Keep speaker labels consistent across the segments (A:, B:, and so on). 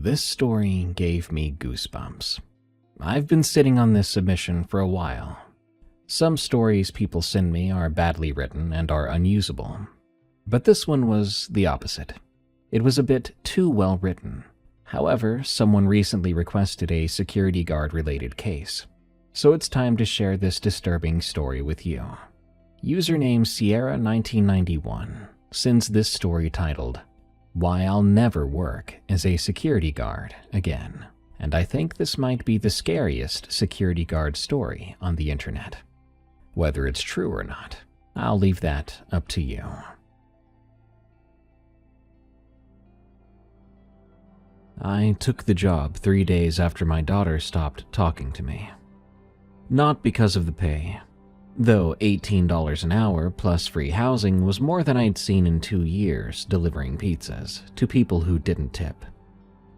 A: This story gave me goosebumps. I've been sitting on this submission for a while. Some stories people send me are badly written and are unusable, but this one was the opposite. It was a bit too well written. However, someone recently requested a security guard related case, so it's time to share this disturbing story with you. Username Sierra1991 sends this story titled, "Why I'll Never Work as a Security Guard Again," and I think this might be the scariest security guard story on the internet. Whether it's true or not, I'll leave that up to you. I took the job 3 days after my daughter stopped talking to me. Not because of the pay, though $18 an hour plus free housing was more than I'd seen in 2 years delivering pizzas to people who didn't tip,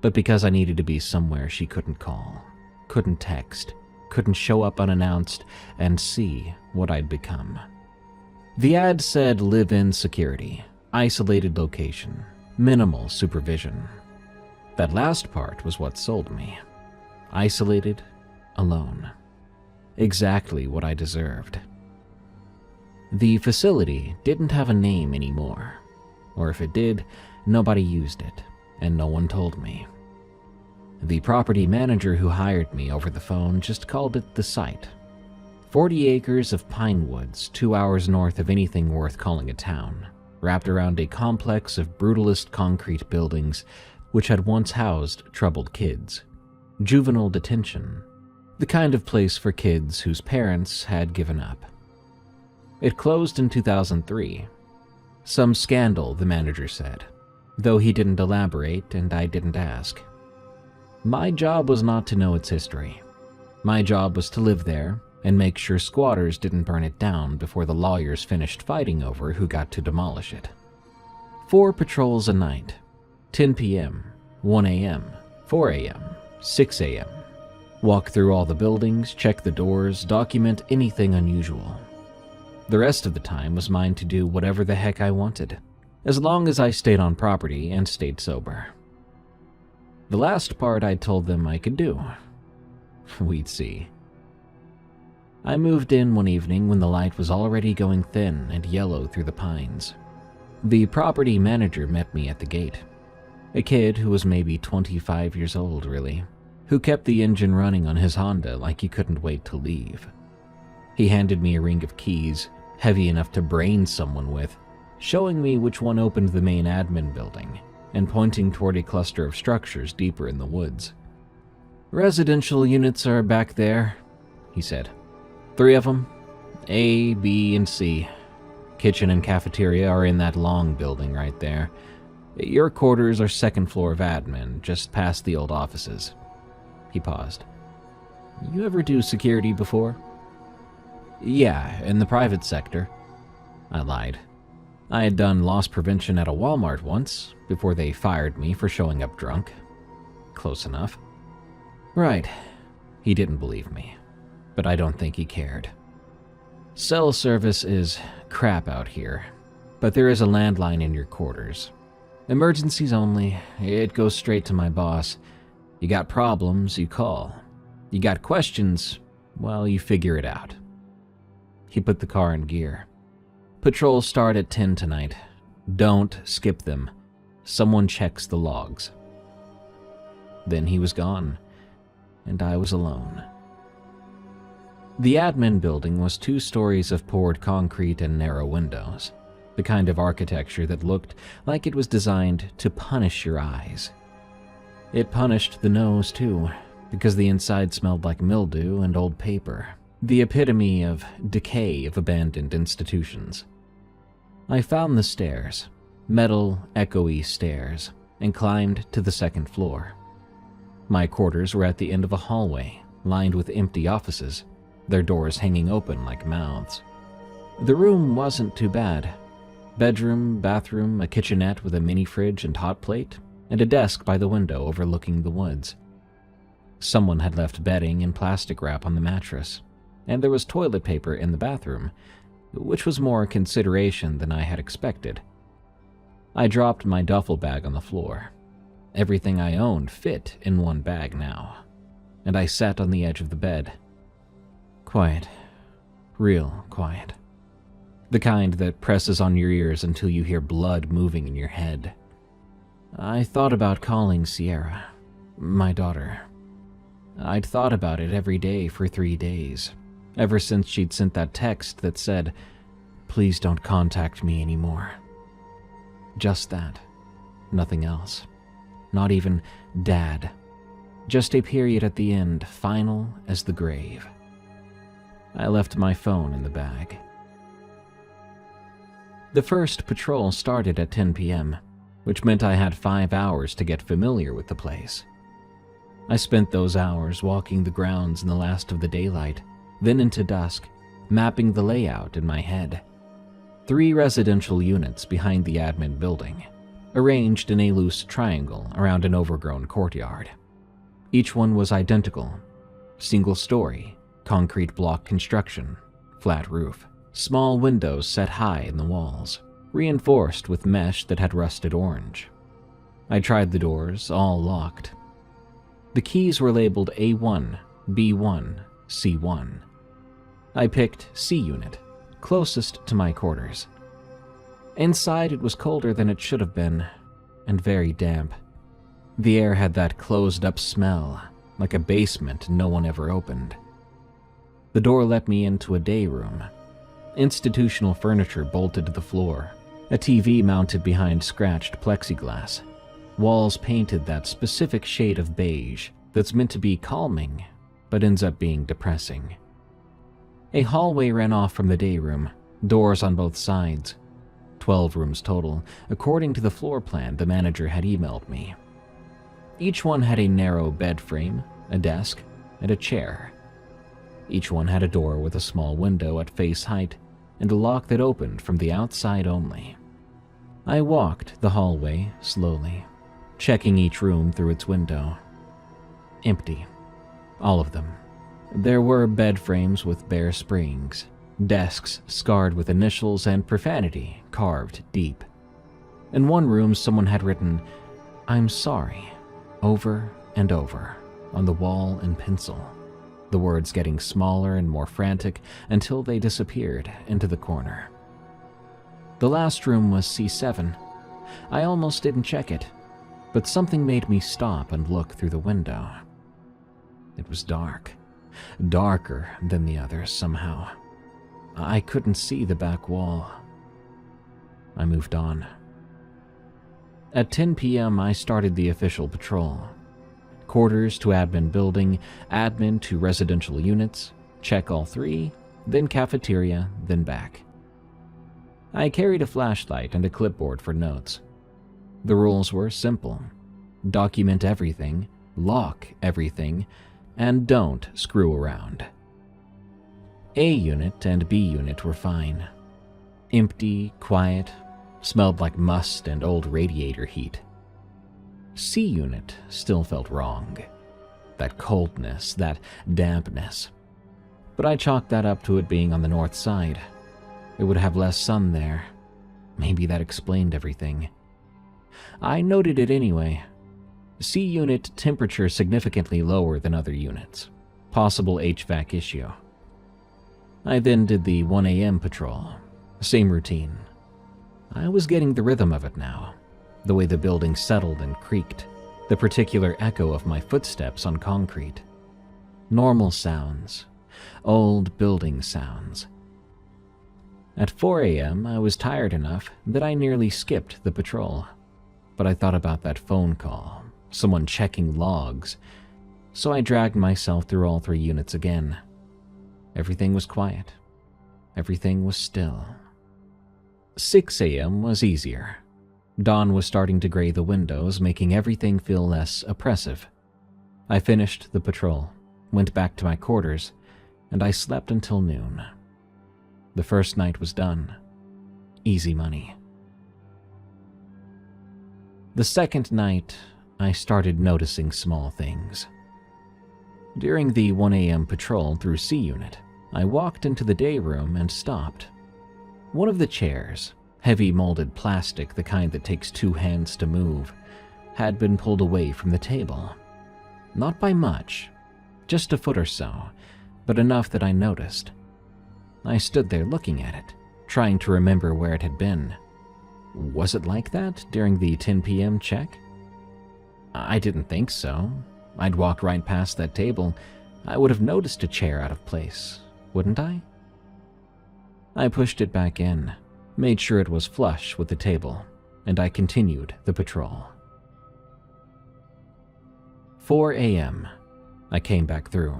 A: but because I needed to be somewhere she couldn't call, couldn't text, couldn't show up unannounced and see what I'd become. The ad said live-in security, isolated location, minimal supervision. That last part was what sold me. Isolated, alone. Exactly what I deserved. The facility didn't have a name anymore, or if it did, nobody used it, and no one told me. The property manager who hired me over the phone just called it the site. 40 acres of pine woods 2 hours north of anything worth calling a town, wrapped around a complex of brutalist concrete buildings which had once housed troubled kids. Juvenile detention, the kind of place for kids whose parents had given up. It closed in 2003. Some scandal, the manager said, though he didn't elaborate and I didn't ask. My job was not to know its history. My job was to live there and make sure squatters didn't burn it down before the lawyers finished fighting over who got to demolish it. 4 patrols a night, 10 p.m., 1 a.m., 4 a.m., 6 a.m. Walk through all the buildings, check the doors, document anything unusual. The rest of the time was mine to do whatever the heck I wanted, as long as I stayed on property and stayed sober. The last part I told them I could do. We'd see. I moved in one evening when the light was already going thin and yellow through the pines. The property manager met me at the gate. A kid who was maybe 25 years old, really, who kept the engine running on his Honda like he couldn't wait to leave. He handed me a ring of keys, heavy enough to brain someone with, showing me which one opened the main admin building, and pointing toward a cluster of structures deeper in the woods. "Residential units are back there," he said. 3 of them, A, B, and C. Kitchen and cafeteria are in that long building right there. Your quarters are second floor of admin, just past the old offices." He paused. "You ever do security before?" "Yeah, in the private sector." I lied. I had done loss prevention at a Walmart once, before they fired me for showing up drunk. Close enough. "Right." He didn't believe me, but I don't think he cared. "Cell service is crap out here, but there is a landline in your quarters. Emergencies only, it goes straight to my boss. You got problems, you call. You got questions, well, you figure it out." He put the car in gear. "Patrols start at 10 tonight. Don't skip them. Someone checks the logs." Then he was gone, and I was alone. The admin building was 2 stories of poured concrete and narrow windows, the kind of architecture that looked like it was designed to punish your eyes. It punished the nose too, because the inside smelled like mildew and old paper, the epitome of decay of abandoned institutions. I found the stairs, metal, echoey stairs, and climbed to the 2nd floor. My quarters were at the end of a hallway, lined with empty offices, their doors hanging open like mouths. The room wasn't too bad. Bedroom, bathroom, a kitchenette with a mini fridge and hot plate, and a desk by the window overlooking the woods. Someone had left bedding and plastic wrap on the mattress, and there was toilet paper in the bathroom, which was more consideration than I had expected. I dropped my duffel bag on the floor. Everything I owned fit in one bag now, and I sat on the edge of the bed. Quiet. Real quiet. The kind that presses on your ears until you hear blood moving in your head. I thought about calling Sierra, my daughter. I'd thought about it every day for 3 days, ever since she'd sent that text that said, "Please don't contact me anymore." Just that. Nothing else. Not even Dad. Just a period at the end, final as the grave. I left my phone in the bag. The first patrol started at 10 p.m., which meant I had 5 hours to get familiar with the place. I spent those hours walking the grounds in the last of the daylight, then into dusk, mapping the layout in my head. 3 residential units behind the admin building, arranged in a loose triangle around an overgrown courtyard. Each one was identical. Single-story, concrete block construction, flat roof, small windows set high in the walls, reinforced with mesh that had rusted orange. I tried the doors, all locked. The keys were labeled A1, B1, C1. I picked C unit, closest to my quarters. Inside it was colder than it should have been, and very damp. The air had that closed-up smell, like a basement no one ever opened. The door let me into a day room. Institutional furniture bolted to the floor, a TV mounted behind scratched plexiglass, walls painted that specific shade of beige that's meant to be calming, but ends up being depressing. A hallway ran off from the day room, doors on both sides. 12 rooms total, according to the floor plan the manager had emailed me. Each one had a narrow bed frame, a desk, and a chair. Each one had a door with a small window at face height and a lock that opened from the outside only. I walked the hallway slowly, checking each room through its window. Empty. All of them. There were bed frames with bare springs, desks scarred with initials and profanity carved deep. In one room, someone had written, "I'm sorry," over and over, on the wall in pencil, the words getting smaller and more frantic until they disappeared into the corner. The last room was C7. I almost didn't check it, but something made me stop and look through the window. It was dark. Darker than the others somehow. I couldn't see the back wall. I moved on. At 10 p.m., I started the official patrol. Quarters to admin building, admin to residential units, check all 3, then cafeteria, then back. I carried a flashlight and a clipboard for notes. The rules were simple. Document everything, lock everything, and don't screw around. A unit and B unit were fine. Empty, quiet, smelled like must and old radiator heat. C unit still felt wrong. That coldness, that dampness. But I chalked that up to it being on the north side. It would have less sun there. Maybe that explained everything. I noted it anyway. C unit temperature significantly lower than other units. Possible HVAC issue. I then did the 1 a.m. patrol. Same routine. I was getting the rhythm of it now. The way the building settled and creaked. The particular echo of my footsteps on concrete. Normal sounds. Old building sounds. At 4 a.m., I was tired enough that I nearly skipped the patrol. But I thought about that phone call. Someone checking logs, so I dragged myself through all 3 units again. Everything was quiet. Everything was still. 6 a.m. was easier. Dawn was starting to gray the windows, making everything feel less oppressive. I finished the patrol, went back to my quarters, and I slept until noon. The first night was done. Easy money. The second night, I started noticing small things. During the 1 a.m. patrol through C Unit, I walked into the day room and stopped. One of the chairs, heavy molded plastic, the kind that takes 2 hands to move, had been pulled away from the table. Not by much, just a foot or so, but enough that I noticed. I stood there looking at it, trying to remember where it had been. Was it like that during the 10 p.m. check? I didn't think so. I'd walked right past that table. I would have noticed a chair out of place, wouldn't I? I pushed it back in, made sure it was flush with the table, and I continued the patrol. 4 a.m. I came back through.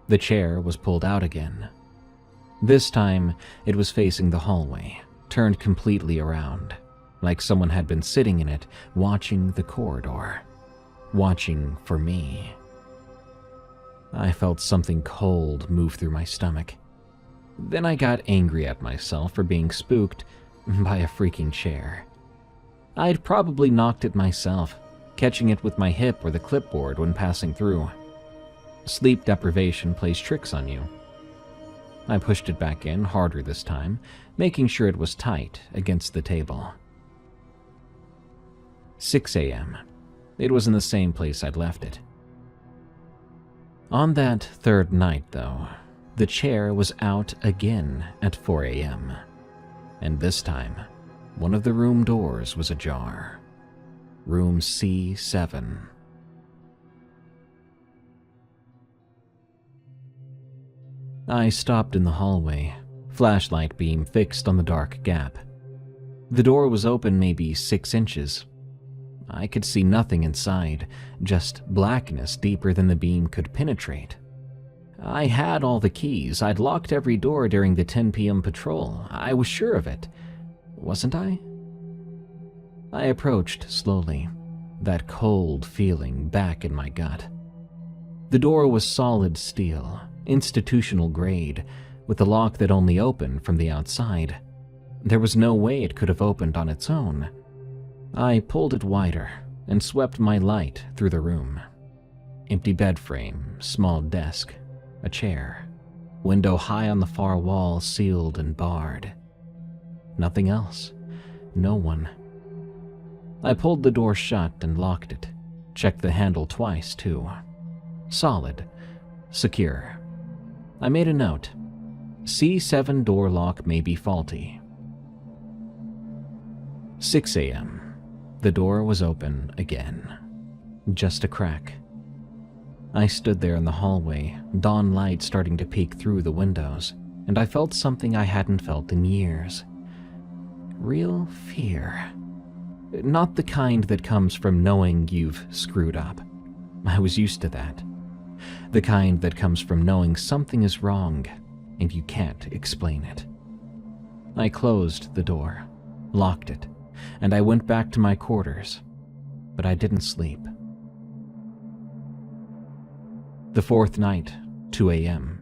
A: The chair was pulled out again. This time, it was facing the hallway, turned completely around, like someone had been sitting in it, watching the corridor, watching for me. I felt something cold move through my stomach. Then I got angry at myself for being spooked by a freaking chair. I'd probably knocked it myself, catching it with my hip or the clipboard when passing through. Sleep deprivation plays tricks on you. I pushed it back in harder this time, making sure it was tight against the table. 6 a.m. It was in the same place I'd left it. On that third night, though, the chair was out again at 4 a.m. And this time, one of the room doors was ajar. Room C7. I stopped in the hallway, flashlight beam fixed on the dark gap. The door was open maybe 6 inches. I could see nothing inside, just blackness deeper than the beam could penetrate. I had all the keys. I'd locked every door during the 10 p.m. patrol. I was sure of it, wasn't I? I approached slowly, that cold feeling back in my gut. The door was solid steel, institutional grade, with a lock that only opened from the outside. There was no way it could have opened on its own. I pulled it wider and swept my light through the room. Empty bed frame, small desk, a chair, window high on the far wall, sealed and barred. Nothing else. No one. I pulled the door shut and locked it. Checked the handle twice, too. Solid. Secure. I made a note. C7 door lock may be faulty. 6 a.m. The door was open again. Just a crack. I stood there in the hallway, dawn light starting to peek through the windows, and I felt something I hadn't felt in years. Real fear. Not the kind that comes from knowing you've screwed up. I was used to that. The kind that comes from knowing something is wrong and you can't explain it. I closed the door, locked it, and I went back to my quarters, but I didn't sleep. The fourth night, 2 a.m.,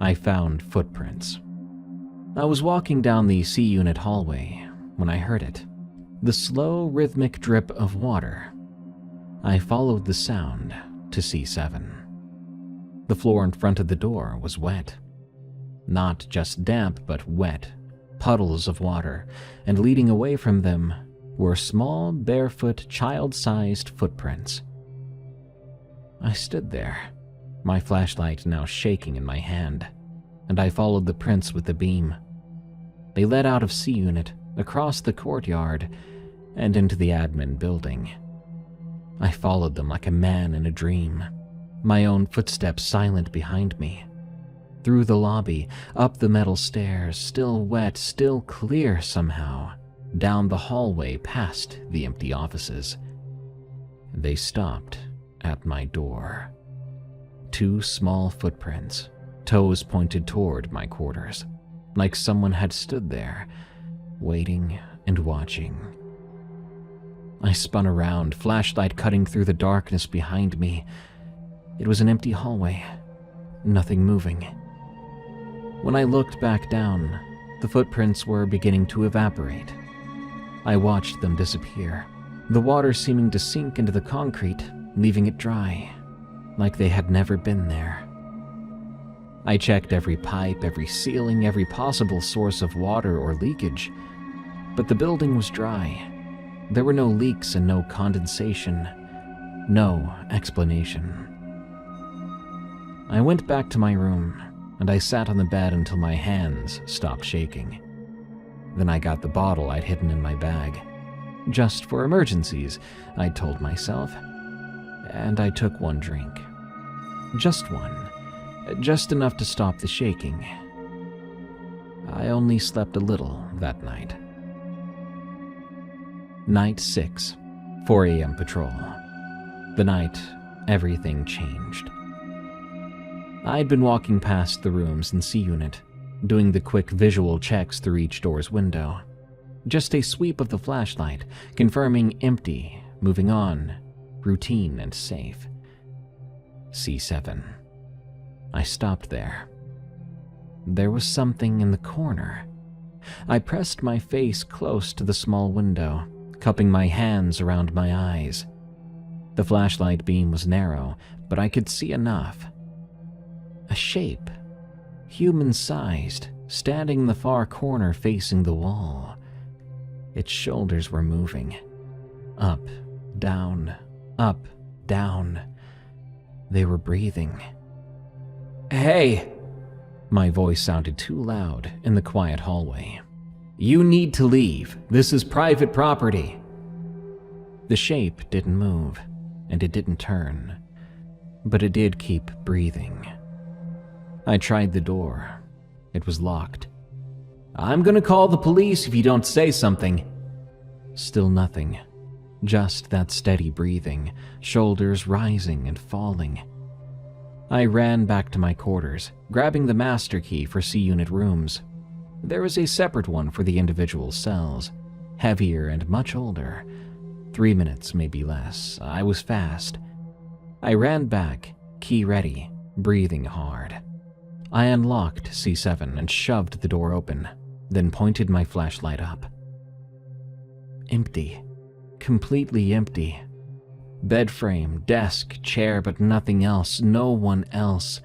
A: I found footprints. I was walking down the C-Unit hallway when I heard it, the slow, rhythmic drip of water. I followed the sound to C7. The floor in front of the door was wet. Not just damp, but wet, puddles of water, and leading away from them were small, barefoot, child-sized footprints. I stood there, my flashlight now shaking in my hand, and I followed the prints with the beam. They led out of C-Unit, across the courtyard, and into the admin building. I followed them like a man in a dream, my own footsteps silent behind me. Through the lobby, up the metal stairs, still wet, still clear somehow, down the hallway past the empty offices. They stopped at my door. 2 small footprints, toes pointed toward my quarters, like someone had stood there, waiting and watching. I spun around, flashlight cutting through the darkness behind me. It was an empty hallway, nothing moving. When I looked back down, the footprints were beginning to evaporate. I watched them disappear, the water seeming to sink into the concrete, leaving it dry, like they had never been there. I checked every pipe, every ceiling, every possible source of water or leakage, but the building was dry. There were no leaks and no condensation. No explanation. I went back to my room, and I sat on the bed until my hands stopped shaking. Then I got the bottle I'd hidden in my bag. Just for emergencies, I told myself. And I took one drink. Just one. Just enough to stop the shaking. I only slept a little that night. Night 6, 4 a.m. patrol. The night everything changed. I'd been walking past the rooms in C Unit, doing the quick visual checks through each door's window. Just a sweep of the flashlight, confirming empty, moving on, routine and safe. C7. I stopped there. There was something in the corner. I pressed my face close to the small window, cupping my hands around my eyes. The flashlight beam was narrow, but I could see enough. A shape, human-sized, standing in the far corner facing the wall. Its shoulders were moving. Up, down, up, down. They were breathing. "Hey!" My voice sounded too loud in the quiet hallway. "You need to leave. This is private property." The shape didn't move, and it didn't turn, but it did keep breathing. I tried the door. It was locked. "I'm gonna call the police if you don't say something." Still nothing. Just that steady breathing, shoulders rising and falling. I ran back to my quarters, grabbing the master key for C-Unit rooms. There was a separate one for the individual cells, heavier and much older. 3 minutes, maybe less. I was fast. I ran back, key ready, breathing hard. I unlocked C7 and shoved the door open, then pointed my flashlight up. Empty. Completely empty. Bed frame, desk, chair, but nothing else, no one else.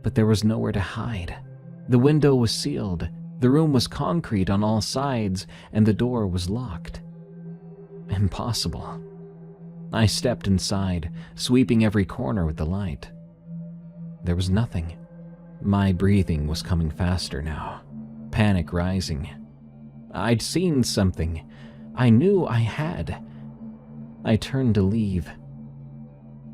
A: But there was nowhere to hide. The window was sealed, the room was concrete on all sides, and the door was locked. Impossible. I stepped inside, sweeping every corner with the light. There was nothing. My breathing was coming faster now, panic rising. I'd seen something. I knew I had. I turned to leave.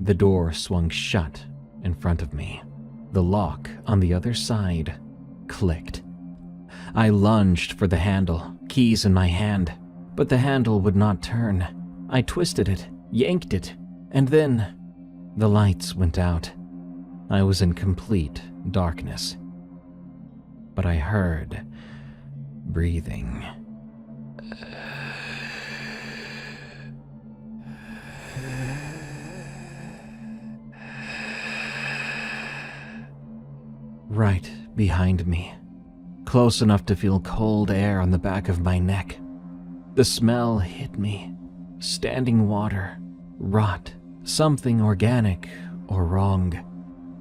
A: The door swung shut in front of me. The lock on the other side clicked. I lunged for the handle, keys in my hand, but the handle would not turn. I twisted it, yanked it, and then the lights went out. I was in complete darkness. But I heard breathing. Right behind me, close enough to feel cold air on the back of my neck. The smell hit me. Standing water, rot, something organic or wrong.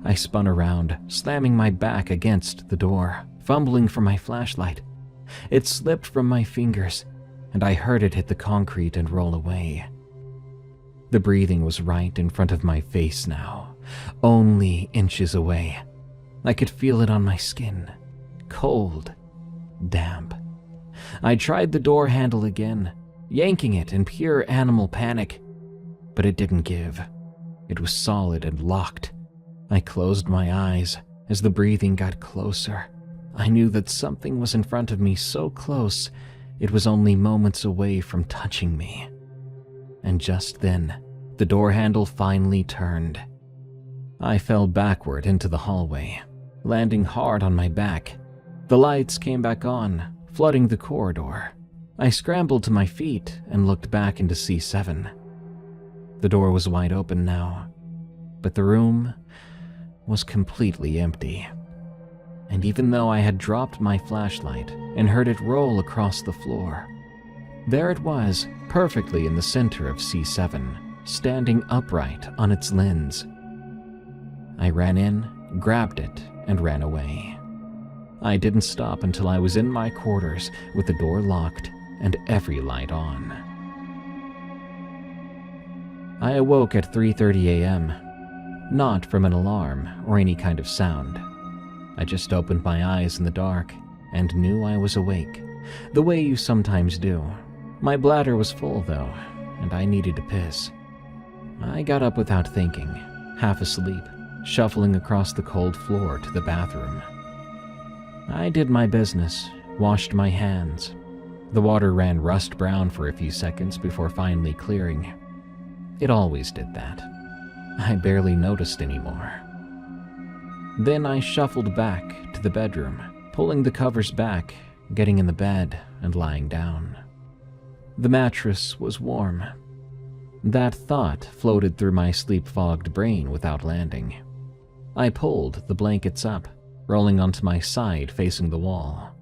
A: I spun around, slamming my back against the door, fumbling for my flashlight. It slipped from my fingers, and I heard it hit the concrete and roll away. The breathing was right in front of my face now, only inches away. I could feel it on my skin, cold, damp. I tried the door handle again, yanking it in pure animal panic, but it didn't give. It was solid and locked. I closed my eyes as the breathing got closer. I knew that something was in front of me so close, it was only moments away from touching me. And just then, the door handle finally turned. I fell backward into the hallway, landing hard on my back. The lights came back on, flooding the corridor. I scrambled to my feet and looked back into C7. The door was wide open now, but the room was completely empty. And even though I had dropped my flashlight and heard it roll across the floor, there it was, perfectly in the center of C7, standing upright on its lens. I ran in, grabbed it, and ran away. I didn't stop until I was in my quarters with the door locked and every light on. I awoke at 3:30 a.m., not from an alarm or any kind of sound. I just opened my eyes in the dark and knew I was awake, the way you sometimes do. My bladder was full though, and I needed to piss. I got up without thinking, half asleep, shuffling across the cold floor to the bathroom. I did my business, washed my hands. The water ran rust brown for a few seconds before finally clearing. It always did that. I barely noticed anymore. Then I shuffled back to the bedroom, pulling the covers back, getting in the bed, and lying down. The mattress was warm. That thought floated through my sleep-fogged brain without landing. I pulled the blankets up, rolling onto my side facing the wall.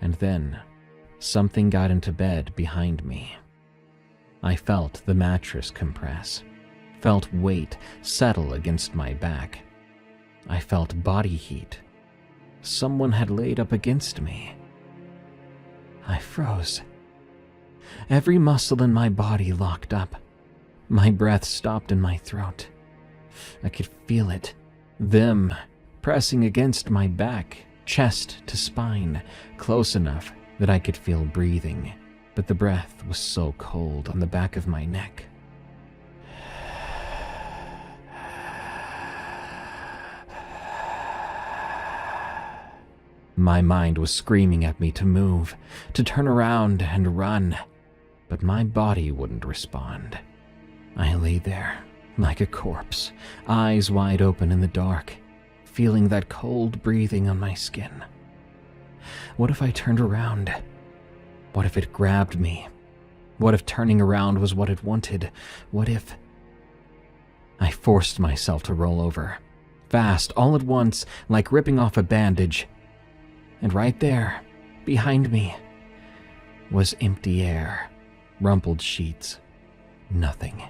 A: And then, something got into bed behind me. I felt the mattress compress, felt weight settle against my back. I felt body heat. Someone had laid up against me. I froze. Every muscle in my body locked up. My breath stopped in my throat. I could feel it, them pressing against my back, chest to spine, close enough that I could feel breathing, but the breath was so cold on the back of my neck. My mind was screaming at me to move, to turn around and run, but my body wouldn't respond. I lay there, like a corpse, eyes wide open in the dark, feeling that cold breathing on my skin. What if I turned around? What if it grabbed me? What if turning around was what it wanted? What if... I forced myself to roll over, fast, all at once, like ripping off a bandage. And right there, behind me, was empty air, rumpled sheets, nothing.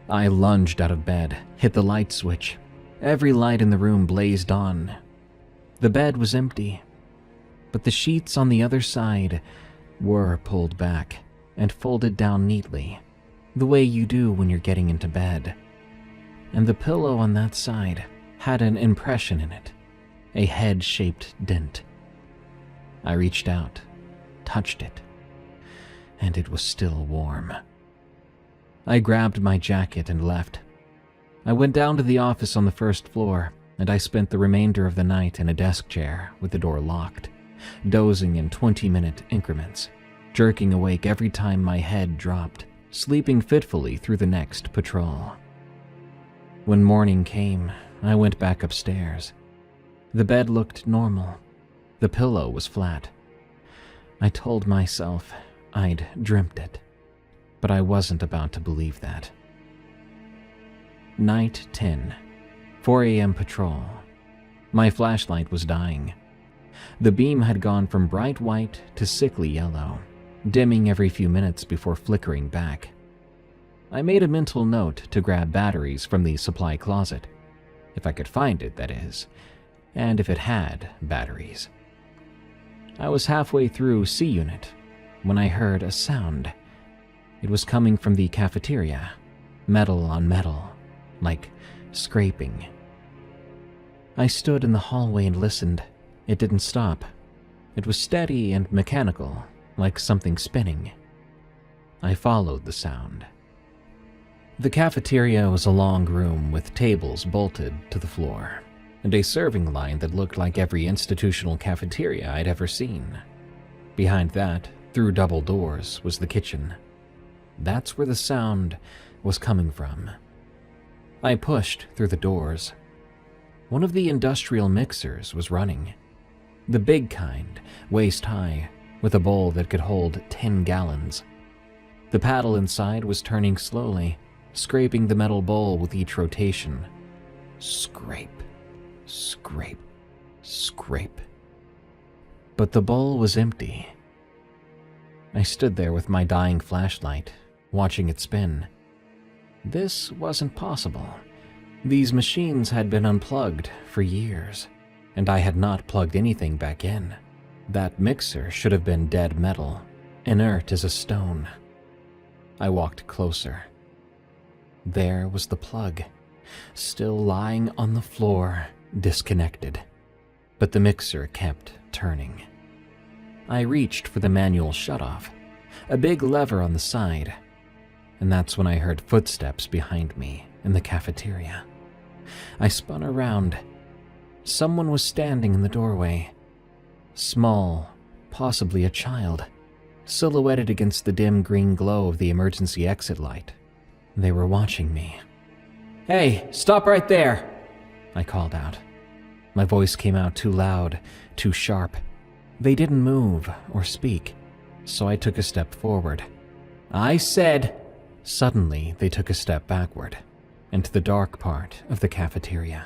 A: I lunged out of bed, hit the light switch. Every light in the room blazed on. The bed was empty, but the sheets on the other side were pulled back and folded down neatly, the way you do when you're getting into bed. And the pillow on that side had an impression in it, a head-shaped dent. I reached out, touched it, and it was still warm. I grabbed my jacket and left. I went down to the office on the first floor, and I spent the remainder of the night in a desk chair with the door locked, dozing in 20-minute increments, jerking awake every time my head dropped, sleeping fitfully through the next patrol. When morning came, I went back upstairs. The bed looked normal. The pillow was flat. I told myself I'd dreamt it, but I wasn't about to believe that. Night 10, 4 a.m. patrol. My flashlight was dying. The beam had gone from bright white to sickly yellow, dimming every few minutes before flickering back. I made a mental note to grab batteries from the supply closet, if I could find it, that is, and if it had batteries. I was halfway through C Unit when I heard a sound. It was coming from the cafeteria, metal on metal, like scraping. I stood in the hallway and listened. It didn't stop. It was steady and mechanical, like something spinning. I followed the sound. The cafeteria was a long room with tables bolted to the floor, and a serving line that looked like every institutional cafeteria I'd ever seen. Behind that, through double doors, was the kitchen. That's where the sound was coming from. I pushed through the doors. One of the industrial mixers was running. The big kind, waist high, with a bowl that could hold 10 gallons. The paddle inside was turning slowly, scraping the metal bowl with each rotation. Scrape, scrape, scrape. But the bowl was empty. I stood there with my dying flashlight, watching it spin. This wasn't possible. These machines had been unplugged for years, and I had not plugged anything back in. That mixer should have been dead metal, inert as a stone. I walked closer. There was the plug, still lying on the floor, disconnected. But the mixer kept turning. I reached for the manual shutoff, a big lever on the side, and that's when I heard footsteps behind me in the cafeteria. I spun around. Someone was standing in the doorway. Small, possibly a child, silhouetted against the dim green glow of the emergency exit light. They were watching me. "Hey, stop right there!" I called out. My voice came out too loud, too sharp. They didn't move or speak, so I took a step forward. I said... Suddenly, they took a step backward, into the dark part of the cafeteria.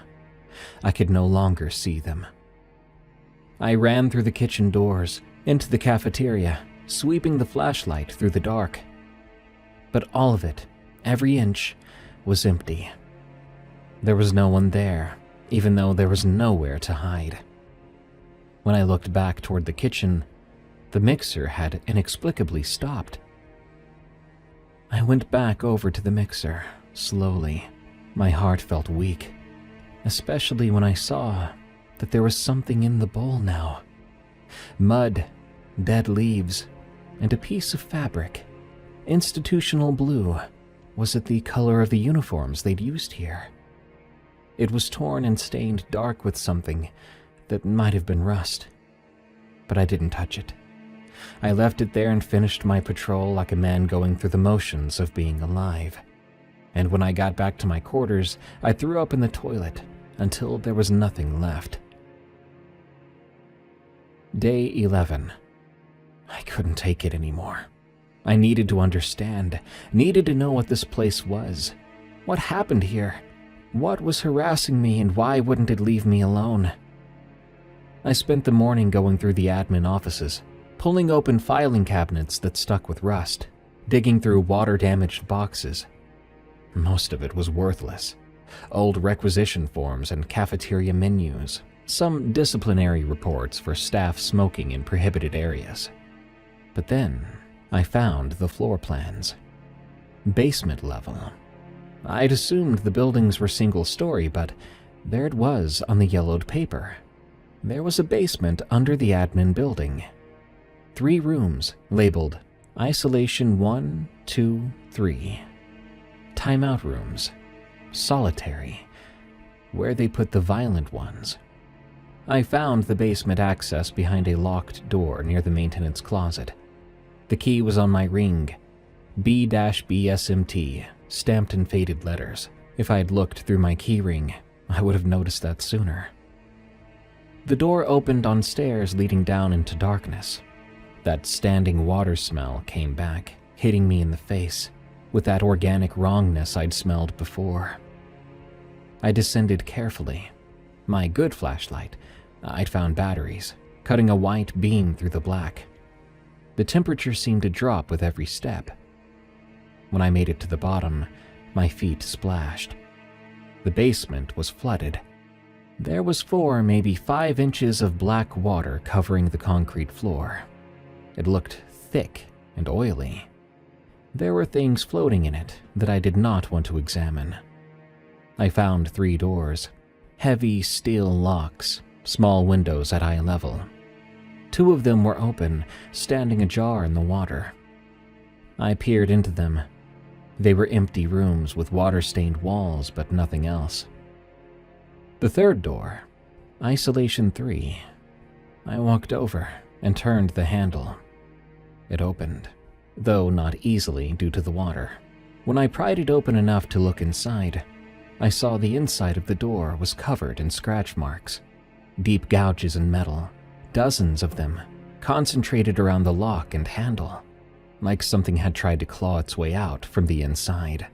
A: I could no longer see them. I ran through the kitchen doors, into the cafeteria, sweeping the flashlight through the dark. But all of it, every inch, was empty. There was no one there, even though there was nowhere to hide. When I looked back toward the kitchen, the mixer had inexplicably stopped. I went back over to the mixer, slowly. My heart felt weak, especially when I saw that there was something in the bowl now. Mud, dead leaves, and a piece of fabric. Institutional blue. Was it the color of the uniforms they'd used here? It was torn and stained dark with something that might have been rust. But I didn't touch it. I left it there and finished my patrol like a man going through the motions of being alive. And when I got back to my quarters, I threw up in the toilet until there was nothing left. Day 11. I couldn't take it anymore. I needed to understand, needed to know what this place was. What happened here? What was harassing me, and why wouldn't it leave me alone? I spent the morning going through the admin offices, pulling open filing cabinets that stuck with rust, digging through water-damaged boxes. Most of it was worthless. Old requisition forms and cafeteria menus, some disciplinary reports for staff smoking in prohibited areas. But then, I found the floor plans. Basement level. I'd assumed the buildings were single-story, but there it was on the yellowed paper. There was a basement under the admin building. 3 rooms labeled Isolation 1, 2, 3. Timeout rooms. Solitary. Where they put the violent ones. I found the basement access behind a locked door near the maintenance closet. The key was on my ring. B-BSMT, stamped in faded letters. If I had looked through my key ring, I would have noticed that sooner. The door opened on stairs leading down into darkness. That standing water smell came back, hitting me in the face, with that organic wrongness I'd smelled before. I descended carefully. My good flashlight, I'd found batteries, cutting a white beam through the black. The temperature seemed to drop with every step. When I made it to the bottom, my feet splashed. The basement was flooded. There was 4, maybe 5 inches of black water covering the concrete floor. It looked thick and oily. There were things floating in it that I did not want to examine. I found 3 doors, heavy steel locks, small windows at eye level. 2 of them were open, standing ajar in the water. I peered into them. They were empty rooms with water-stained walls, but nothing else. The 3rd door, Isolation 3. I walked over and turned the handle. It opened, though not easily due to the water. When I pried it open enough to look inside, I saw the inside of the door was covered in scratch marks, deep gouges in metal, dozens of them, concentrated around the lock and handle, like something had tried to claw its way out from the inside.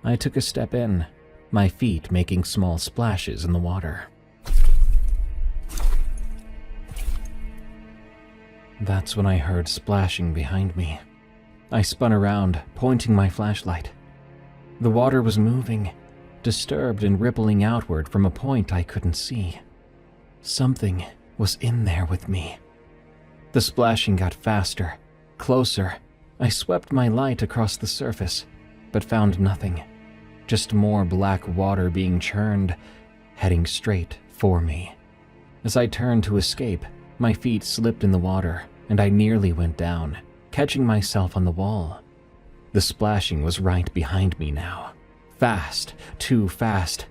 A: I took a step in, my feet making small splashes in the water. That's when I heard splashing behind me. I spun around, pointing my flashlight. The water was moving, disturbed and rippling outward from a point I couldn't see. Something was in there with me, The splashing got faster, closer. I swept my light across the surface, but found nothing. Just more black water being churned, heading straight for me. As I turned to escape, my feet slipped in the water, and I nearly went down, catching myself on the wall. The splashing was right behind me now. Fast, too fast.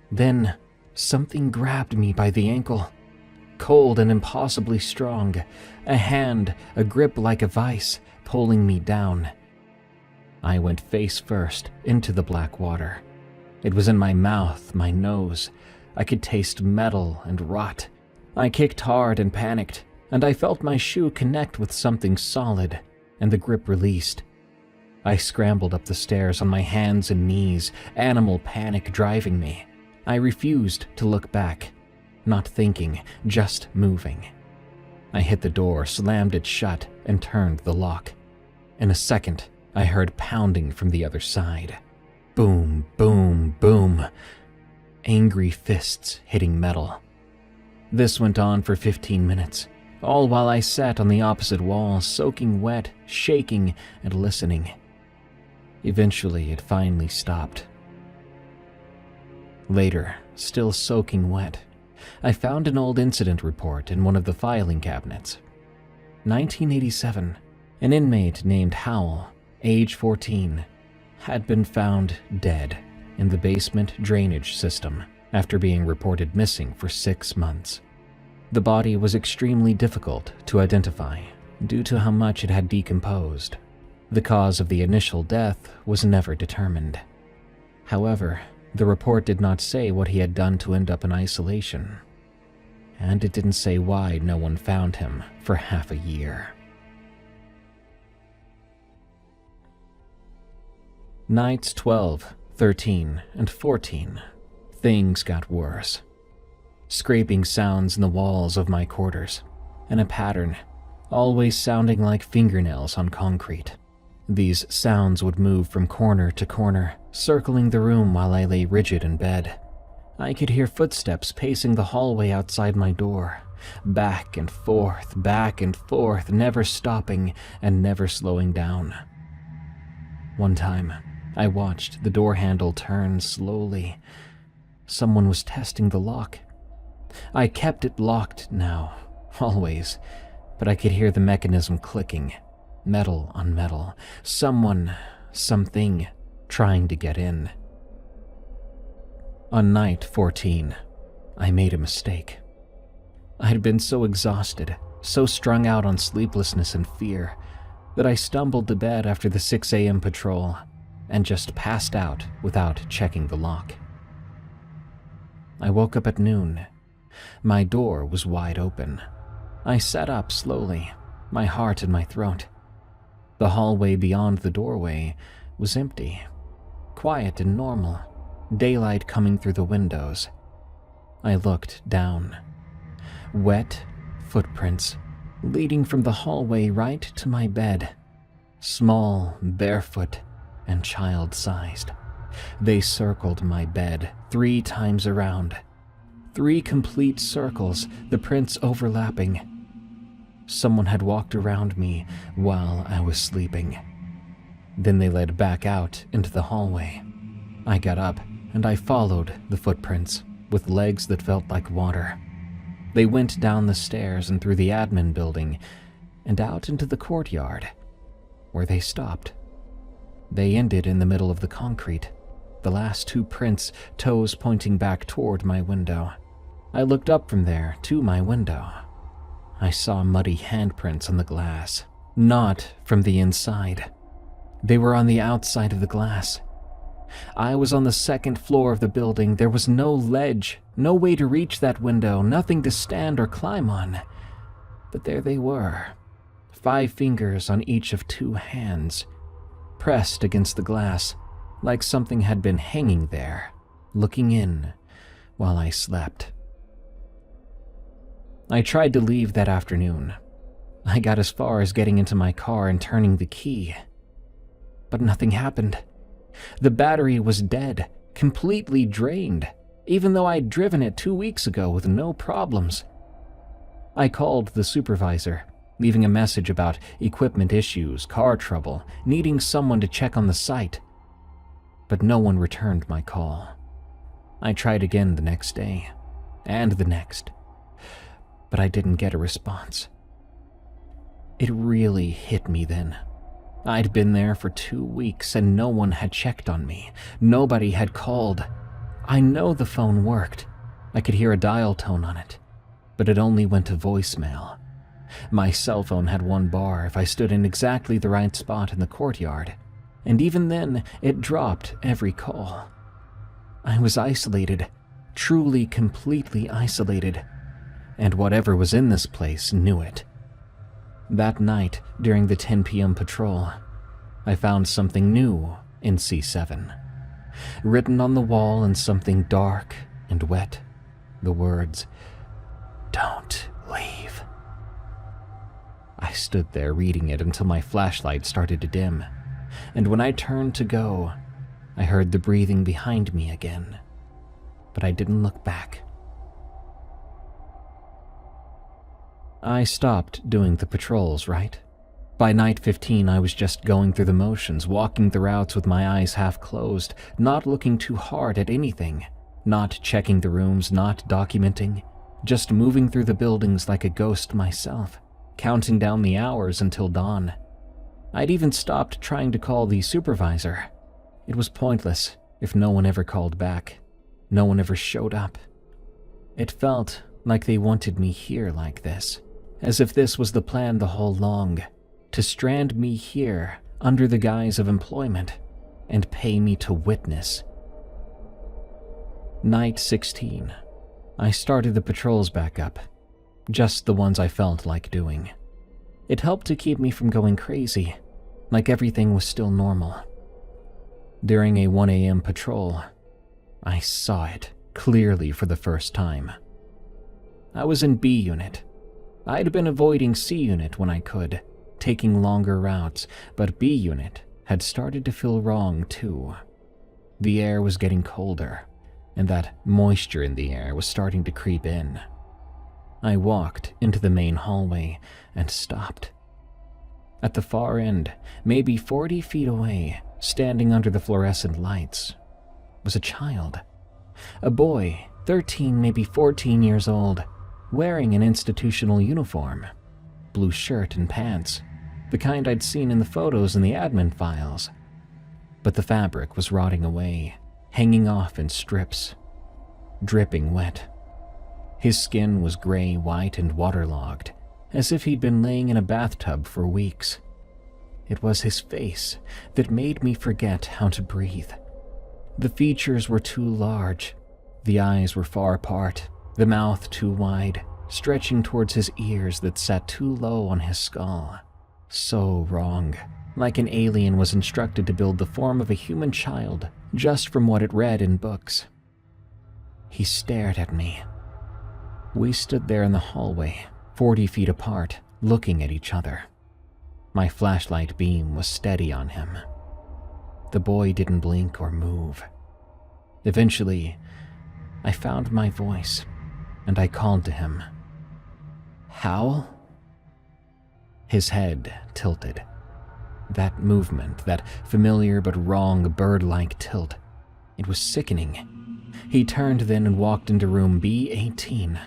A: Then, something grabbed me by the ankle. Cold and impossibly strong. A hand, a grip like a vice, pulling me down. I went face first into the black water. It was in my mouth, my nose. I could taste metal and rot. I kicked hard and panicked, and I felt my shoe connect with something solid, and the grip released. I scrambled up the stairs on my hands and knees, animal panic driving me. I refused to look back, not thinking, just moving. I hit the door, slammed it shut, and turned the lock. In a second, I heard pounding from the other side. Boom, boom, boom. Angry fists hitting metal. This went on for 15 minutes, all while I sat on the opposite wall, soaking wet, shaking, and listening. Eventually, it finally stopped. Later, still soaking wet, I found an old incident report in one of the filing cabinets. 1987, an inmate named Howell, age 14, had been found dead in the basement drainage system after being reported missing for 6 months. The body was extremely difficult to identify due to how much it had decomposed. The cause of the initial death was never determined. However, the report did not say what he had done to end up in isolation, and it didn't say why no one found him for half a year. Nights 12, 13, and 14, things got worse. Scraping sounds in the walls of my quarters, and a pattern, always sounding like fingernails on concrete. These sounds would move from corner to corner, circling the room while I lay rigid in bed. I could hear footsteps pacing the hallway outside my door, back and forth, never stopping and never slowing down. One time, I watched the door handle turn slowly. Someone was testing the lock. I kept it locked now, always, but I could hear the mechanism clicking, metal on metal, something trying to get in. On night 14, I made a mistake. I had been so exhausted, so strung out on sleeplessness and fear, that I stumbled to bed after the 6 a.m. patrol and just passed out without checking the lock. I woke up at noon. My door was wide open. I sat up slowly, my heart in my throat. The hallway beyond the doorway was empty, quiet and normal, daylight coming through the windows. I looked down. Wet footprints leading from the hallway right to my bed. Small, barefoot, and child-sized. They circled my bed 3 times around. 3 complete circles, the prints overlapping. Someone had walked around me while I was sleeping. Then they led back out into the hallway. I got up and I followed the footprints with legs that felt like water. They went down the stairs and through the admin building and out into the courtyard, where they stopped. They ended in the middle of the concrete, the last 2 prints, toes pointing back toward my window. I looked up from there to my window. I saw muddy handprints on the glass, not from the inside. They were on the outside of the glass. I was on the 2nd floor of the building. There was no ledge, no way to reach that window, nothing to stand or climb on. But there they were, 5 fingers on each of 2 hands, pressed against the glass, like something had been hanging there, looking in while I slept. I tried to leave that afternoon. I got as far as getting into my car and turning the key. But nothing happened. The battery was dead, completely drained, even though I'd driven it 2 weeks ago with no problems. I called the supervisor, leaving a message about equipment issues, car trouble, needing someone to check on the site. But no one returned my call. I tried again the next day, and the next, but I didn't get a response. It really hit me then. I'd been there for 2 weeks and no one had checked on me. Nobody had called. I know the phone worked. I could hear a dial tone on it, but it only went to voicemail. My cell phone had one bar if I stood in exactly the right spot in the courtyard, and even then, it dropped every call. I was isolated, truly completely isolated, and whatever was in this place knew it. That night, during the 10 p.m. patrol, I found something new in C7. Written on the wall in something dark and wet, the words, "Don't leave." I stood there reading it until my flashlight started to dim, and when I turned to go, I heard the breathing behind me again, but I didn't look back. I stopped doing the patrols, right? By night 15, I was just going through the motions, walking the routes with my eyes half closed, not looking too hard at anything, not checking the rooms, not documenting, just moving through the buildings like a ghost myself, counting down the hours until dawn. I'd even stopped trying to call the supervisor. It was pointless if no one ever called back. No one ever showed up. It felt like they wanted me here like this, as if this was the plan the whole long, to strand me here under the guise of employment and pay me to witness. Night 16. I started the patrols back up, just the ones I felt like doing. It helped to keep me from going crazy, like everything was still normal. During a 1 a.m. patrol, I saw it clearly for the first time. I was in B Unit. I'd been avoiding C Unit when I could, taking longer routes, but B Unit had started to feel wrong too. The air was getting colder, and that moisture in the air was starting to creep in. I walked into the main hallway and stopped. At the far end, maybe 40 feet away, standing under the fluorescent lights, was a child. A boy, 13, maybe 14 years old, wearing an institutional uniform, blue shirt and pants, the kind I'd seen in the photos in the admin files. But the fabric was rotting away, hanging off in strips, dripping wet. His skin was gray, white, and waterlogged, as if he'd been laying in a bathtub for weeks. It was his face that made me forget how to breathe. The features were too large, the eyes were far apart, the mouth too wide, stretching towards his ears that sat too low on his skull. So wrong, like an alien was instructed to build the form of a human child just from what it read in books. He stared at me. We stood there in the hallway, 40 feet apart, looking at each other. My flashlight beam was steady on him. The boy didn't blink or move. Eventually, I found my voice, and I called to him. "Howl?" His head tilted. That movement, that familiar but wrong bird-like tilt, it was sickening. He turned then and walked into room B18,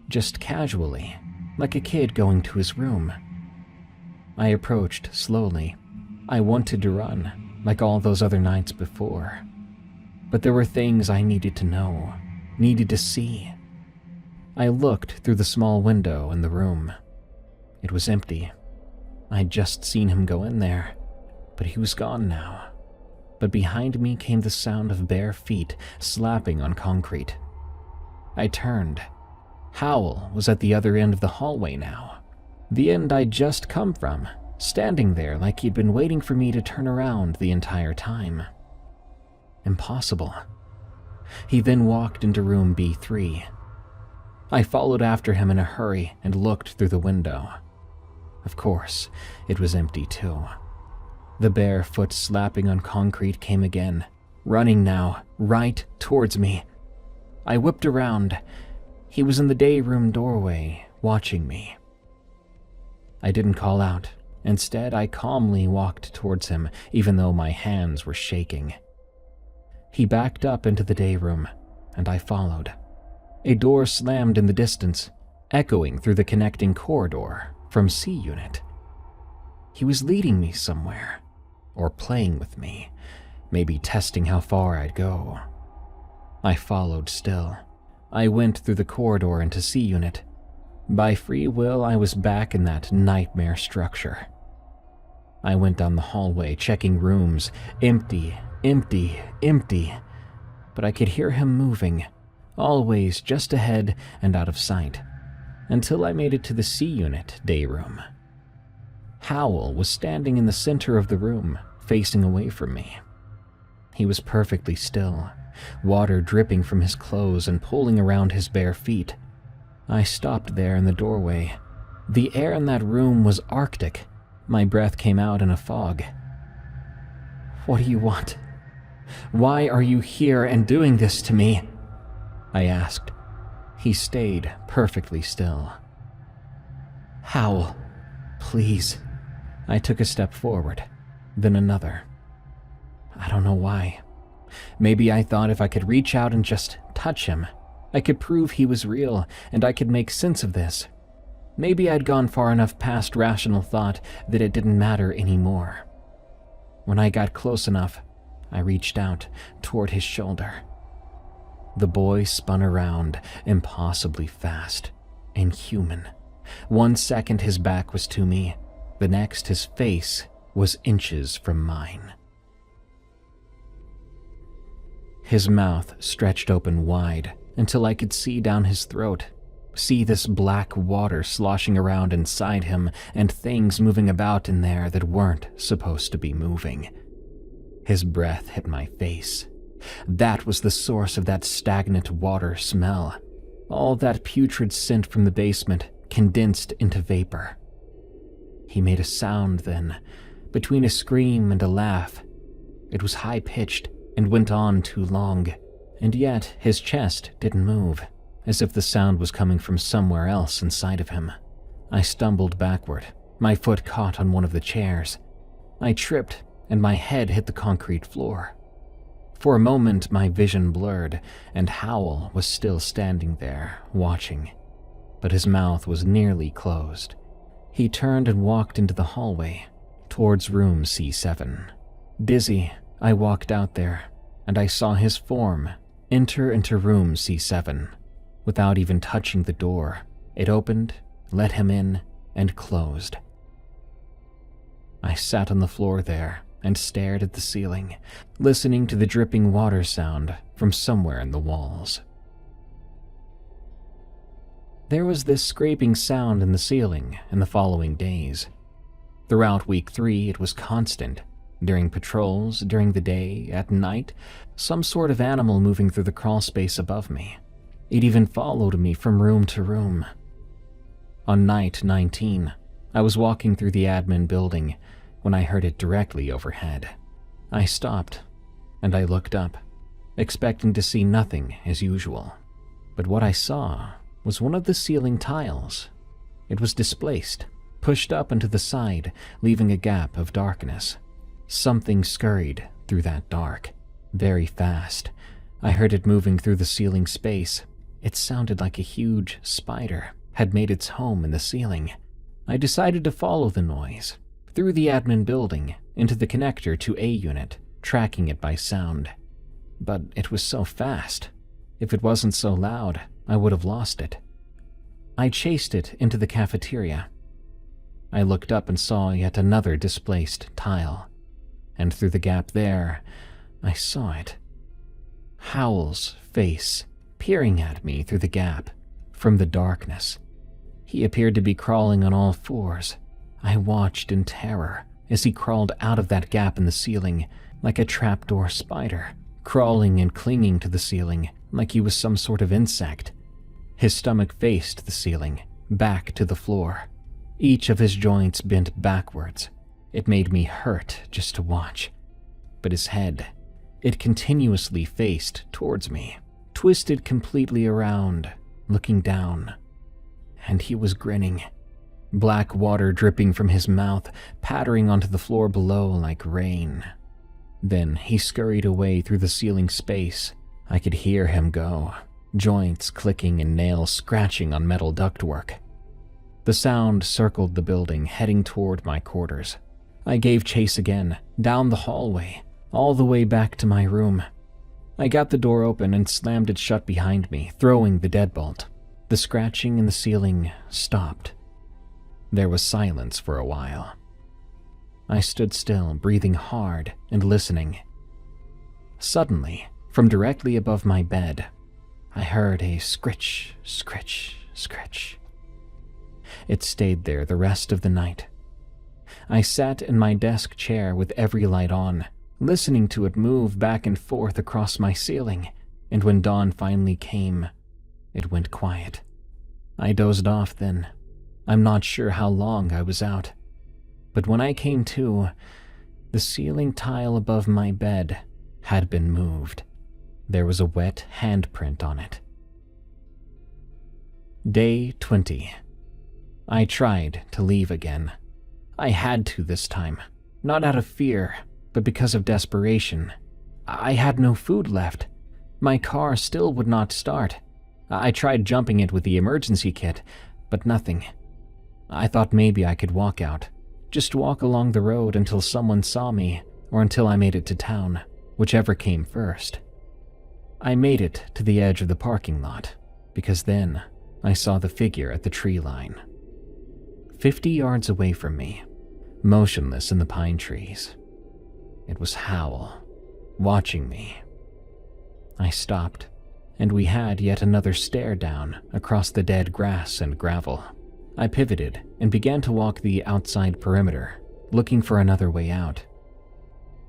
A: just casually, like a kid going to his room. I approached slowly. I wanted to run, like all those other nights before. But there were things I needed to know, needed to see. I looked through the small window in the room. It was empty. I'd just seen him go in there, but he was gone now. But behind me came the sound of bare feet slapping on concrete. I turned. Howl was at the other end of the hallway now, the end I'd just come from, standing there like he'd been waiting for me to turn around the entire time. Impossible. He then walked into room B3. I followed after him in a hurry and looked through the window. Of course, it was empty too. The bare foot slapping on concrete came again, running now, right towards me. I whipped around. He was in the day room doorway, watching me. I didn't call out. Instead, I calmly walked towards him, even though my hands were shaking. He backed up into the day room, and I followed. A door slammed in the distance, echoing through the connecting corridor from C Unit. He was leading me somewhere, or playing with me, maybe testing how far I'd go. I followed still. I went through the corridor into C Unit. By free will, I was back in that nightmare structure. I went down the hallway, checking rooms, empty, empty, empty. But I could hear him moving, always just ahead and out of sight, until I made it to the C Unit day room. Howell was standing in the center of the room, facing away from me. He was perfectly still, water dripping from his clothes and pooling around his bare feet. I stopped there in the doorway. The air in that room was arctic. My breath came out in a fog. "What do you want? Why are you here and doing this to me?" I asked. He stayed perfectly still. "Howell, please." I took a step forward, then another. I don't know why. Maybe I thought if I could reach out and just touch him, I could prove he was real and I could make sense of this. Maybe I'd gone far enough past rational thought that it didn't matter anymore. When I got close enough, I reached out toward his shoulder. The boy spun around impossibly fast, inhuman. 1 second his back was to me, the next his face was inches from mine. His mouth stretched open wide until I could see down his throat, see this black water sloshing around inside him and things moving about in there that weren't supposed to be moving. His breath hit my face. That was the source of that stagnant water smell. All that putrid scent from the basement condensed into vapor. He made a sound then, between a scream and a laugh. It was high-pitched and went on too long, and yet his chest didn't move, as if the sound was coming from somewhere else inside of him. I stumbled backward. My foot caught on one of the chairs. I tripped, and my head hit the concrete floor. For a moment, my vision blurred, and Howell was still standing there, watching. But his mouth was nearly closed. He turned and walked into the hallway, towards room C7. Dizzy, I walked out there, and I saw his form enter into room C7. Without even touching the door, it opened, let him in, and closed. I sat on the floor there and stared at the ceiling, listening to the dripping water sound from somewhere in the walls. There was this scraping sound in the ceiling in the following days. Throughout week 3, it was constant. During patrols, during the day, at night, some sort of animal moving through the crawl space above me. It even followed me from room to room. On night 19, I was walking through the admin building when I heard it directly overhead. I stopped, and I looked up, expecting to see nothing as usual. But what I saw was one of the ceiling tiles. It was displaced, pushed up into the side, leaving a gap of darkness. Something scurried through that dark, very fast. I heard it moving through the ceiling space. It sounded like a huge spider had made its home in the ceiling. I decided to follow the noise, through the admin building, into the connector to A Unit, tracking it by sound. But it was so fast. If it wasn't so loud, I would have lost it. I chased it into the cafeteria. I looked up and saw yet another displaced tile. And through the gap there, I saw it. Howell's face, peering at me through the gap, from the darkness. He appeared to be crawling on all fours. I watched in terror as he crawled out of that gap in the ceiling like a trapdoor spider, crawling and clinging to the ceiling like he was some sort of insect. His stomach faced the ceiling, back to the floor. Each of his joints bent backwards. It made me hurt just to watch. But his head, it continuously faced towards me, twisted completely around, looking down. And he was grinning. black water dripping from his mouth, pattering onto the floor below like rain. Then he scurried away through the ceiling space. I could hear him go, joints clicking and nails scratching on metal ductwork. The sound circled the building, heading toward my quarters. I gave chase again, down the hallway, all the way back to my room. I got the door open and slammed it shut behind me, throwing the deadbolt. The scratching in the ceiling stopped. There was silence for a while. I stood still, breathing hard and listening. Suddenly, from directly above my bed, I heard a scritch, scritch, scritch. It stayed there the rest of the night. I sat in my desk chair with every light on, listening to it move back and forth across my ceiling, and when dawn finally came, it went quiet. I dozed off then. I'm not sure how long I was out, but when I came to, the ceiling tile above my bed had been moved. There was a wet handprint on it. Day 20. I tried to leave again. I had to this time, not out of fear, but because of desperation. I had no food left. My car still would not start. I tried jumping it with the emergency kit, but nothing. I thought maybe I could walk out, just walk along the road until someone saw me, or until I made it to town, whichever came first. I made it to the edge of the parking lot, because then I saw the figure at the tree line. 50 yards away from me, motionless in the pine trees. It was Howell, watching me. I stopped, and we had yet another stare down across the dead grass and gravel. I pivoted and began to walk the outside perimeter, looking for another way out.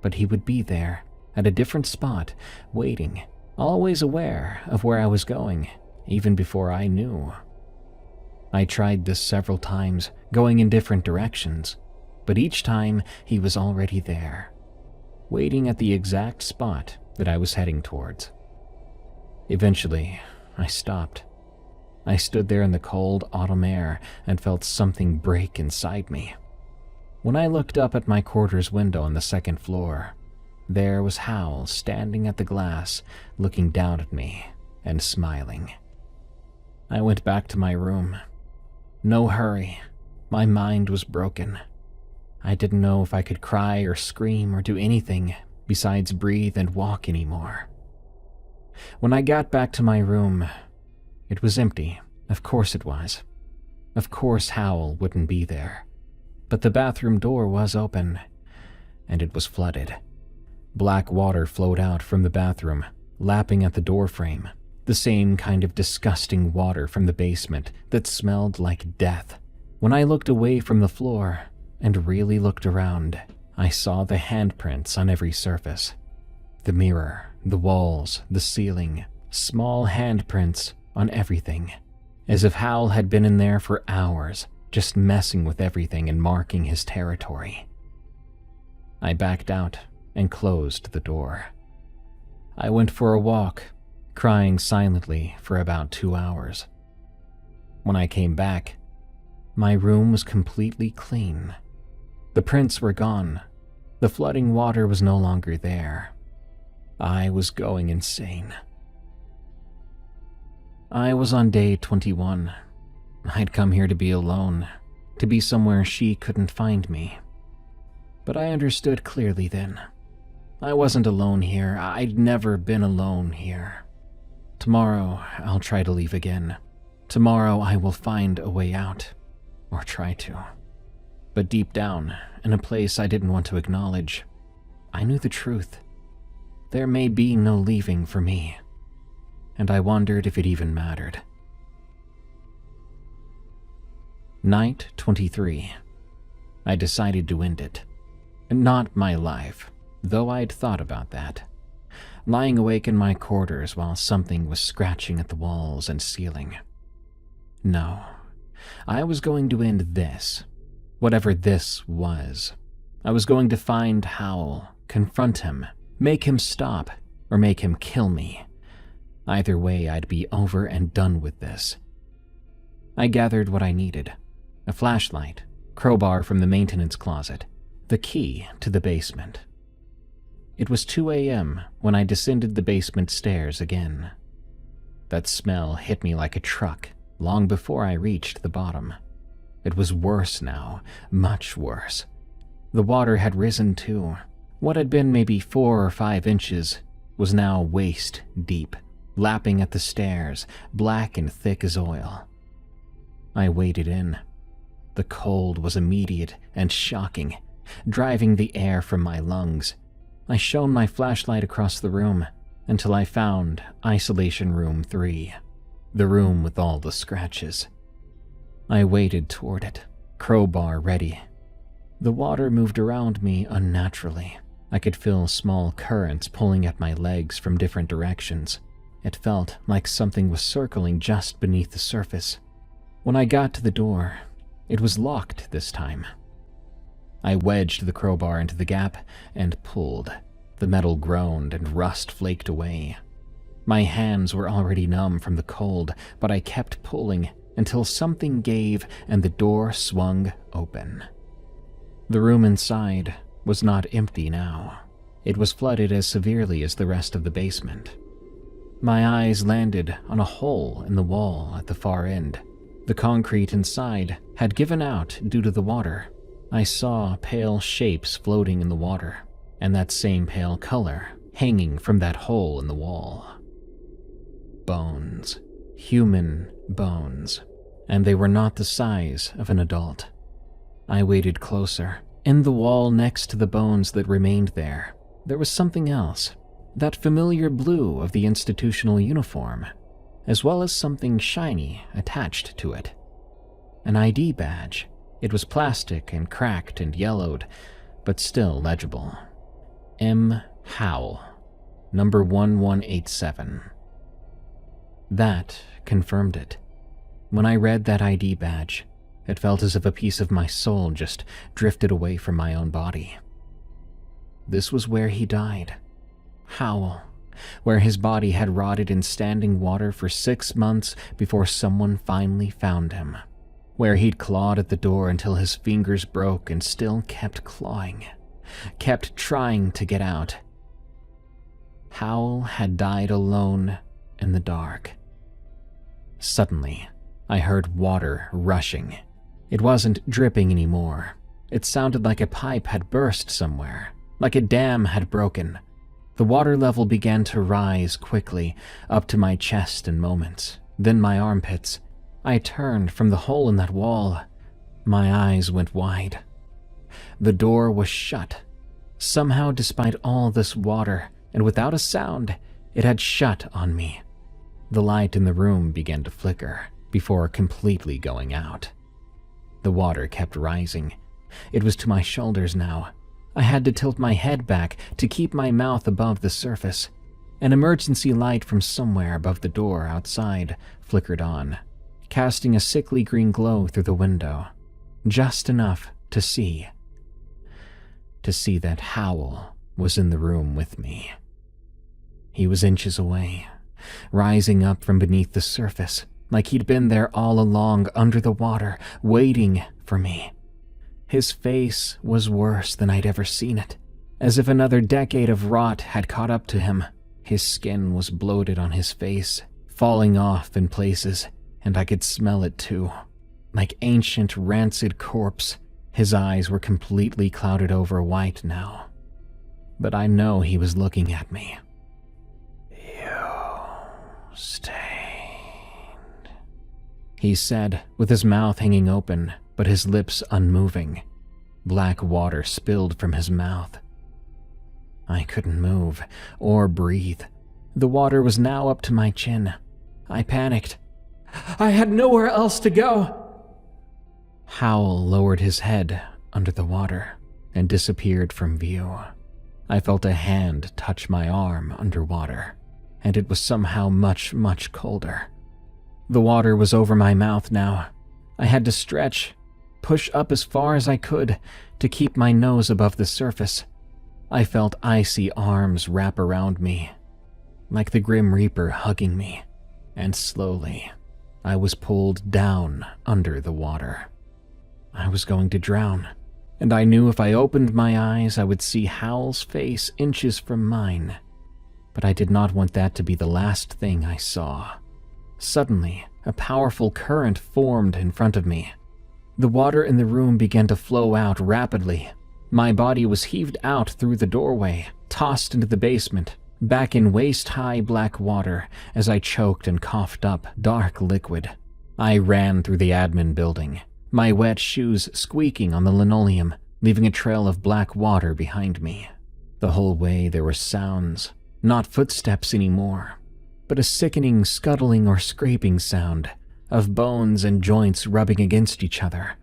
A: But he would be there, at a different spot, waiting, always aware of where I was going, even before I knew. I tried this several times, going in different directions, but each time he was already there, waiting at the exact spot that I was heading towards. Eventually, I stopped. I stood there in the cold autumn air and felt something break inside me. When I looked up at my quarters window on the second floor, there was Howell standing at the glass, looking down at me and smiling. I went back to my room. No hurry. My mind was broken. I didn't know if I could cry or scream or do anything besides breathe and walk anymore. When I got back to my room, it was empty. Of course it was. Of course Howell wouldn't be there. But the bathroom door was open, and it was flooded. Black water flowed out from the bathroom, lapping at the doorframe, the same kind of disgusting water from the basement that smelled like death. When I looked away from the floor and really looked around, I saw the handprints on every surface. The mirror, the walls, the ceiling, small handprints on everything, as if Howell had been in there for hours, just messing with everything and marking his territory. I backed out and closed the door. I went for a walk, crying silently for about 2 hours. When I came back, my room was completely clean. The prints were gone. The flooding water was no longer there. I was going insane. I was on day 21. I'd come here to be alone, to be somewhere she couldn't find me. But I understood clearly then. I wasn't alone here. I'd never been alone here. Tomorrow, I'll try to leave again. Tomorrow, I will find a way out. Or try to. But deep down, in a place I didn't want to acknowledge, I knew the truth. There may be no leaving for me. And I wondered if it even mattered. Night 23. I decided to end it. Not my life, though I'd thought about that. Lying awake in my quarters while something was scratching at the walls and ceiling. No, I was going to end this, whatever this was. I was going to find Howell, confront him, make him stop, or make him kill me. Either way, I'd be over and done with this. I gathered what I needed. a flashlight, crowbar from the maintenance closet, the key to the basement. It was 2 a.m. when I descended the basement stairs again. That smell hit me like a truck long before I reached the bottom. It was worse now, much worse. The water had risen too. What had been maybe 4 or 5 inches was now waist deep, lapping at the stairs, black and thick as oil. I waded in. The cold was immediate and shocking, driving the air from my lungs. I shone my flashlight across the room until I found Isolation Room 3, the room with all the scratches. I waded toward it, crowbar ready. The water moved around me unnaturally. I could feel small currents pulling at my legs from different directions. It felt like something was circling just beneath the surface. When I got to the door, it was locked this time. I wedged the crowbar into the gap and pulled. The metal groaned and rust flaked away. My hands were already numb from the cold, but I kept pulling until something gave and the door swung open. The room inside was not empty now. It was flooded as severely as the rest of the basement. My eyes landed on a hole in the wall at the far end. The concrete inside had given out due to the water. I saw pale shapes floating in the water, and that same pale color hanging from that hole in the wall. Bones. Human bones. And they were not the size of an adult. I waded closer. In the wall next to the bones that remained there was something else. That familiar blue of the institutional uniform, as well as something shiny attached to it. An ID badge. It was plastic and cracked and yellowed, but still legible. M. Howell, number 1187. That confirmed it. When I read that ID badge, it felt as if a piece of my soul just drifted away from my own body. This was where he died. Howell, where his body had rotted in standing water for 6 months before someone finally found him. Where he'd clawed at the door until his fingers broke and still kept clawing, kept trying to get out. Howell had died alone in the dark. Suddenly, I heard water rushing. It wasn't dripping anymore. It sounded like a pipe had burst somewhere, like a dam had broken. The water level began to rise quickly, up to my chest in moments, then my armpits. I turned from the hole in that wall. My eyes went wide. The door was shut. Somehow, despite all this water, and without a sound, it had shut on me. The light in the room began to flicker before completely going out. The water kept rising. It was to my shoulders now. I had to tilt my head back to keep my mouth above the surface. An emergency light from somewhere above the door outside flickered on, casting a sickly green glow through the window, just enough to see that Howell was in the room with me. He was inches away, rising up from beneath the surface, like he'd been there all along under the water, waiting for me. His face was worse than I'd ever seen it, as if another decade of rot had caught up to him. His skin was bloated on his face, falling off in places, and I could smell it too. Like ancient, rancid corpse, his eyes were completely clouded over white now. But I know he was looking at me. "You stained," he said, with his mouth hanging open, but his lips unmoving. Black water spilled from his mouth. I couldn't move or breathe. The water was now up to my chin. I panicked. I had nowhere else to go. Howell lowered his head under the water and disappeared from view. I felt a hand touch my arm underwater, and it was somehow much, much colder. The water was over my mouth now. I had to stretch, push up as far as I could to keep my nose above the surface. I felt icy arms wrap around me, like the Grim Reaper hugging me, and slowly I was pulled down under the water. I was going to drown, and I knew if I opened my eyes I would see Hal's face inches from mine. But I did not want that to be the last thing I saw. Suddenly, a powerful current formed in front of me. The water in the room began to flow out rapidly. My body was heaved out through the doorway, tossed into the basement, back in waist-high black water as I choked and coughed up dark liquid. I ran through the admin building, my wet shoes squeaking on the linoleum, leaving a trail of black water behind me. The whole way there were sounds, not footsteps anymore, but a sickening scuttling or scraping sound of bones and joints rubbing against each other.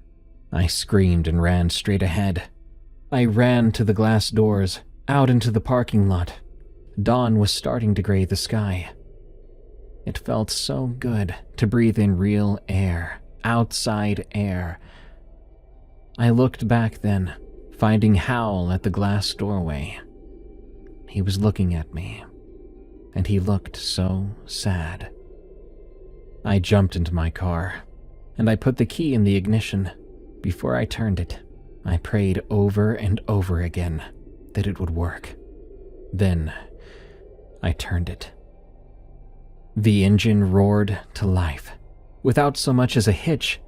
A: I screamed and ran straight ahead. I ran to the glass doors, out into the parking lot. Dawn was starting to gray the sky. It felt so good to breathe in real air, outside air. I looked back then, finding Hal at the glass doorway. He was looking at me, and he looked so sad. I jumped into my car, and I put the key in the ignition. Before I turned it, I prayed over and over again that it would work. Then, I turned it. The engine roared to life. Without so much as a hitch,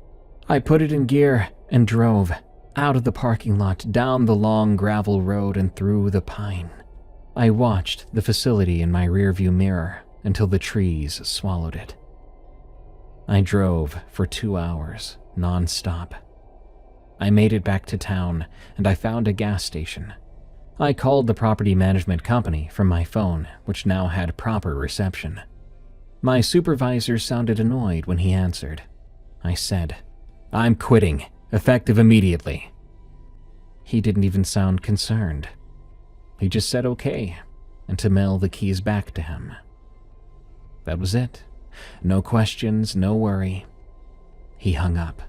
A: I put it in gear and drove out of the parking lot, down the long gravel road and through the pine. I watched the facility in my rearview mirror until the trees swallowed it. I drove for 2 hours, non-stop. I made it back to town, and I found a gas station. I called the property management company from my phone, which now had proper reception. My supervisor sounded annoyed when he answered. I said, "I'm quitting, effective immediately." He didn't even sound concerned. He just said okay, and to mail the keys back to him. That was it. No questions, no worry. He hung up.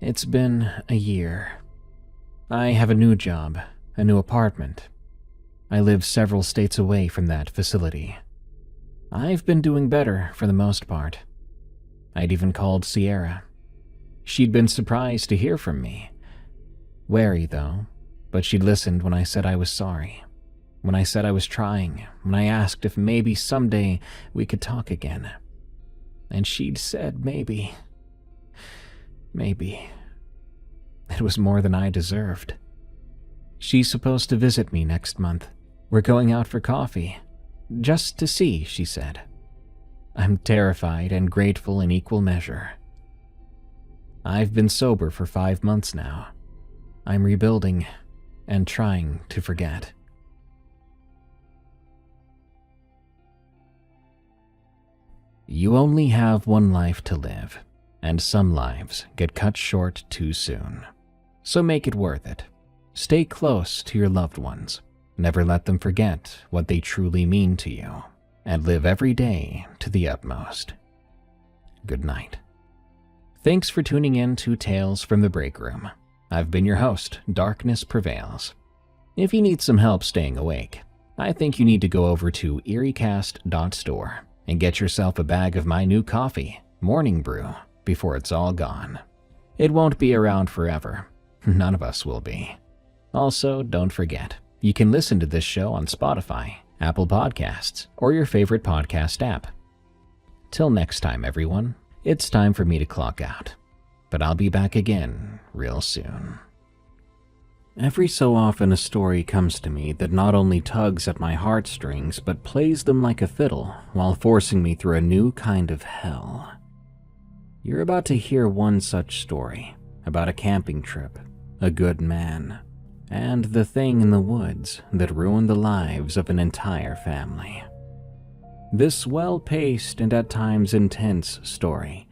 A: It's been a year. I have a new job, a new apartment. I live several states away from that facility. I've been doing better for the most part. I'd even called Sierra. She'd been surprised to hear from me. Wary, though, but she'd listened when I said I was sorry, when I said I was trying, when I asked if maybe someday we could talk again. And she'd said maybe. Maybe. It was more than I deserved. She's supposed to visit me next month. We're going out for coffee. Just to see, she said. I'm terrified and grateful in equal measure. I've been sober for 5 months now. I'm rebuilding and trying to forget. You only have one life to live, and some lives get cut short too soon. So make it worth it. Stay close to your loved ones. Never let them forget what they truly mean to you, and live every day to the utmost. Good night. Thanks for tuning in to Tales from the Break Room. I've been your host, Darkness Prevails. If you need some help staying awake, I think you need to go over to eeriecast.store and get yourself a bag of my new coffee, Morning Brew, before it's all gone. It won't be around forever. None of us will be. Also, don't forget, you can listen to this show on Spotify, Apple Podcasts, or your favorite podcast app. Till next time, everyone, it's time for me to clock out. But I'll be back again real soon. Every so often a story comes to me that not only tugs at my heartstrings, but plays them like a fiddle while forcing me through a new kind of hell. You're about to hear one such story about a camping trip, a good man, and the thing in the woods that ruined the lives of an entire family. This well-paced and at times intense story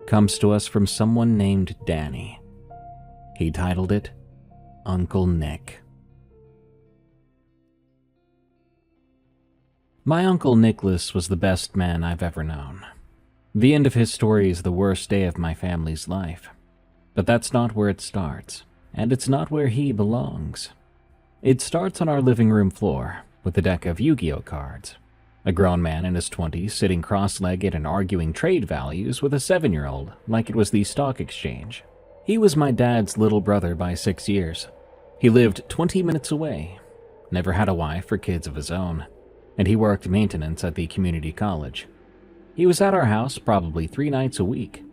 A: comes to us from someone named Danny. He titled it Uncle Nick. My Uncle Nicholas was the best man I've ever known. The end of his story is the worst day of my family's life. But that's not where it starts, and it's not where he belongs. It starts on our living room floor with a deck of Yu-Gi-Oh cards. A grown man in his 20s sitting cross-legged and arguing trade values with a 7-year-old like it was the stock exchange. He was my dad's little brother by 6 years. He lived 20 minutes away, never had a wife or kids of his own, and he worked maintenance at the community college. He was at our house probably 3 nights a week.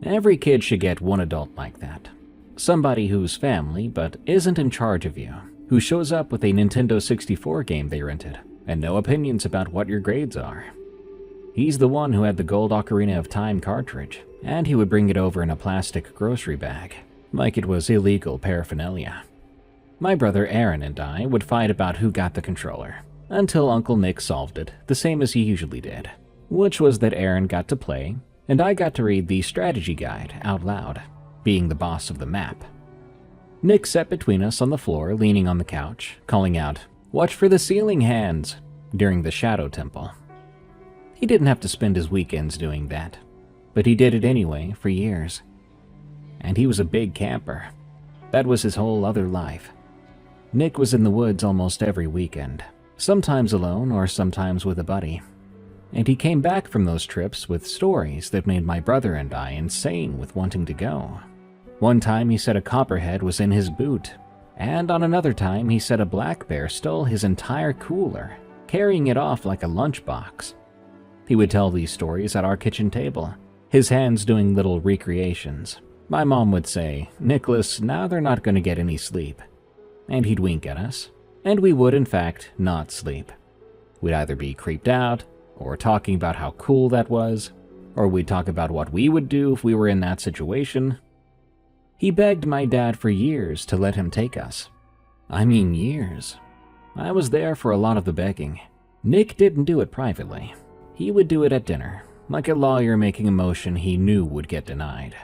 A: Every kid should get one adult like that. Somebody who's family but isn't in charge of you, who shows up with a Nintendo 64 game they rented, and no opinions about what your grades are. He's the one who had the gold Ocarina of Time cartridge, and he would bring it over in a plastic grocery bag, like it was illegal paraphernalia. My brother Aaron and I would fight about who got the controller, until Uncle Nick solved it the same as he usually did, which was that Aaron got to play, and I got to read the strategy guide out loud, being the boss of the map. Nick sat between us on the floor, leaning on the couch, calling out, "Watch for the ceiling hands," during the Shadow Temple. He didn't have to spend his weekends doing that, but he did it anyway for years. And he was a big camper. That was his whole other life. Nick was in the woods almost every weekend, sometimes alone or sometimes with a buddy. And he came back from those trips with stories that made my brother and I insane with wanting to go. One time he said a copperhead was in his boot, and on another time he said a black bear stole his entire cooler, carrying it off like a lunchbox. He would tell these stories at our kitchen table, his hands doing little recreations. My mom would say, "Nicholas, now they're not going to get any sleep." And he'd wink at us, and we would in fact not sleep. We'd either be creeped out, or talking about how cool that was, or we'd talk about what we would do if we were in that situation. He begged my dad for years to let him take us. I mean years. I was there for a lot of the begging. Nick didn't do it privately. He would do it at dinner, like a lawyer making a motion he knew would get denied.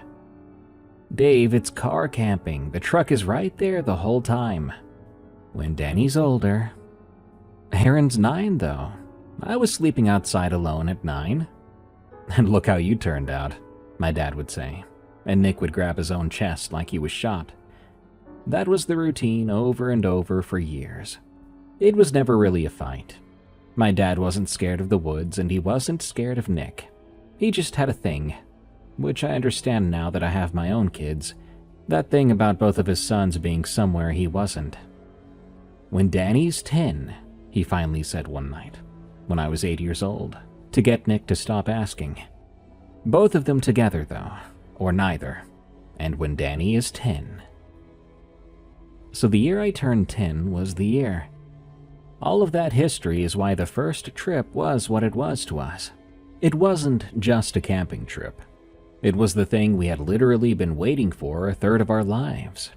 A: "Dave, it's car camping. The truck is right there the whole time." When Danny's older. Aaron's 9 though. I was sleeping outside alone at 9. "And look how you turned out," my dad would say, and Nick would grab his own chest like he was shot. That was the routine over and over for years. It was never really a fight. My dad wasn't scared of the woods, and he wasn't scared of Nick. He just had a thing, which I understand now that I have my own kids, that thing about both of his sons being somewhere he wasn't. "When Danny's 10, he finally said one night, when I was 8 years old, to get Nick to stop asking. Both of them together, though, or neither, and when Danny is 10. So the year I turned 10 was the year. All of that history is why the first trip was what it was to us. It wasn't just a camping trip. It was the thing we had literally been waiting for a third of our lives.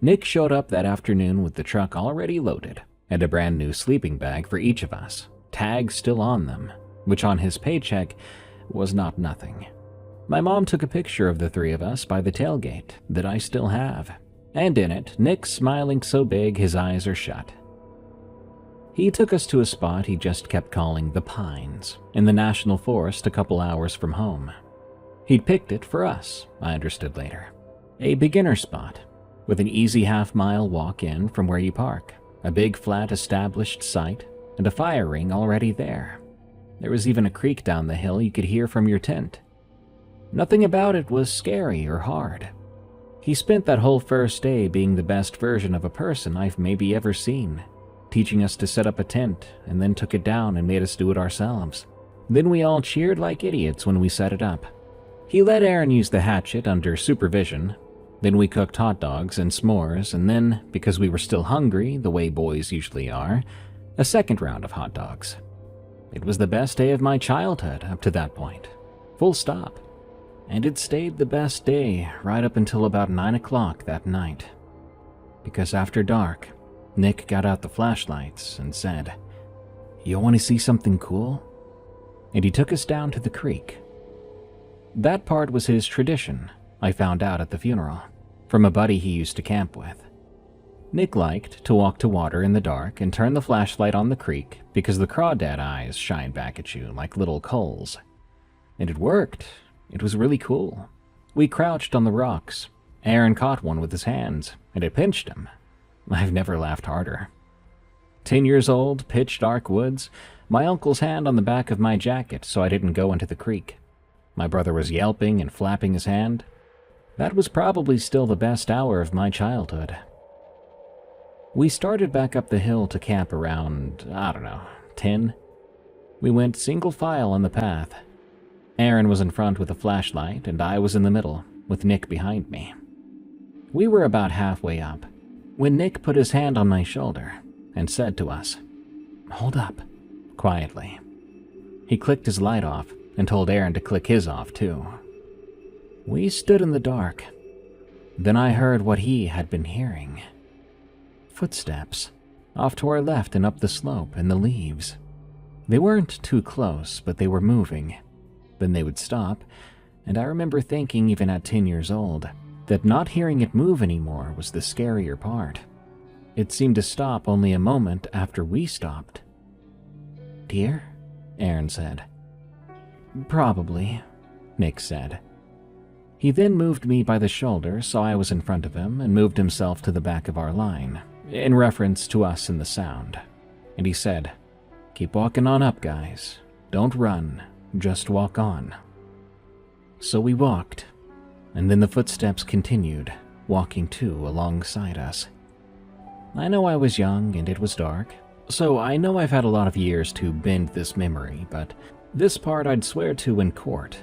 A: Nick showed up that afternoon with the truck already loaded, and a brand new sleeping bag for each of us, tags still on them, which on his paycheck was not nothing. My mom took a picture of the 3 of us by the tailgate that I still have, and in it, Nick's smiling so big his eyes are shut. He took us to a spot he just kept calling the Pines, in the National Forest a couple hours from home. He'd picked it for us, I understood later. A beginner spot, with an easy half-mile walk in from where you park, a big flat established site, and a fire ring already there. There was even a creek down the hill you could hear from your tent. Nothing about it was scary or hard. He spent that whole first day being the best version of a person I've maybe ever seen, teaching us to set up a tent, and then took it down and made us do it ourselves. Then we all cheered like idiots when we set it up. He let Aaron use the hatchet under supervision. Then we cooked hot dogs and s'mores, and then, because we were still hungry, the way boys usually are, a second round of hot dogs. It was the best day of my childhood up to that point. Full stop. And it stayed the best day right up until about 9 o'clock that night. Because after dark, Nick got out the flashlights and said, "You want to see something cool?" And he took us down to the creek. That part was his tradition, I found out at the funeral, from a buddy he used to camp with. Nick liked to walk to water in the dark and turn the flashlight on the creek because the crawdad eyes shine back at you like little coals. And it worked. It was really cool. We crouched on the rocks. Aaron caught one with his hands, and it pinched him. I've never laughed harder. 10 years old, pitch dark woods, my uncle's hand on the back of my jacket so I didn't go into the creek. My brother was yelping and flapping his hand. That was probably still the best hour of my childhood. We started back up the hill to camp around, 10. We went single file on the path. Aaron was in front with a flashlight, and I was in the middle, with Nick behind me. We were about halfway up, when Nick put his hand on my shoulder and said to us, "Hold up," quietly. He clicked his light off and told Aaron to click his off too. We stood in the dark. Then I heard what he had been hearing. Footsteps, off to our left and up the slope in the leaves. They weren't too close, but they were moving. Then they would stop, and I remember thinking, even at 10 years old, that not hearing it move anymore was the scarier part. It seemed to stop only a moment after we stopped. "Deer?" Aaron said. "Probably," Nick said. He then moved me by the shoulder so I was in front of him and moved himself to the back of our line, in reference to us in the sound. And he said, "Keep walking on up, guys. Don't run, just walk on." So we walked, and then the footsteps continued, walking too alongside us. I know I was young and it was dark, so I know I've had a lot of years to bend this memory, but this part I'd swear to in court.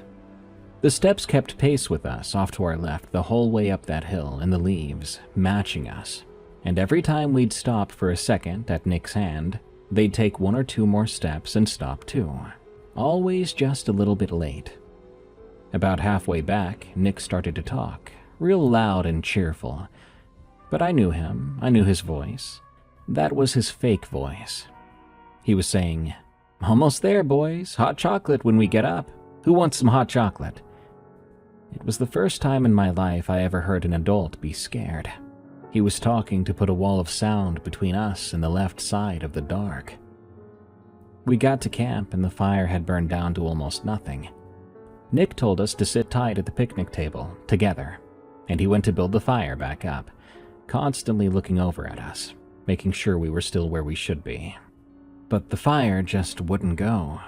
A: The steps kept pace with us off to our left the whole way up that hill in the leaves, matching us, and every time we'd stop for a second at Nick's hand, they'd take 1 or 2 more steps and stop too, always just a little bit late. About halfway back, Nick started to talk, real loud and cheerful. But I knew him, I knew his voice. That was his fake voice. He was saying, "Almost there, boys. Hot chocolate when we get up. Who wants some hot chocolate?" It was the first time in my life I ever heard an adult be scared. He was talking to put a wall of sound between us and the left side of the dark. We got to camp and the fire had burned down to almost nothing. Nick told us to sit tight at the picnic table, together, and he went to build the fire back up, constantly looking over at us, making sure we were still where we should be. But the fire just wouldn't go.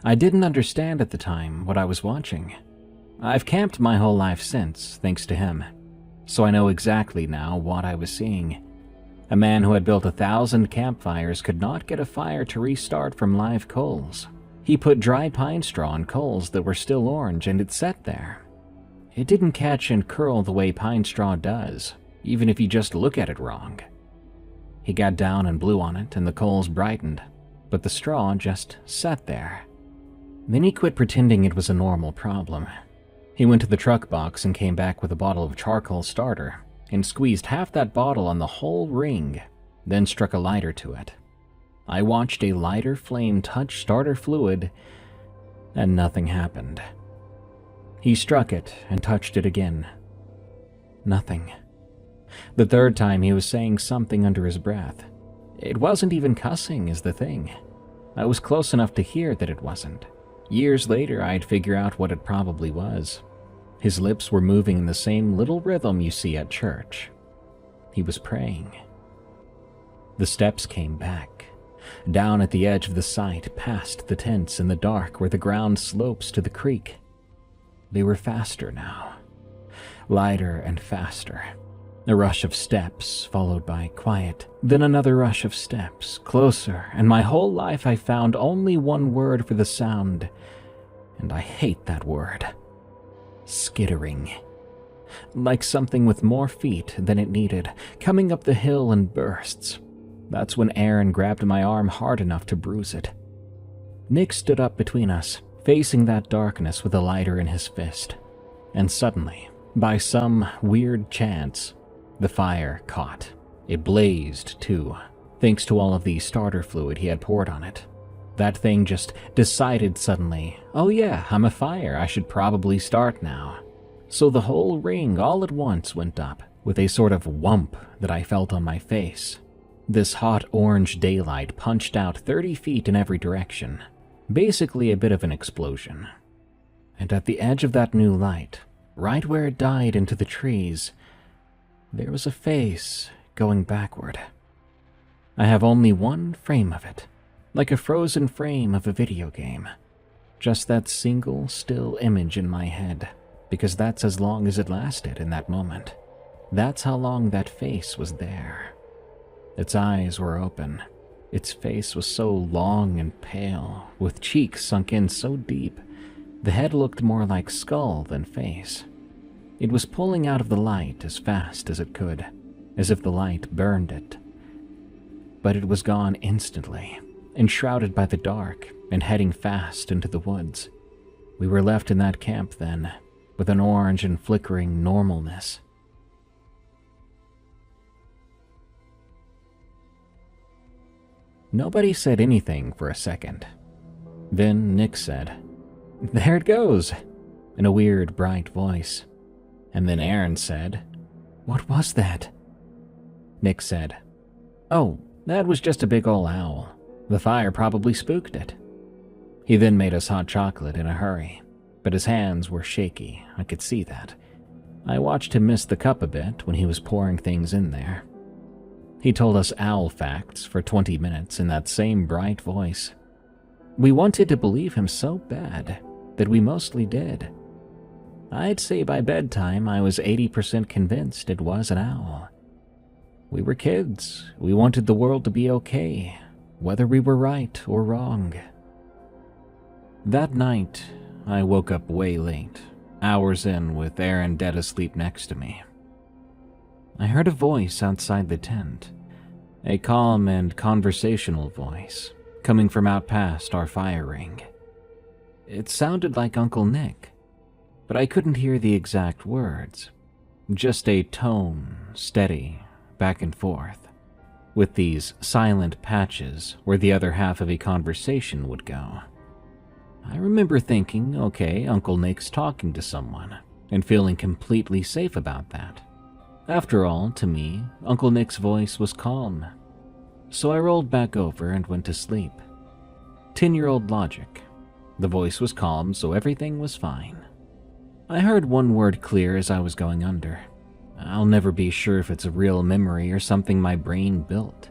A: I didn't understand at the time what I was watching. I've camped my whole life since, thanks to him, so I know exactly now what I was seeing. A man who had built 1,000 campfires could not get a fire to restart from live coals. He put dry pine straw on coals that were still orange, and it sat there. It didn't catch and curl the way pine straw does, even if you just look at it wrong. He got down and blew on it, and the coals brightened, but the straw just sat there. Then he quit pretending it was a normal problem. He went to the truck box and came back with a bottle of charcoal starter, and squeezed half that bottle on the whole ring, then struck a lighter to it. I watched a lighter flame touch starter fluid, and nothing happened. He struck it and touched it again. Nothing. The third time he was saying something under his breath. It wasn't even cussing is the thing. I was close enough to hear that it wasn't. Years later, I'd figure out what it probably was. His lips were moving in the same little rhythm you see at church. He was praying. The steps came back, down at the edge of the site, past the tents in the dark where the ground slopes to the creek. They were faster now, lighter and faster. A rush of steps, followed by quiet, then another rush of steps, closer, and my whole life I found only one word for the sound, and I hate that word. Skittering. Like something with more feet than it needed, coming up the hill in bursts. That's when Aaron grabbed my arm hard enough to bruise it. Nick stood up between us, facing that darkness with a lighter in his fist. And suddenly, by some weird chance, the fire caught. It blazed, too, thanks to all of the starter fluid he had poured on it. That thing just decided suddenly, oh yeah, I'm a fire, I should probably start now. So the whole ring all at once went up, with a sort of whump that I felt on my face. This hot orange daylight punched out 30 feet in every direction, basically a bit of an explosion. And at the edge of that new light, right where it died into the trees, there was a face going backward. I have only one frame of it, like a frozen frame of a video game. Just that single, still image in my head, because that's as long as it lasted in that moment. That's how long that face was there. Its eyes were open. Its face was so long and pale, with cheeks sunk in so deep. The head looked more like skull than face. It was pulling out of the light as fast as it could, as if the light burned it. But it was gone instantly, enshrouded by the dark and heading fast into the woods. We were left in that camp then, with an orange and flickering normalness. Nobody said anything for a second. Then Nick said, "There it goes," in a weird, bright voice. And then Aaron said, "What was that?" Nick said, "Oh, that was just a big ol' owl. The fire probably spooked it." He then made us hot chocolate in a hurry, but his hands were shaky, I could see that. I watched him miss the cup a bit when he was pouring things in there. He told us owl facts for 20 minutes in that same bright voice. We wanted to believe him so bad that we mostly did. I'd say by bedtime I was 80% convinced it was an owl. We were kids. We wanted the world to be okay, whether we were right or wrong. That night, I woke up way late, hours in with Aaron dead asleep next to me. I heard a voice outside the tent, a calm and conversational voice, coming from out past our fire ring. It sounded like Uncle Nick, but I couldn't hear the exact words, just a tone, steady, back and forth, with these silent patches where the other half of a conversation would go. I remember thinking, okay, Uncle Nick's talking to someone, and feeling completely safe about that. After all, to me, Uncle Nick's voice was calm. So I rolled back over and went to sleep. 10-year-old logic. The voice was calm, so everything was fine. I heard one word clear as I was going under. I'll never be sure if it's a real memory or something my brain built.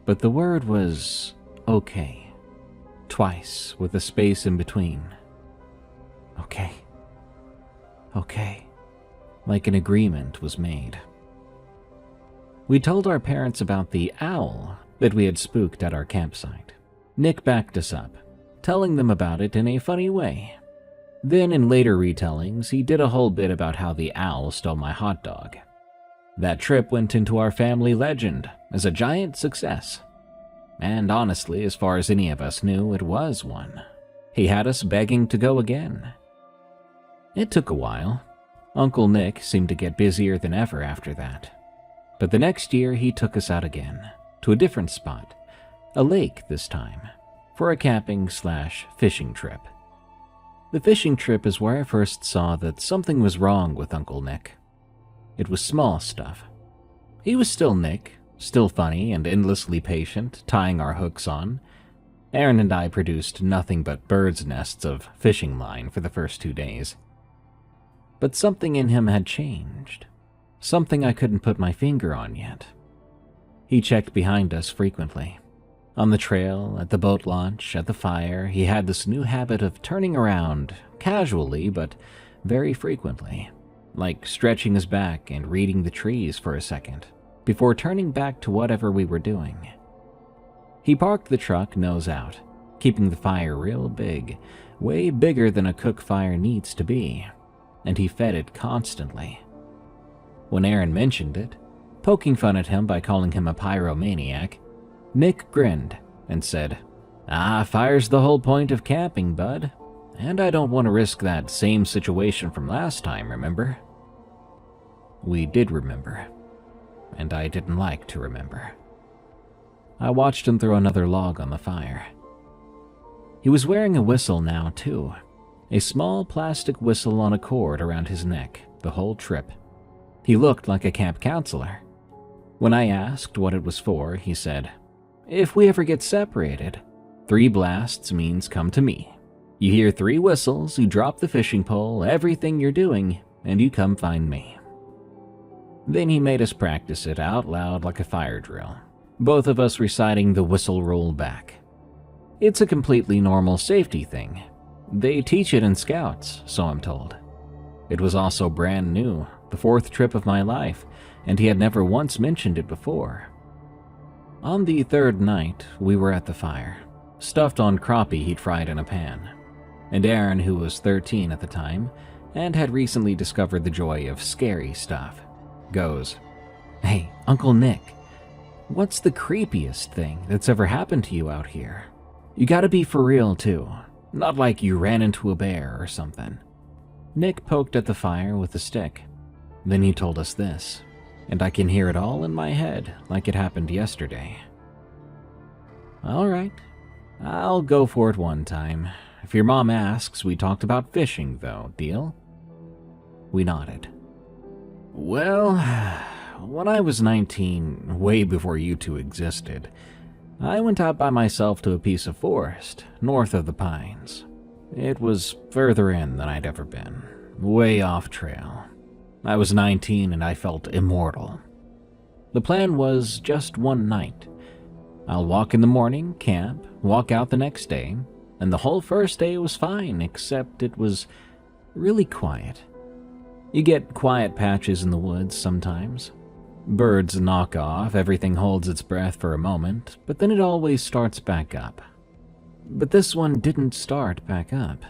A: But the word was okay. Twice, with a space in between. Okay. Okay. Like an agreement was made. We told our parents about the owl that we had spooked at our campsite. Nick backed us up, telling them about it in a funny way. Then in later retellings, he did a whole bit about how the owl stole my hot dog. That trip went into our family legend as a giant success. And honestly, as far as any of us knew, it was one. He had us begging to go again. It took a while. Uncle Nick seemed to get busier than ever after that. But the next year he took us out again, to a different spot, a lake this time, for a camping/fishing trip. The fishing trip is where I first saw that something was wrong with Uncle Nick. It was small stuff. He was still Nick, still funny and endlessly patient, tying our hooks on. Aaron and I produced nothing but birds' nests of fishing line for the first 2 days. But something in him had changed. Something I couldn't put my finger on yet. He checked behind us frequently. On the trail, at the boat launch, at the fire, he had this new habit of turning around, casually but very frequently, like stretching his back and reading the trees for a second, before turning back to whatever we were doing. He parked the truck nose out, keeping the fire real big, way bigger than a cook fire needs to be, and he fed it constantly. When Aaron mentioned it, poking fun at him by calling him a pyromaniac, Nick grinned and said, "Fire's the whole point of camping, bud, and I don't want to risk that same situation from last time, remember?" We did remember, and I didn't like to remember. I watched him throw another log on the fire. He was wearing a whistle now, too, a small plastic whistle on a cord around his neck the whole trip. He looked like a camp counselor. When I asked what it was for, he said, "If we ever get separated, 3 blasts means come to me. You hear 3 whistles, you drop the fishing pole, everything you're doing, and you come find me." Then he made us practice it out loud like a fire drill. both of us reciting the whistle roll back. It's a completely normal safety thing. They teach it in Scouts, so I'm told. It was also brand new, the fourth trip of my life, and he had never once mentioned it before. On the third night, we were at the fire, stuffed on crappie he'd fried in a pan. And Aaron, who was 13 at the time, and had recently discovered the joy of scary stuff, goes, "Hey, Uncle Nick, what's the creepiest thing that's ever happened to you out here? You gotta be for real, too. Not like you ran into a bear or something." Nick poked at the fire with a stick. Then he told us this, and I can hear it all in my head like it happened yesterday. "All right, I'll go for it one time. If your mom asks, we talked about fishing, though, deal?" We nodded. "Well, when I was 19, way before you two existed, I went out by myself to a piece of forest north of the Pines. It was further in than I'd ever been, way off trail. I was 19 and I felt immortal. The plan was just one night. I'll walk in the morning, camp, walk out the next day, and the whole first day was fine, except it was really quiet. You get quiet patches in the woods sometimes. Birds knock off, everything holds its breath for a moment, but then it always starts back up. But this one didn't start back up.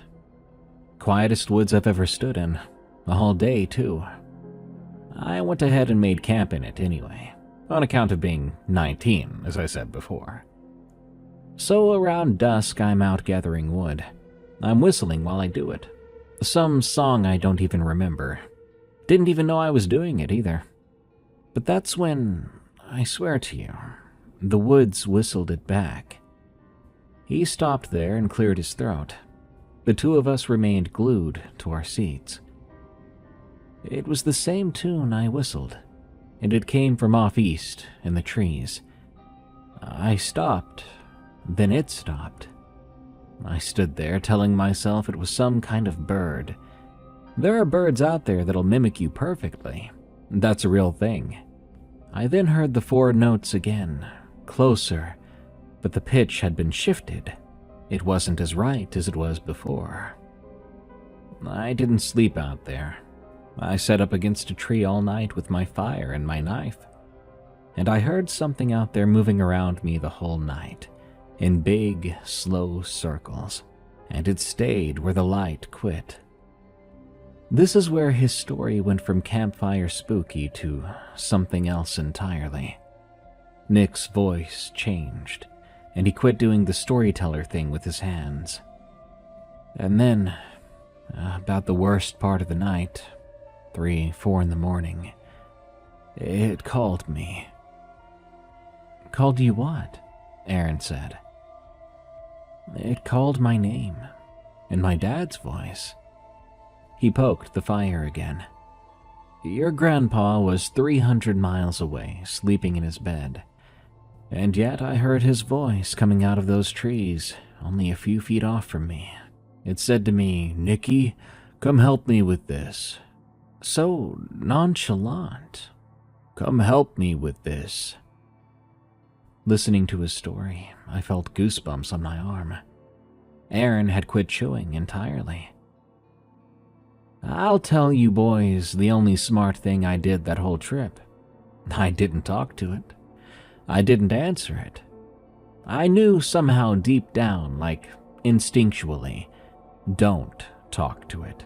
A: Quietest woods I've ever stood in, the whole day too. I went ahead and made camp in it anyway, on account of being 19, as I said before. So around dusk I'm out gathering wood. I'm whistling while I do it. Some song I don't even remember. Didn't even know I was doing it either. But that's when, I swear to you, the woods whistled it back. He stopped there and cleared his throat. The two of us remained glued to our seats. It was the same tune I whistled, and it came from off east in the trees. I stopped, then it stopped. I stood there telling myself it was some kind of bird. There are birds out there that'll mimic you perfectly. That's a real thing. I then heard the four notes again, closer, but the pitch had been shifted. It wasn't as right as it was before. I didn't sleep out there. I sat up against a tree all night with my fire and my knife. And I heard something out there moving around me the whole night, in big, slow circles, and it stayed where the light quit. This is where his story went from campfire spooky to something else entirely. Nick's voice changed, and he quit doing the storyteller thing with his hands. And then, about the worst part of the night, 3, 4 in the morning, it called me. "Called you what?" Aaron said. "It called my name, in my dad's voice." He poked the fire again. "Your grandpa was 300 miles away, sleeping in his bed. And yet I heard his voice coming out of those trees, only a few feet off from me. It said to me, 'Nicky, come help me with this.' So nonchalant. 'Come help me with this.'" Listening to his story, I felt goosebumps on my arm. Aaron had quit chewing entirely. "I'll tell you boys the only smart thing I did that whole trip. I didn't talk to it. I didn't answer it. I knew somehow deep down, like instinctually, don't talk to it.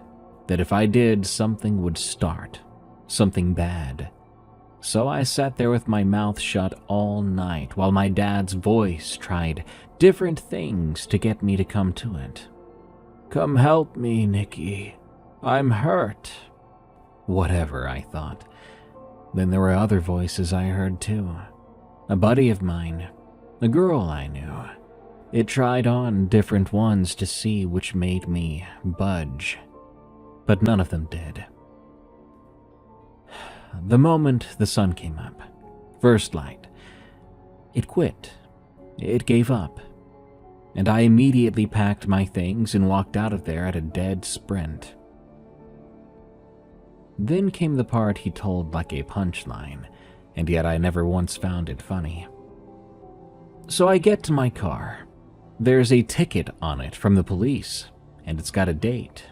A: That if I did, something would start. Something bad. So I sat there with my mouth shut all night while my dad's voice tried different things to get me to come to it. 'Come help me, Nicky. I'm hurt.' Whatever, I thought. Then there were other voices I heard too. A buddy of mine, a girl I knew. It tried on different ones to see which made me budge, but none of them did. The moment the sun came up, first light, it quit. It gave up. And I immediately packed my things and walked out of there at a dead sprint. Then came the part he told like a punchline, and yet I never once found it funny. So I get to my car. There's a ticket on it from the police, and it's got a date.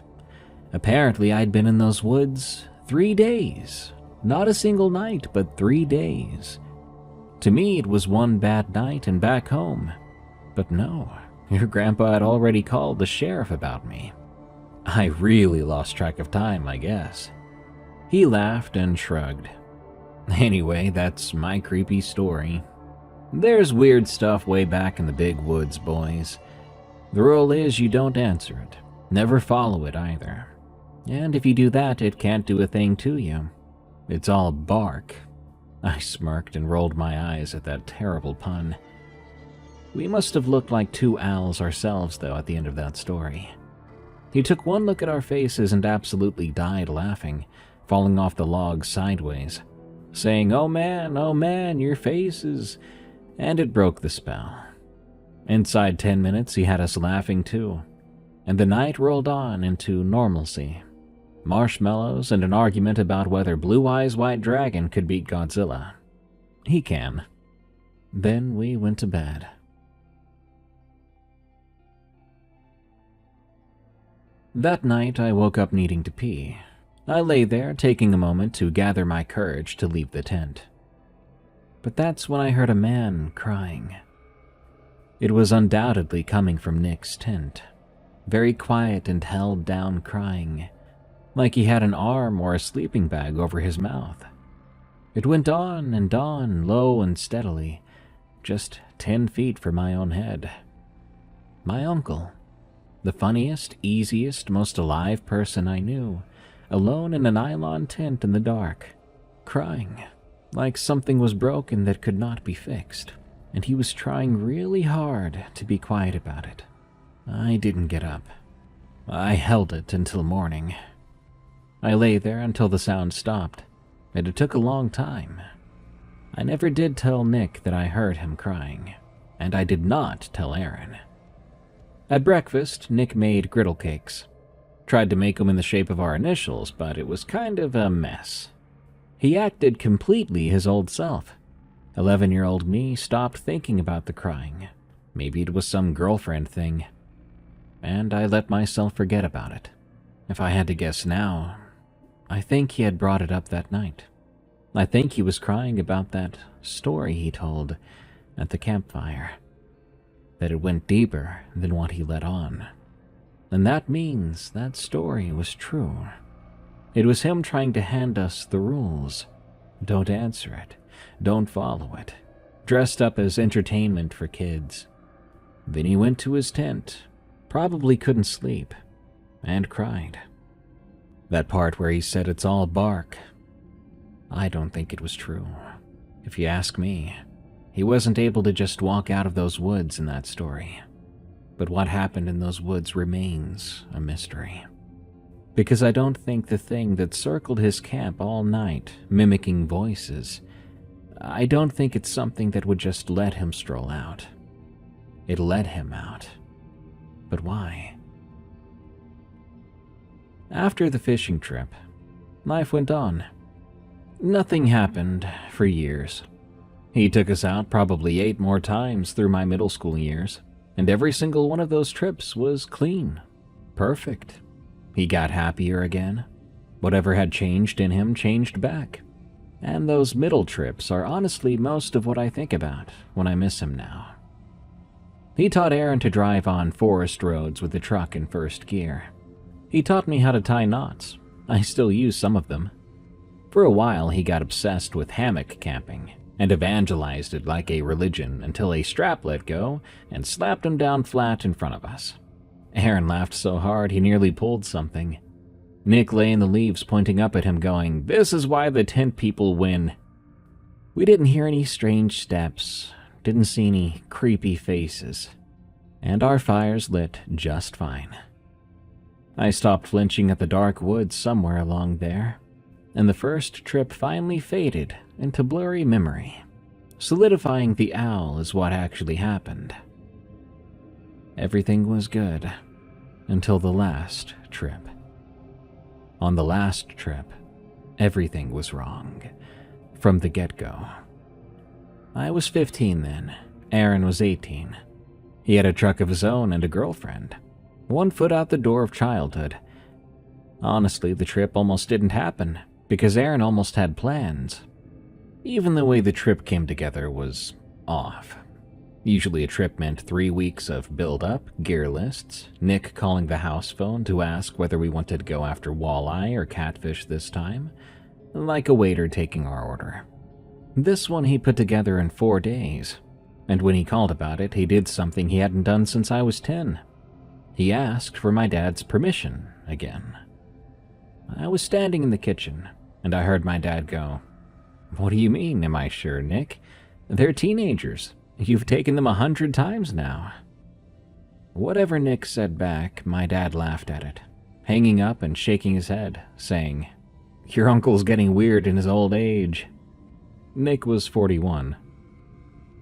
A: Apparently, I'd been in those woods 3 days. Not a single night, but 3 days. To me, it was one bad night and back home. But no, your grandpa had already called the sheriff about me. I really lost track of time, I guess. He laughed and shrugged. Anyway, that's my creepy story. There's weird stuff way back in the big woods, boys. The rule is you don't answer it. Never follow it either. And if you do that, it can't do a thing to you. It's all bark. I smirked and rolled my eyes at that terrible pun. We must have looked like two owls ourselves, though, at the end of that story. He took one look at our faces and absolutely died laughing, falling off the log sideways, saying, oh man, your faces," and it broke the spell. Inside 10 minutes, he had us laughing too, and the night rolled on into normalcy. Marshmallows and an argument about whether Blue Eyes White Dragon could beat Godzilla. He can. Then we went to bed. That night, I woke up needing to pee. I lay there, taking a moment to gather my courage to leave the tent. But that's when I heard a man crying. It was undoubtedly coming from Nick's tent. Very quiet and held down crying, like he had an arm or a sleeping bag over his mouth. It went on and on, low and steadily, just 10 feet from my own head. My uncle, the funniest, easiest, most alive person I knew, alone in a nylon tent in the dark, crying, like something was broken that could not be fixed, and he was trying really hard to be quiet about it. I didn't get up. I held it until morning. I lay there until the sound stopped, and it took a long time. I never did tell Nick that I heard him crying, and I did not tell Aaron. At breakfast, Nick made griddle cakes. Tried to make them in the shape of our initials, but it was kind of a mess. He acted completely his old self. 11-year-old me stopped thinking about the crying. Maybe it was some girlfriend thing. And I let myself forget about it. If I had to guess now, I think he had brought it up that night. I think he was crying about that story he told at the campfire. That it went deeper than what he let on. And that means that story was true. It was him trying to hand us the rules. Don't answer it. Don't follow it. Dressed up as entertainment for kids. Then he went to his tent, probably couldn't sleep, and cried. That part where he said it's all bark, I don't think it was true. If you ask me, he wasn't able to just walk out of those woods in that story. But what happened in those woods remains a mystery. Because I don't think the thing that circled his camp all night, mimicking voices, I don't think it's something that would just let him stroll out. It let him out. But why? After the fishing trip, life went on. Nothing happened for years. He took us out probably 8 more times through my middle school years, and every single one of those trips was clean. Perfect. He got happier again. Whatever had changed in him changed back. And those middle trips are honestly most of what I think about when I miss him now. He taught Aaron to drive on forest roads with the truck in first gear. He taught me how to tie knots. I still use some of them. For a while, he got obsessed with hammock camping and evangelized it like a religion until a strap let go and slapped him down flat in front of us. Aaron laughed so hard he nearly pulled something. Nick lay in the leaves pointing up at him going, "This is why the tent people win." We didn't hear any strange steps, didn't see any creepy faces, and our fires lit just fine. I stopped flinching at the dark woods somewhere along there, and the first trip finally faded into blurry memory, solidifying the owl as what actually happened. Everything was good until the last trip. On the last trip, everything was wrong from the get-go. I was 15 then, Aaron was 18. He had a truck of his own and a girlfriend. 1 foot out the door of childhood. Honestly, the trip almost didn't happen because Aaron almost had plans. Even the way the trip came together was off. Usually a trip meant 3 weeks of build-up, gear lists, Nick calling the house phone to ask whether we wanted to go after walleye or catfish this time, like a waiter taking our order. This one he put together in 4 days, and when he called about it, he did something he hadn't done since I was 10. He asked for my dad's permission again. I was standing in the kitchen, and I heard my dad go, "What do you mean, am I sure, Nick? They're teenagers. You've taken them 100 times now." Whatever Nick said back, my dad laughed at it, hanging up and shaking his head, saying, "Your uncle's getting weird in his old age." Nick was 41.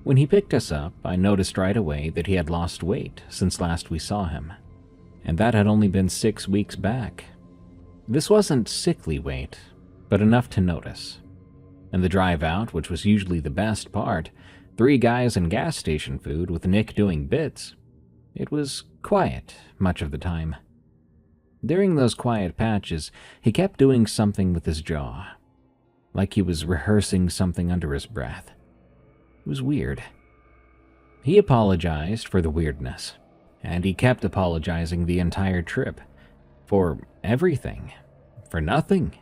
A: When he picked us up, I noticed right away that he had lost weight since last we saw him, and that had only been 6 weeks back. This wasn't sickly weight, but enough to notice. And the drive out, which was usually the best part, 3 guys and gas station food with Nick doing bits. It was quiet much of the time. During those quiet patches, he kept doing something with his jaw, like he was rehearsing something under his breath. It was weird. He apologized for the weirdness, and he kept apologizing the entire trip. For everything. For nothing.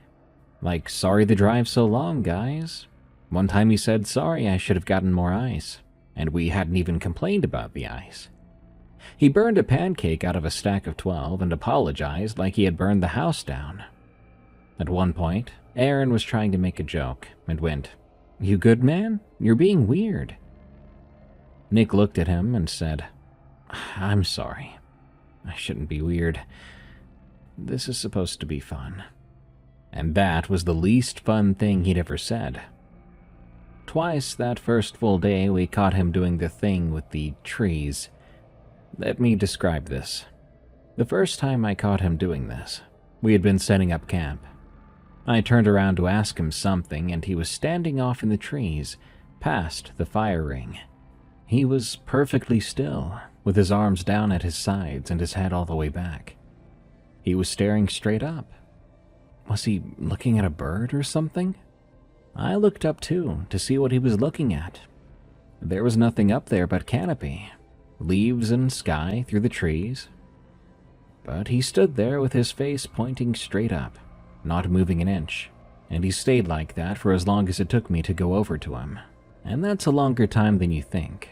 A: Like, sorry the drive's so long, guys. One time he said, sorry, I should have gotten more ice, and we hadn't even complained about the ice. He burned a pancake out of a stack of 12 and apologized like he had burned the house down. At one point, Aaron was trying to make a joke and went, "You good, man? You're being weird." Nick looked at him and said, "I'm sorry. I shouldn't be weird. This is supposed to be fun." And that was the least fun thing he'd ever said. Twice that first full day, we caught him doing the thing with the trees. Let me describe this. The first time I caught him doing this, we had been setting up camp. I turned around to ask him something, and he was standing off in the trees, past the fire ring. He was perfectly still, with his arms down at his sides and his head all the way back. He was staring straight up. Was he looking at a bird or something? I looked up too, to see what he was looking at. There was nothing up there but canopy, leaves and sky through the trees. But he stood there with his face pointing straight up, not moving an inch, and he stayed like that for as long as it took me to go over to him, and that's a longer time than you think.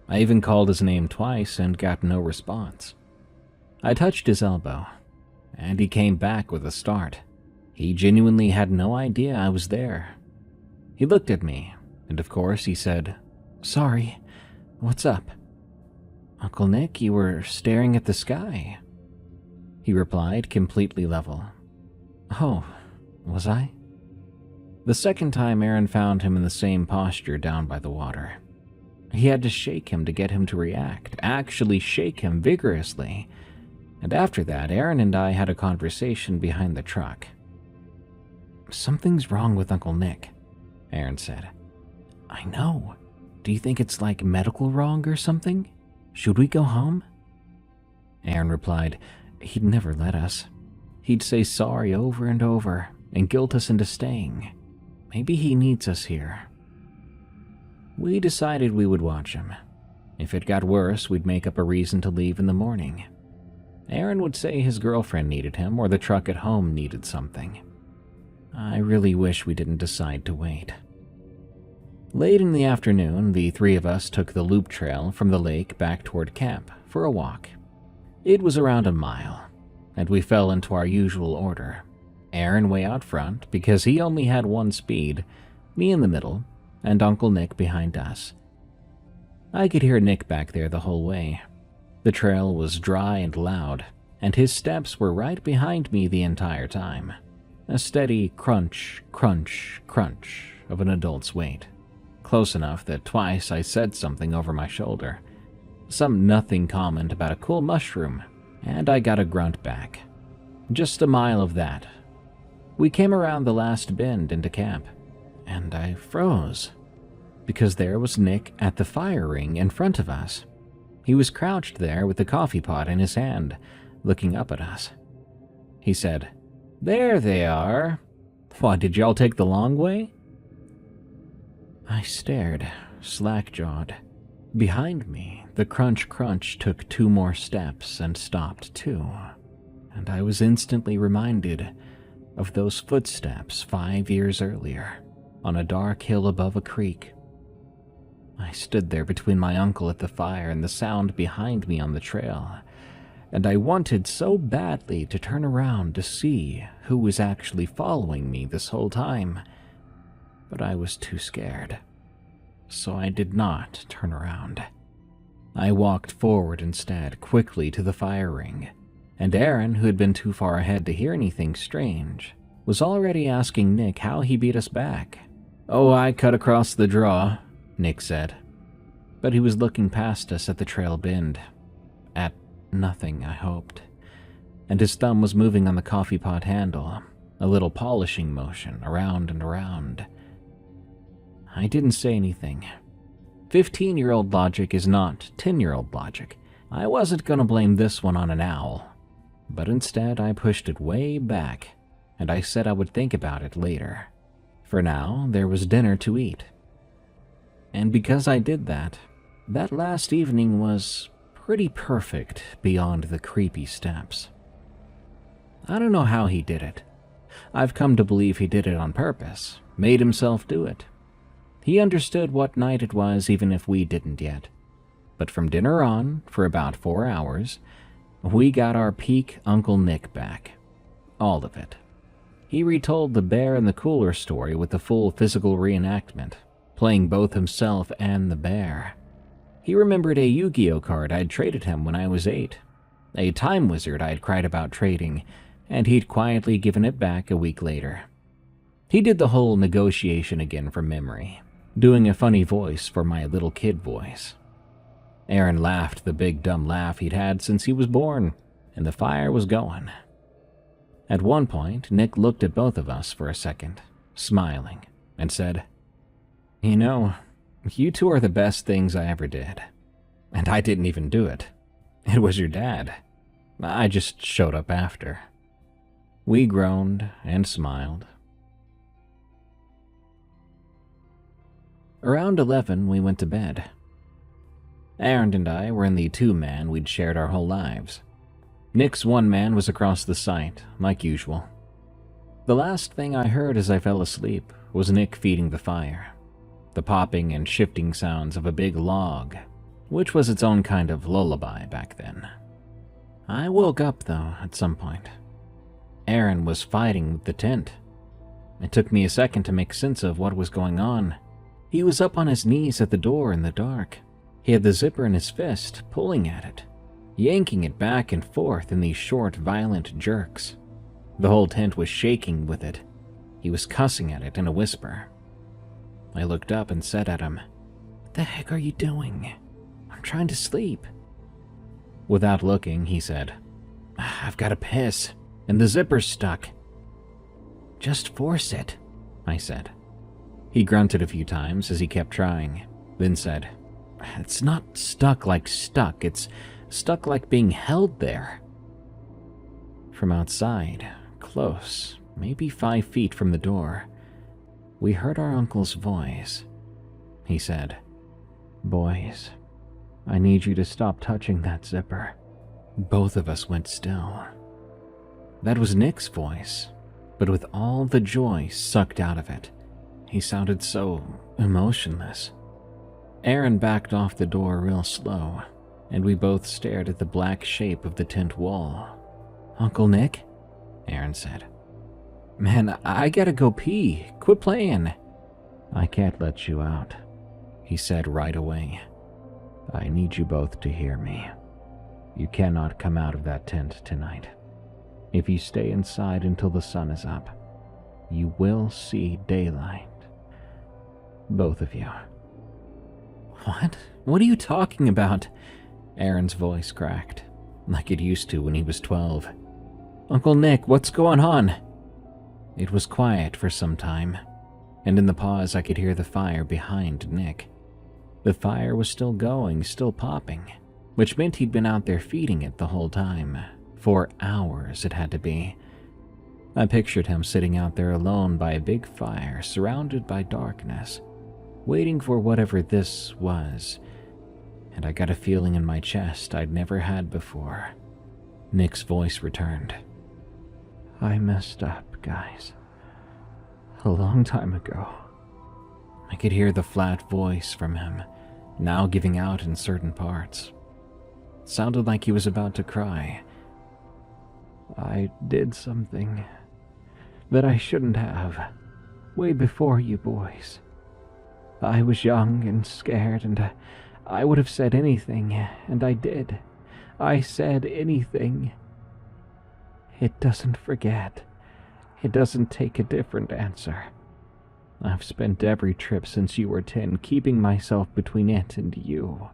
A: I even called his name twice and got no response. I touched his elbow, and he came back with a start. He genuinely had no idea I was there. He looked at me, and of course he said, "Sorry, what's up?" "Uncle Nick, you were staring at the sky," he replied, completely level. "Oh, was I?" The second time, Aaron found him in the same posture down by the water. He had to shake him to get him to react, actually shake him vigorously. And after that, Aaron and I had a conversation behind the truck. "Something's wrong with Uncle Nick," Aaron said. "I know. Do you think it's like medical wrong or something? Should we go home?" Aaron replied, "He'd never let us. He'd say sorry over and over and guilt us into staying. Maybe he needs us here." We decided we would watch him. If it got worse, we'd make up a reason to leave in the morning. Aaron would say his girlfriend needed him or the truck at home needed something. I really wish we didn't decide to wait. Late in the afternoon, the 3 of us took the loop trail from the lake back toward camp for a walk. It was around a mile, and we fell into our usual order. Aaron way out front because he only had 1 speed, me in the middle, and Uncle Nick behind us. I could hear Nick back there the whole way. The trail was dry and loud, and his steps were right behind me the entire time. A steady crunch, crunch, crunch of an adult's weight. Close enough that twice I said something over my shoulder. Some nothing comment about a cool mushroom, and I got a grunt back. Just a mile of that. We came around the last bend into camp, and I froze. because there was Nick at the fire ring in front of us. He was crouched there with the coffee pot in his hand, looking up at us. He said, "There they are. What, did y'all take the long way?" I stared, slack-jawed. Behind me, the crunch took 2 more steps and stopped too, and I was instantly reminded of those footsteps 5 years earlier on a dark hill above a creek. I stood there between my uncle at the fire and the sound behind me on the trail, and I wanted so badly to turn around to see who was actually following me this whole time, but I was too scared, so I did not turn around. I walked forward instead, quickly to the fire ring, and Aaron, who had been too far ahead to hear anything strange, was already asking Nick how he beat us back. "Oh, I cut across the draw," Nick said, but he was looking past us at the trail bend. At nothing, I hoped, and his thumb was moving on the coffee pot handle, a little polishing motion around and around. I didn't say anything. 15-year-old logic is not 10-year-old logic. I wasn't going to blame this one on an owl, but instead I pushed it way back, and I said I would think about it later. For now, there was dinner to eat. And because I did that last evening was pretty perfect beyond the creepy steps. I don't know how he did it. I've come to believe he did it on purpose, made himself do it. He understood what night it was even if we didn't yet. But from dinner on, for about 4 hours, we got our peak Uncle Nick back. All of it. He retold the bear and the cooler story with the full physical reenactment, playing both himself and the bear. He remembered a Yu-Gi-Oh card I'd traded him when I was 8, a time wizard I'd cried about trading, and he'd quietly given it back a week later. He did the whole negotiation again from memory, doing a funny voice for my little kid voice. Aaron laughed the big dumb laugh he'd had since he was born, and the fire was going. At one point, Nick looked at both of us for a second, smiling, and said, "You know, you two are the best things I ever did. And I didn't even do it. It was your dad. I just showed up after." We groaned and smiled. Around 11, we went to bed. Aaron and I were in the 2-man we'd shared our whole lives. Nick's 1-man was across the site, like usual. The last thing I heard as I fell asleep was Nick feeding the fire, the popping and shifting sounds of a big log, which was its own kind of lullaby back then. I woke up, though, at some point. Aaron was fighting with the tent. It took me a second to make sense of what was going on. He was up on his knees at the door in the dark. He had the zipper in his fist, pulling at it, yanking it back and forth in these short, violent jerks. The whole tent was shaking with it. He was cussing at it in a whisper. I looked up and said at him, "What the heck are you doing? I'm trying to sleep." Without looking, he said, "I've got to piss, and the zipper's stuck." "Just force it," I said. He grunted a few times as he kept trying, then said, "It's not stuck like stuck, it's stuck like being held there." From outside, close, maybe 5 feet from the door, we heard our uncle's voice. He said, "Boys, I need you to stop touching that zipper." Both of us went still. That was Nick's voice, but with all the joy sucked out of it. He sounded so emotionless. Aaron backed off the door real slow, and we both stared at the black shape of the tent wall. "Uncle Nick?" Aaron said. "Man, I gotta go pee. Quit playing." "I can't let you out," he said right away. "I need you both to hear me. You cannot come out of that tent tonight. If you stay inside until the sun is up, you will see daylight. Both of you." "What? What are you talking about?" Aaron's voice cracked, like it used to when he was 12. "Uncle Nick, what's going on?" It was quiet for some time. and in the pause I could hear the fire behind Nick. The fire was still going, still popping, which meant he'd been out there feeding it the whole time. For hours it had to be. I pictured him sitting out there alone by a big fire, surrounded by darkness, waiting for whatever this was, and I got a feeling in my chest I'd never had before. Nick's voice returned.
B: I messed up, guys. A long time ago.
A: I could hear the flat voice from him, now giving out in certain parts. It sounded like he was about to cry.
B: I did something that I shouldn't have, way before you boys. I was young and scared, and I would have said anything, and I did. I said anything. It doesn't forget. It doesn't take a different answer. I've spent every trip since you were 10 keeping myself between it and you.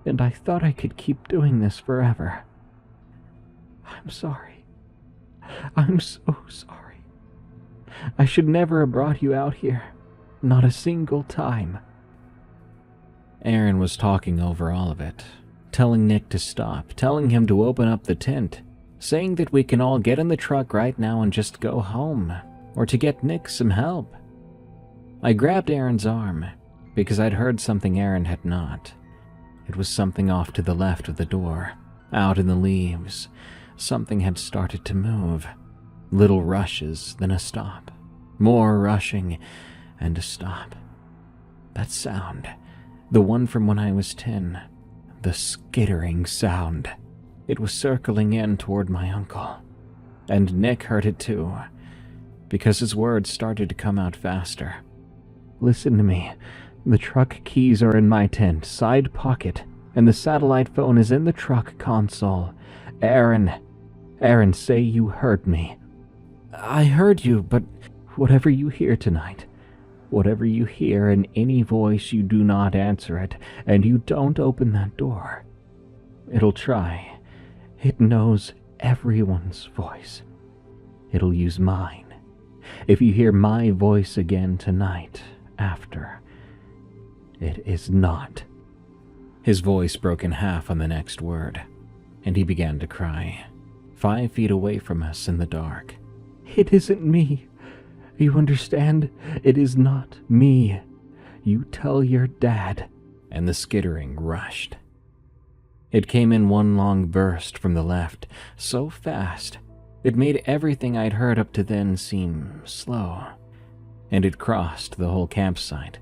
B: And I thought I could keep doing this forever. I'm sorry. I'm so sorry. I should never have brought you out here. Not a single time.
A: Aaron was talking over all of it, telling Nick to stop, telling him to open up the tent, saying that we can all get in the truck right now and just go home, or to get Nick some help. I grabbed Aaron's arm, because I'd heard something Aaron had not. It was something off to the left of the door, out in the leaves. Something had started to move. Little rushes, then a stop. More rushing, and a stop. That sound, the one from when I was 10, the skittering sound. It was circling in toward my uncle. And Nick heard it too, because his words started to come out faster.
B: Listen to me. The truck keys are in my tent, side pocket, and the satellite phone is in the truck console. Aaron, say you heard me.
A: I heard you, but
B: whatever you hear tonight, whatever you hear in any voice, you do not answer it, and you don't open that door. It'll try. It knows everyone's voice. It'll use mine. If you hear my voice again tonight, after, it is not.
A: His voice broke in half on the next word, and he began to cry, 5 feet away from us in the dark.
B: It isn't me. You understand? It is not me. You tell your dad.
A: And the skittering rushed. It came in one long burst from the left, so fast, it made everything I'd heard up to then seem slow. And it crossed the whole campsite,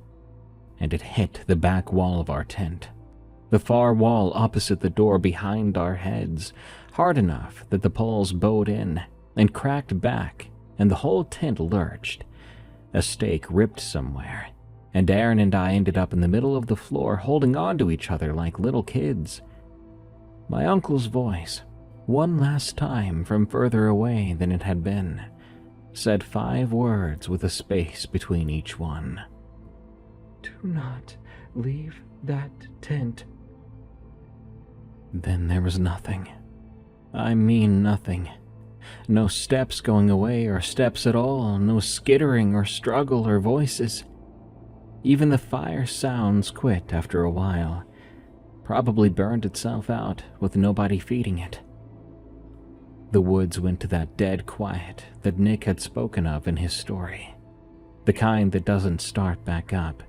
A: and it hit the back wall of our tent, the far wall opposite the door behind our heads, hard enough that the poles bowed in and cracked back, and the whole tent lurched. A stake ripped somewhere, and Aaron and I ended up in the middle of the floor holding on to each other like little kids. My uncle's voice, one last time from further away than it had been, said 5 words with a space between each one.
B: Do not leave that tent.
A: Then there was nothing. I mean nothing. No steps going away or steps at all, no skittering or struggle or voices. Even the fire sounds quit after a while, probably burned itself out with nobody feeding it. The woods went to that dead quiet that Nick had spoken of in his story, the kind that doesn't start back up.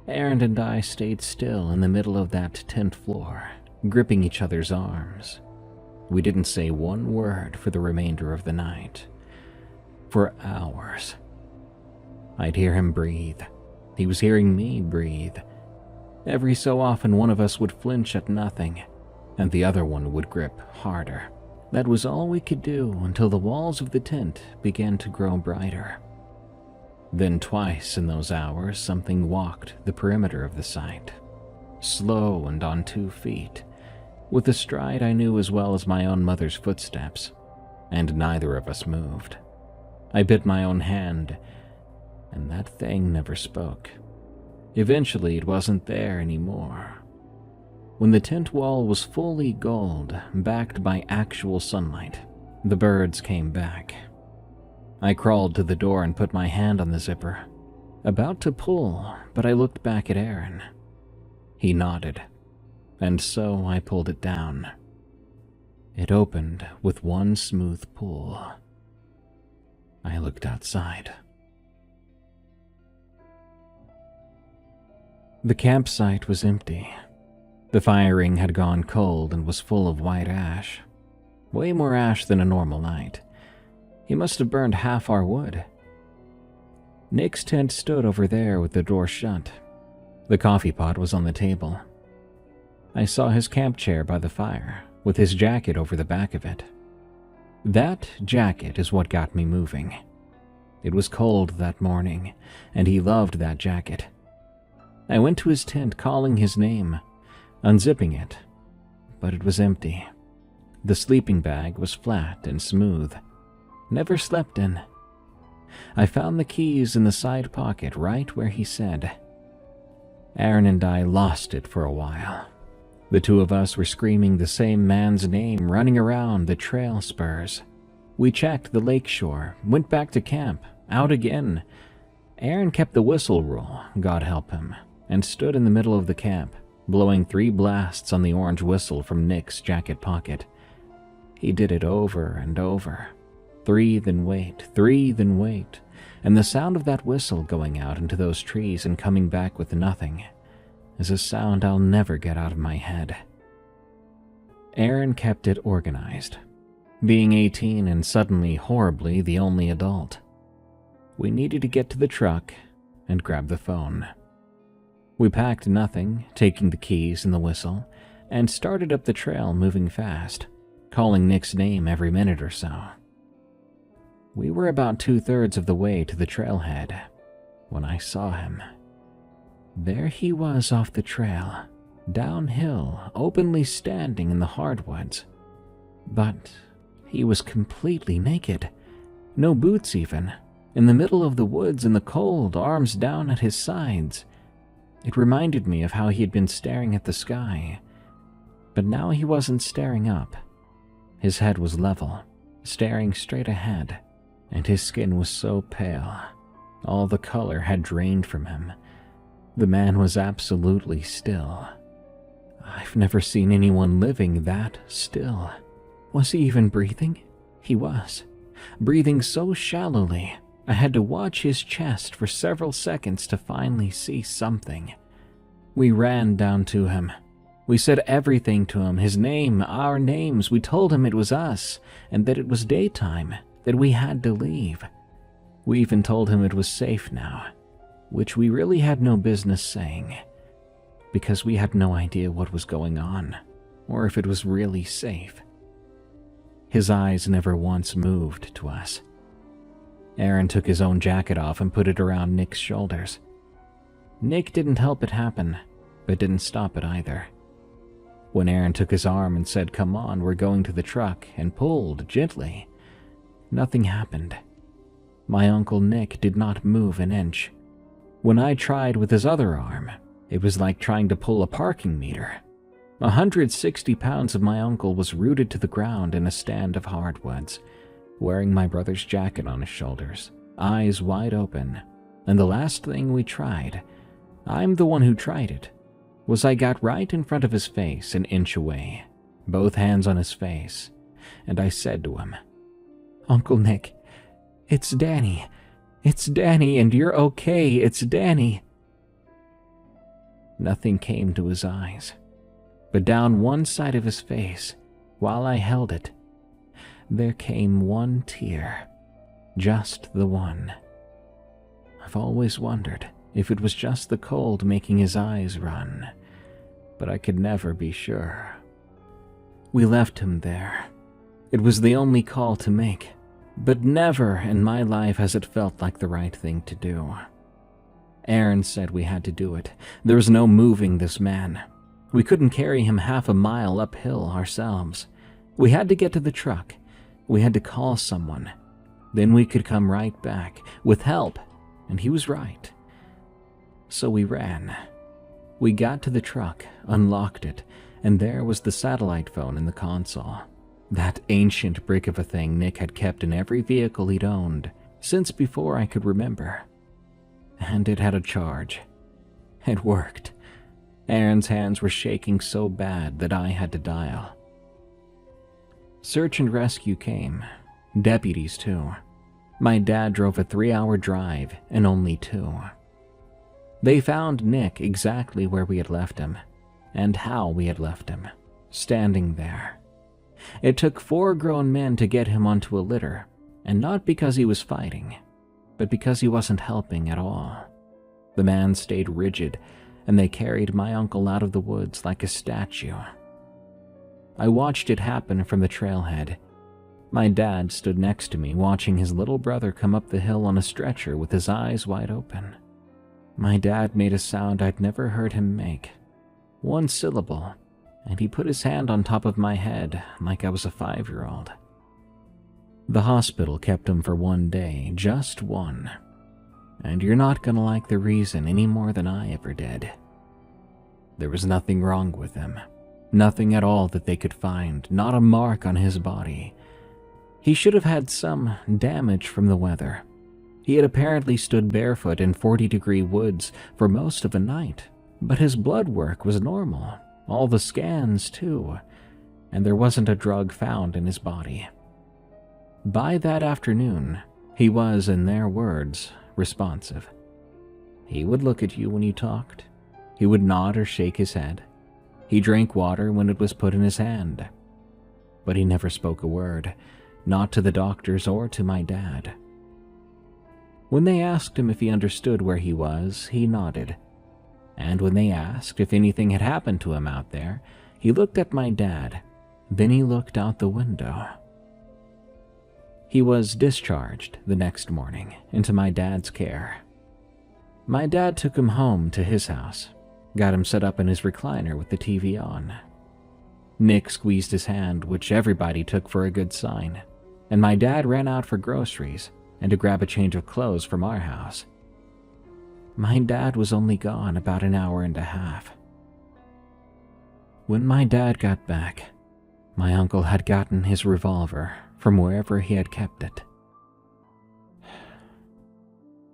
A: Aaron and I stayed still in the middle of that tent floor, gripping each other's arms. We didn't say one word for the remainder of the night. For hours. I'd hear him breathe. He was hearing me breathe. Every so often one of us would flinch at nothing, and the other one would grip harder. That was all we could do until the walls of the tent began to grow brighter. Then twice in those hours something walked the perimeter of the site, slow and on 2 feet, with a stride I knew as well as my own mother's footsteps, and neither of us moved. I bit my own hand, and that thing never spoke. Eventually it wasn't there anymore. When the tent wall was fully gold, backed by actual sunlight, the birds came back. I crawled to the door and put my hand on the zipper, about to pull, but I looked back at Aaron. He nodded, and so I pulled it down. It opened with one smooth pull. I looked outside. The campsite was empty. The firing had gone cold and was full of white ash. Way more ash than a normal night. He must have burned half our wood. Nick's tent stood over there with the door shut. The coffee pot was on the table. I saw his camp chair by the fire, with his jacket over the back of it. That jacket is what got me moving. It was cold that morning, and he loved that jacket. I went to his tent calling his name, unzipping it, but it was empty. The sleeping bag was flat and smooth. Never slept in. I found the keys in the side pocket right where he said. Aaron and I lost it for a while. The two of us were screaming the same man's name, running around the trail spurs. We checked the lake shore, went back to camp, out again. Aaron kept the whistle rule, God help him, and stood in the middle of the camp, blowing 3 blasts on the orange whistle from Nick's jacket pocket. He did it over and over. 3, then wait, 3, then wait, and the sound of that whistle going out into those trees and coming back with nothing is a sound I'll never get out of my head. Aaron kept it organized, being 18 and suddenly horribly the only adult. We needed to get to the truck and grab the phone. We packed nothing, taking the keys and the whistle, and started up the trail moving fast, calling Nick's name every minute or so. We were about 2/3 of the way to the trailhead when I saw him. There he was off the trail, downhill, openly standing in the hardwoods. But he was completely naked, no boots even, in the middle of the woods in the cold, arms down at his sides. It reminded me of how he had been staring at the sky, but now he wasn't staring up. His head was level, staring straight ahead, and his skin was so pale. All the color had drained from him. The man was absolutely still. I've never seen anyone living that still. Was he even breathing? He was. Breathing so shallowly, I had to watch his chest for several seconds to finally see something. We ran down to him. We said everything to him, his name, our names. We told him it was us, and that it was daytime, that we had to leave. We even told him it was safe now, which we really had no business saying, because we had no idea what was going on, or if it was really safe. His eyes never once moved to us. Aaron took his own jacket off and put it around Nick's shoulders. Nick didn't help it happen, but didn't stop it either. When Aaron took his arm and said, "Come on, we're going to the truck," and pulled gently, nothing happened. My Uncle Nick did not move an inch. When I tried with his other arm, it was like trying to pull a parking meter. 160 pounds of my uncle was rooted to the ground in a stand of hardwoods, wearing my brother's jacket on his shoulders, eyes wide open. And the last thing we tried, I'm the one who tried it, was I got right in front of his face, an inch away, both hands on his face, and I said to him, "Uncle Nick, it's Danny. It's Danny, and you're okay. It's Danny." Nothing came to his eyes, but down one side of his face, while I held it, there came one tear, just the one. I've always wondered if it was just the cold making his eyes run, but I could never be sure. We left him there. It was the only call to make, but never in my life has it felt like the right thing to do. Aaron said we had to do it. There was no moving this man. We couldn't carry him half a mile uphill ourselves. We had to get to the truck. We had to call someone. Then we could come right back, with help, and he was right. So we ran. We got to the truck, unlocked it, and there was the satellite phone in the console. That ancient brick of a thing Nick had kept in every vehicle he'd owned,
B: since before I could remember. And it had a charge. It worked. Aaron's hands were shaking so bad that I had to dial. Search and rescue came. Deputies, too. My dad drove a 3-hour drive and only 2. They found Nick exactly where we had left him, and how we had left him, standing there. It took 4 grown men to get him onto a litter, and not because he was fighting, but because he wasn't helping at all. The man stayed rigid, and they carried my uncle out of the woods like a statue. I watched it happen from the trailhead. My dad stood next to me, watching his little brother come up the hill on a stretcher with his eyes wide open. My dad made a sound I'd never heard him make. 1 syllable, and he put his hand on top of my head like I was a 5-year-old. The hospital kept him for 1 day, just 1. And you're not gonna like the reason any more than I ever did. There was nothing wrong with him. Nothing at all that they could find, not a mark on his body. He should have had some damage from the weather. He had apparently stood barefoot in 40-degree woods for most of the night, but his blood work was normal, all the scans too, and there wasn't a drug found in his body. By that afternoon, he was, in their words, responsive. He would look at you when you talked. He would nod or shake his head. He drank water when it was put in his hand. But he never spoke a word, not to the doctors or to my dad. When they asked him if he understood where he was, he nodded. And when they asked if anything had happened to him out there, he looked at my dad. Then he looked out the window. He was discharged the next morning into my dad's care. My dad took him home to his house, got him set up in his recliner with the TV on. Nick squeezed his hand, which everybody took for a good sign, and my dad ran out for groceries and to grab a change of clothes from our house. My dad was only gone about an hour and a half. When my dad got back, my uncle had gotten his revolver from wherever he had kept it.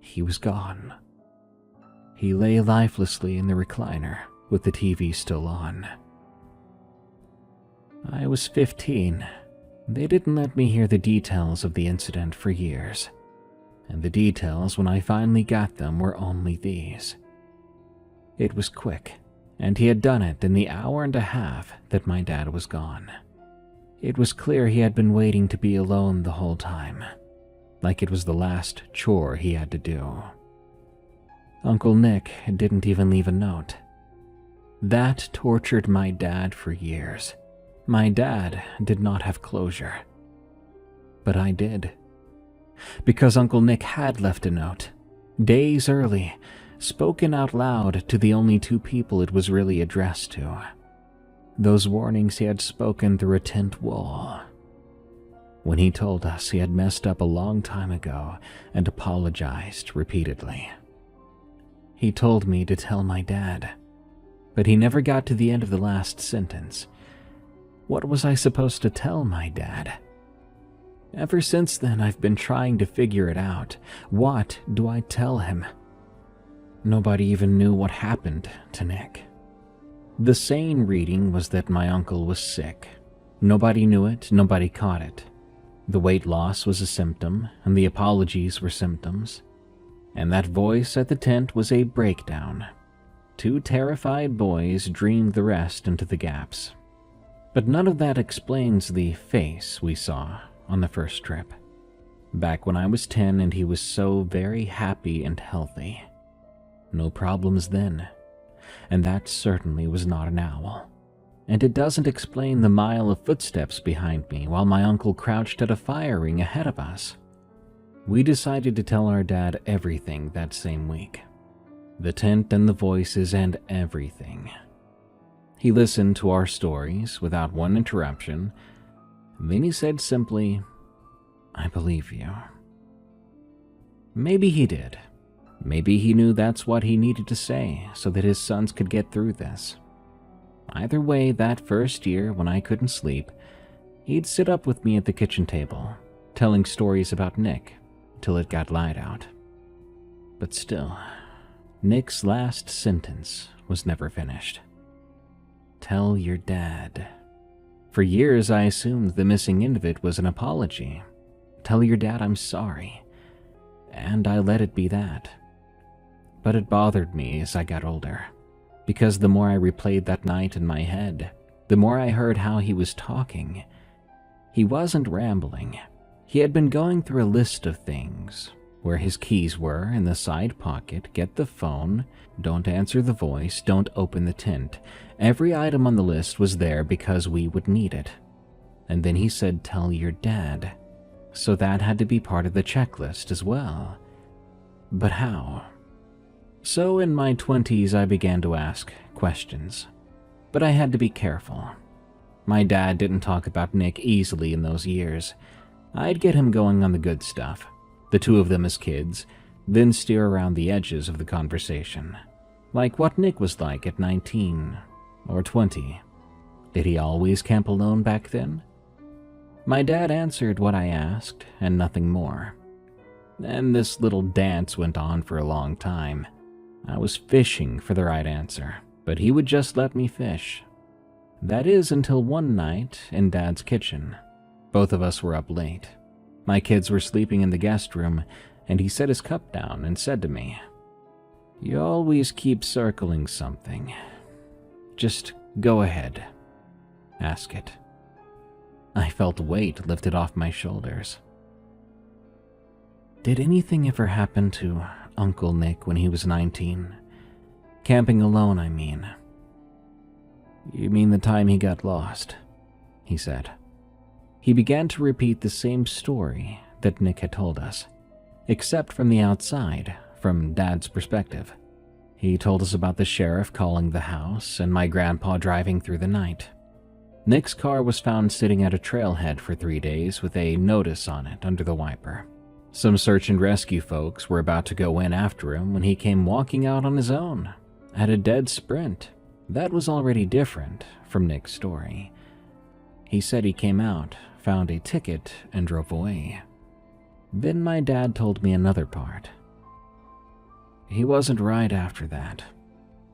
B: He was gone. He lay lifelessly in the recliner with the TV still on. I was 15. They didn't let me hear the details of the incident for years, and the details when I finally got them were only these. It was quick, and he had done it in the hour and a half that my dad was gone. It was clear he had been waiting to be alone the whole time, like it was the last chore he had to do. Uncle Nick didn't even leave a note. That tortured my dad for years. My dad did not have closure. But I did. Because Uncle Nick had left a note, days early, spoken out loud to the only 2 people it was really addressed to. Those warnings he had spoken through a tint wall. When he told us he had messed up a long time ago and apologized repeatedly. He told me to tell my dad, but he never got to the end of the last sentence. What was I supposed to tell my dad? Ever since then, I've been trying to figure it out. What do I tell him? Nobody even knew what happened to Nick. The sane reading was that my uncle was sick. Nobody knew it, nobody caught it. The weight loss was a symptom, and the apologies were symptoms. And that voice at the tent was a breakdown. 2 terrified boys dreamed the rest into the gaps. But none of that explains the face we saw on the first trip. Back when I was 10 and he was so very happy and healthy. No problems then. And that certainly was not an owl. And it doesn't explain the mile of footsteps behind me while my uncle crouched at a fire ring ahead of us. We decided to tell our dad everything that same week. The tent and the voices and everything. He listened to our stories without one interruption. Then he said simply, "I believe you." Maybe he did. Maybe he knew that's what he needed to say so that his sons could get through this. Either way, that first year when I couldn't sleep, he'd sit up with me at the kitchen table, telling stories about Nick
A: till it got light out. But still, Nick's last sentence was never finished. Tell your dad. For years I assumed the missing end of it was an apology. Tell your dad I'm sorry. And I let it be that. But it bothered me as I got older, because the more I replayed that night in my head, the more I heard how he was talking. He wasn't rambling. He had been going through a list of things, where his keys were in the side pocket, get the phone, don't answer the voice, don't open the tent. Every item on the list was there because we would need it. And then he said, tell your dad. So that had to be part of the checklist as well. But how? So in my 20s, I began to ask questions. But I had to be careful. My dad didn't talk about Nick easily in those years. I'd get him going on the good stuff, the two of them as kids, then steer around the edges of the conversation. Like what Nick was like at 19 or 20. Did he always camp alone back then? My dad answered what I asked and nothing more. And this little dance went on for a long time. I was fishing for the right answer, but he would just let me fish. That is until one night in Dad's kitchen. Both of us were up late. My kids were sleeping in the guest room, and he set his cup down and said to me, "You always keep circling something. Just go ahead. Ask it." I felt a weight lifted off my shoulders. Did anything ever happen to Uncle Nick when he was 19? Camping alone, I mean. "You mean the time he got lost?" he said. He began to repeat the same story that Nick had told us, except from the outside, from Dad's perspective. He told us about the sheriff calling the house and my grandpa driving through the night. Nick's car was found sitting at a trailhead for 3 days with a notice on it under the wiper. Some search and rescue folks were about to go in after him when he came walking out on his own, at a dead sprint. That was already different from Nick's story. He said he came out, found a ticket, and drove away. Then my dad told me another part. He wasn't right after that.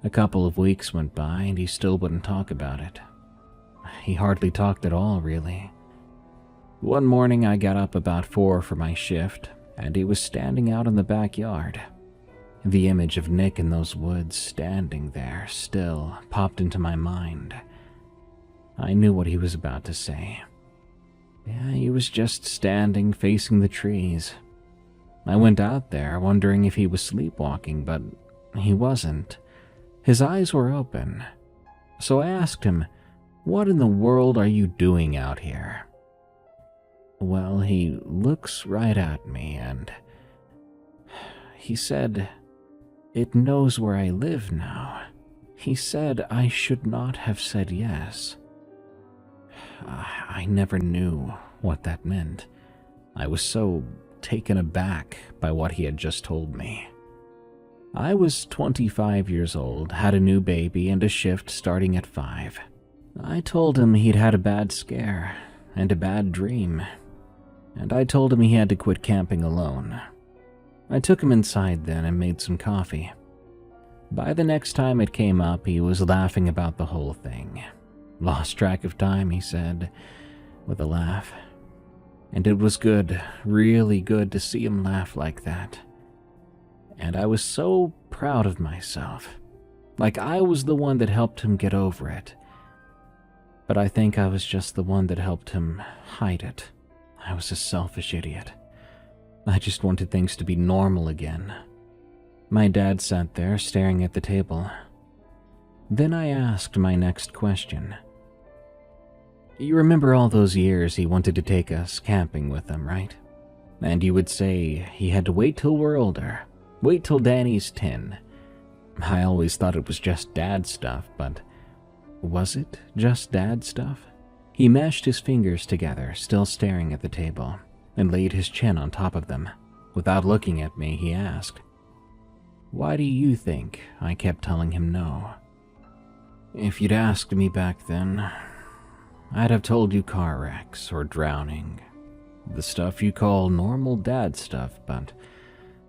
A: A couple of weeks went by and he still wouldn't talk about it. He hardly talked at all, really. One morning I got up about 4 for my shift, and he was standing out in the backyard. The image of Nick in those woods, standing there, still, popped into my mind. I knew what he was about to say. Yeah, he was just standing facing the trees. I went out there, wondering if he was sleepwalking, but he wasn't. His eyes were open. So I asked him, "What in the world are you doing out here?" Well, he looks right at me and he said, "It knows where I live now." He said I should not have said yes. I never knew what that meant. I was so taken aback by what he had just told me. I was 25 years old, had a new baby and a shift starting at 5. I told him he'd had a bad scare and a bad dream, and I told him he had to quit camping alone. I took him inside then and made some coffee. By the next time it came up, he was laughing about the whole thing. Lost track of time, he said, with a laugh. And it was good, really good to see him laugh like that. And I was so proud of myself, like I was the one that helped him get over it. But I think I was just the one that helped him hide it. I was a selfish idiot. I just wanted things to be normal again. My dad sat there staring at the table. Then I asked my next question. "You remember all those years he wanted to take us camping with him, right? And you would say he had to wait till we're older, wait till Danny's 10. I always thought it was just dad stuff, but was it just dad stuff?" He meshed his fingers together, still staring at the table, and laid his chin on top of them. Without looking at me, he asked, "Why do you think I kept telling him no?" "If you'd asked me back then, I'd have told you car wrecks or drowning. The stuff you call normal dad stuff, but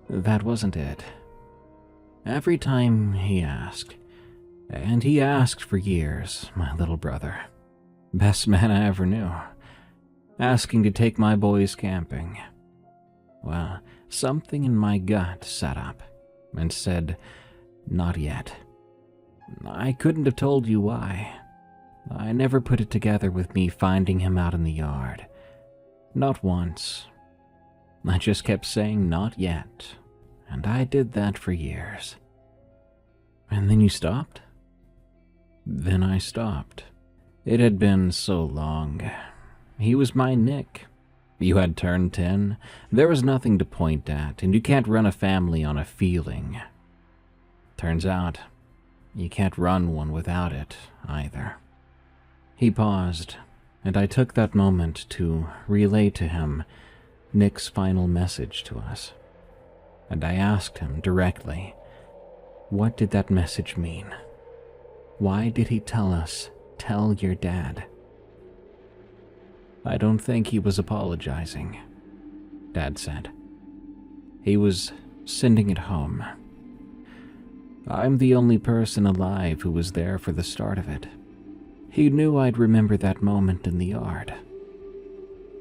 A: that wasn't it. Every time he asked, and he asked for years, my little brother, best man I ever knew, asking to take my boys camping. Well, something in my gut sat up and said, not yet. I couldn't have told you why. I never put it together with me finding him out in the yard. Not once. I just kept saying not yet, and I did that for years. And then you stopped? Then I stopped. It had been so long. He was my Nick. You had turned 10. There was nothing to point at, and you can't run a family on a feeling. Turns out, you can't run one without it, either. He paused, and I took that moment to relay to him Nick's final message to us. And I asked him directly, what did that message mean? Why did he tell us, tell your dad? I don't think he was apologizing, Dad said. He was sending it home. I'm the only person alive who was there for the start of it. He knew I'd remember that moment in the yard.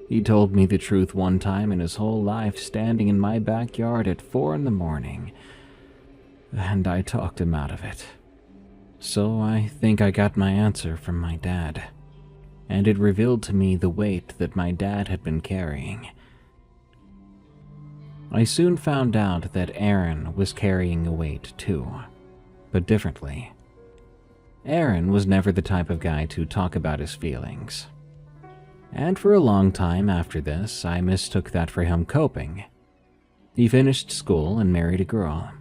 A: He told me the truth one time in his whole life standing in my backyard at 4 a.m, and I talked him out of it. So I think I got my answer from my dad, and it revealed to me the weight that my dad had been carrying. I soon found out that Aaron was carrying a weight too, but differently. Aaron was never the type of guy to talk about his feelings. And for a long time after this, I mistook that for him coping. He finished school and married a girl.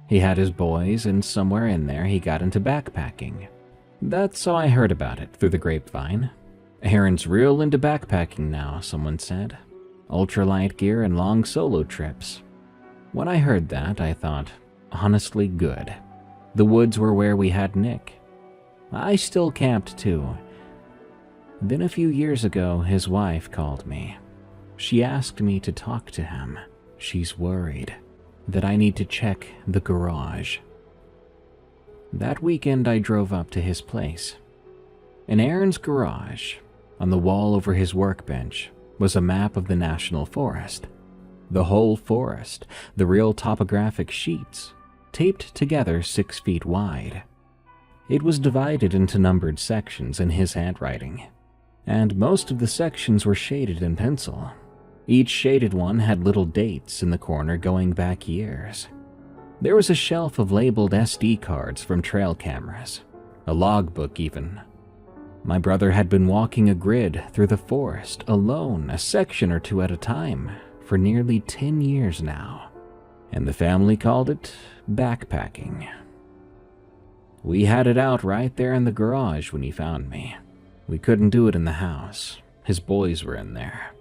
A: He had his boys, and somewhere in there he got into backpacking. That's how I heard about it, through the grapevine. Aaron's real into backpacking now, someone said. Ultralight gear and long solo trips. When I heard that, I thought, honestly, good. The woods were where we had Nick. I still camped too. Then a few years ago, his wife called me. She asked me to talk to him. She's worried that I need to check the garage. That weekend, I drove up to his place. In Aaron's garage, on the wall over his workbench, was a map of the national forest. The whole forest, the real topographic sheets, taped together 6 feet wide. It was divided into numbered sections in his handwriting, and most of the sections were shaded in pencil. Each shaded one had little dates in the corner going back years. There was a shelf of labeled SD cards from trail cameras, a logbook even. My brother had been walking a grid through the forest alone, a section or two at a time, for nearly 10 years now, and the family called it backpacking. We had it out right there in the garage when he found me. We couldn't do it in the house. His boys were in there.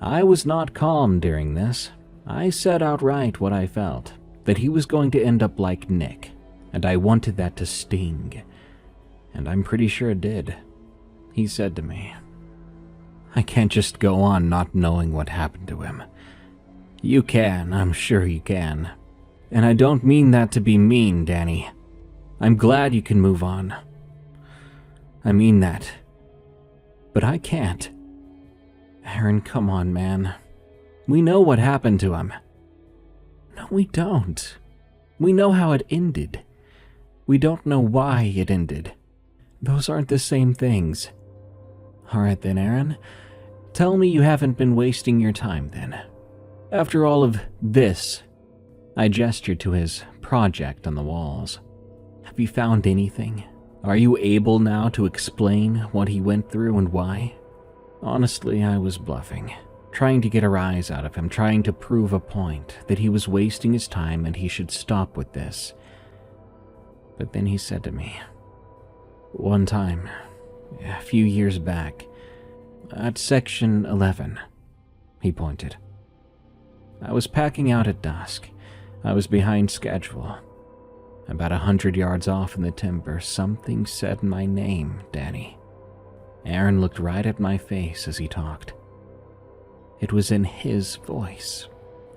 A: I was not calm during this. I said outright what I felt, that he was going to end up like Nick, and I wanted that to sting. And I'm pretty sure it did. He said to me, I can't just go on not knowing what happened to him. You can, I'm sure you can. And I don't mean that to be mean, Danny. I'm glad you can move on. I mean that. But I can't. Aaron, come on, man. We know what happened to him. No, we don't. We know how it ended. We don't know why it ended. Those aren't the same things. All right then, Aaron. Tell me you haven't been wasting your time then. After all of this, I gestured to his project on the walls. Have you found anything? Are you able now to explain what he went through and why? Honestly, I was bluffing, trying to get a rise out of him, trying to prove a point, that he was wasting his time and he should stop with this. But then he said to me, one time, a few years back, at section 11, he pointed. I was packing out at dusk. I was behind schedule. About 100 yards off in the timber, something said my name, Danny. Aaron looked right at my face as he talked.
B: It was in his voice,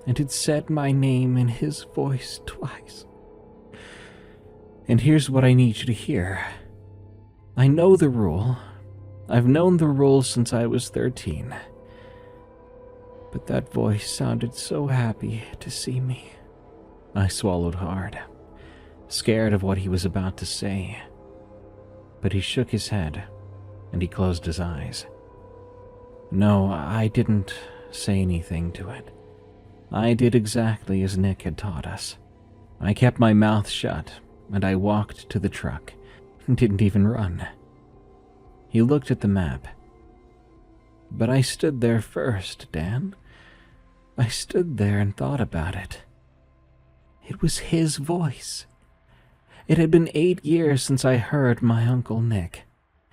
B: and it said my name in his voice twice. And here's what I need you to hear. I know the rule. I've known the rule since I was 13. But that voice sounded so happy to see me. I swallowed hard, scared of what he was about to say. But he shook his head, and he closed his eyes. No, I didn't say anything to it. I did exactly as Nick had taught us. I kept my mouth shut, and I walked to the truck, and didn't even run. He looked at the map. But I stood there first, Dan. I stood there and thought about it. It was his voice. It had been 8 years since I heard my Uncle Nick,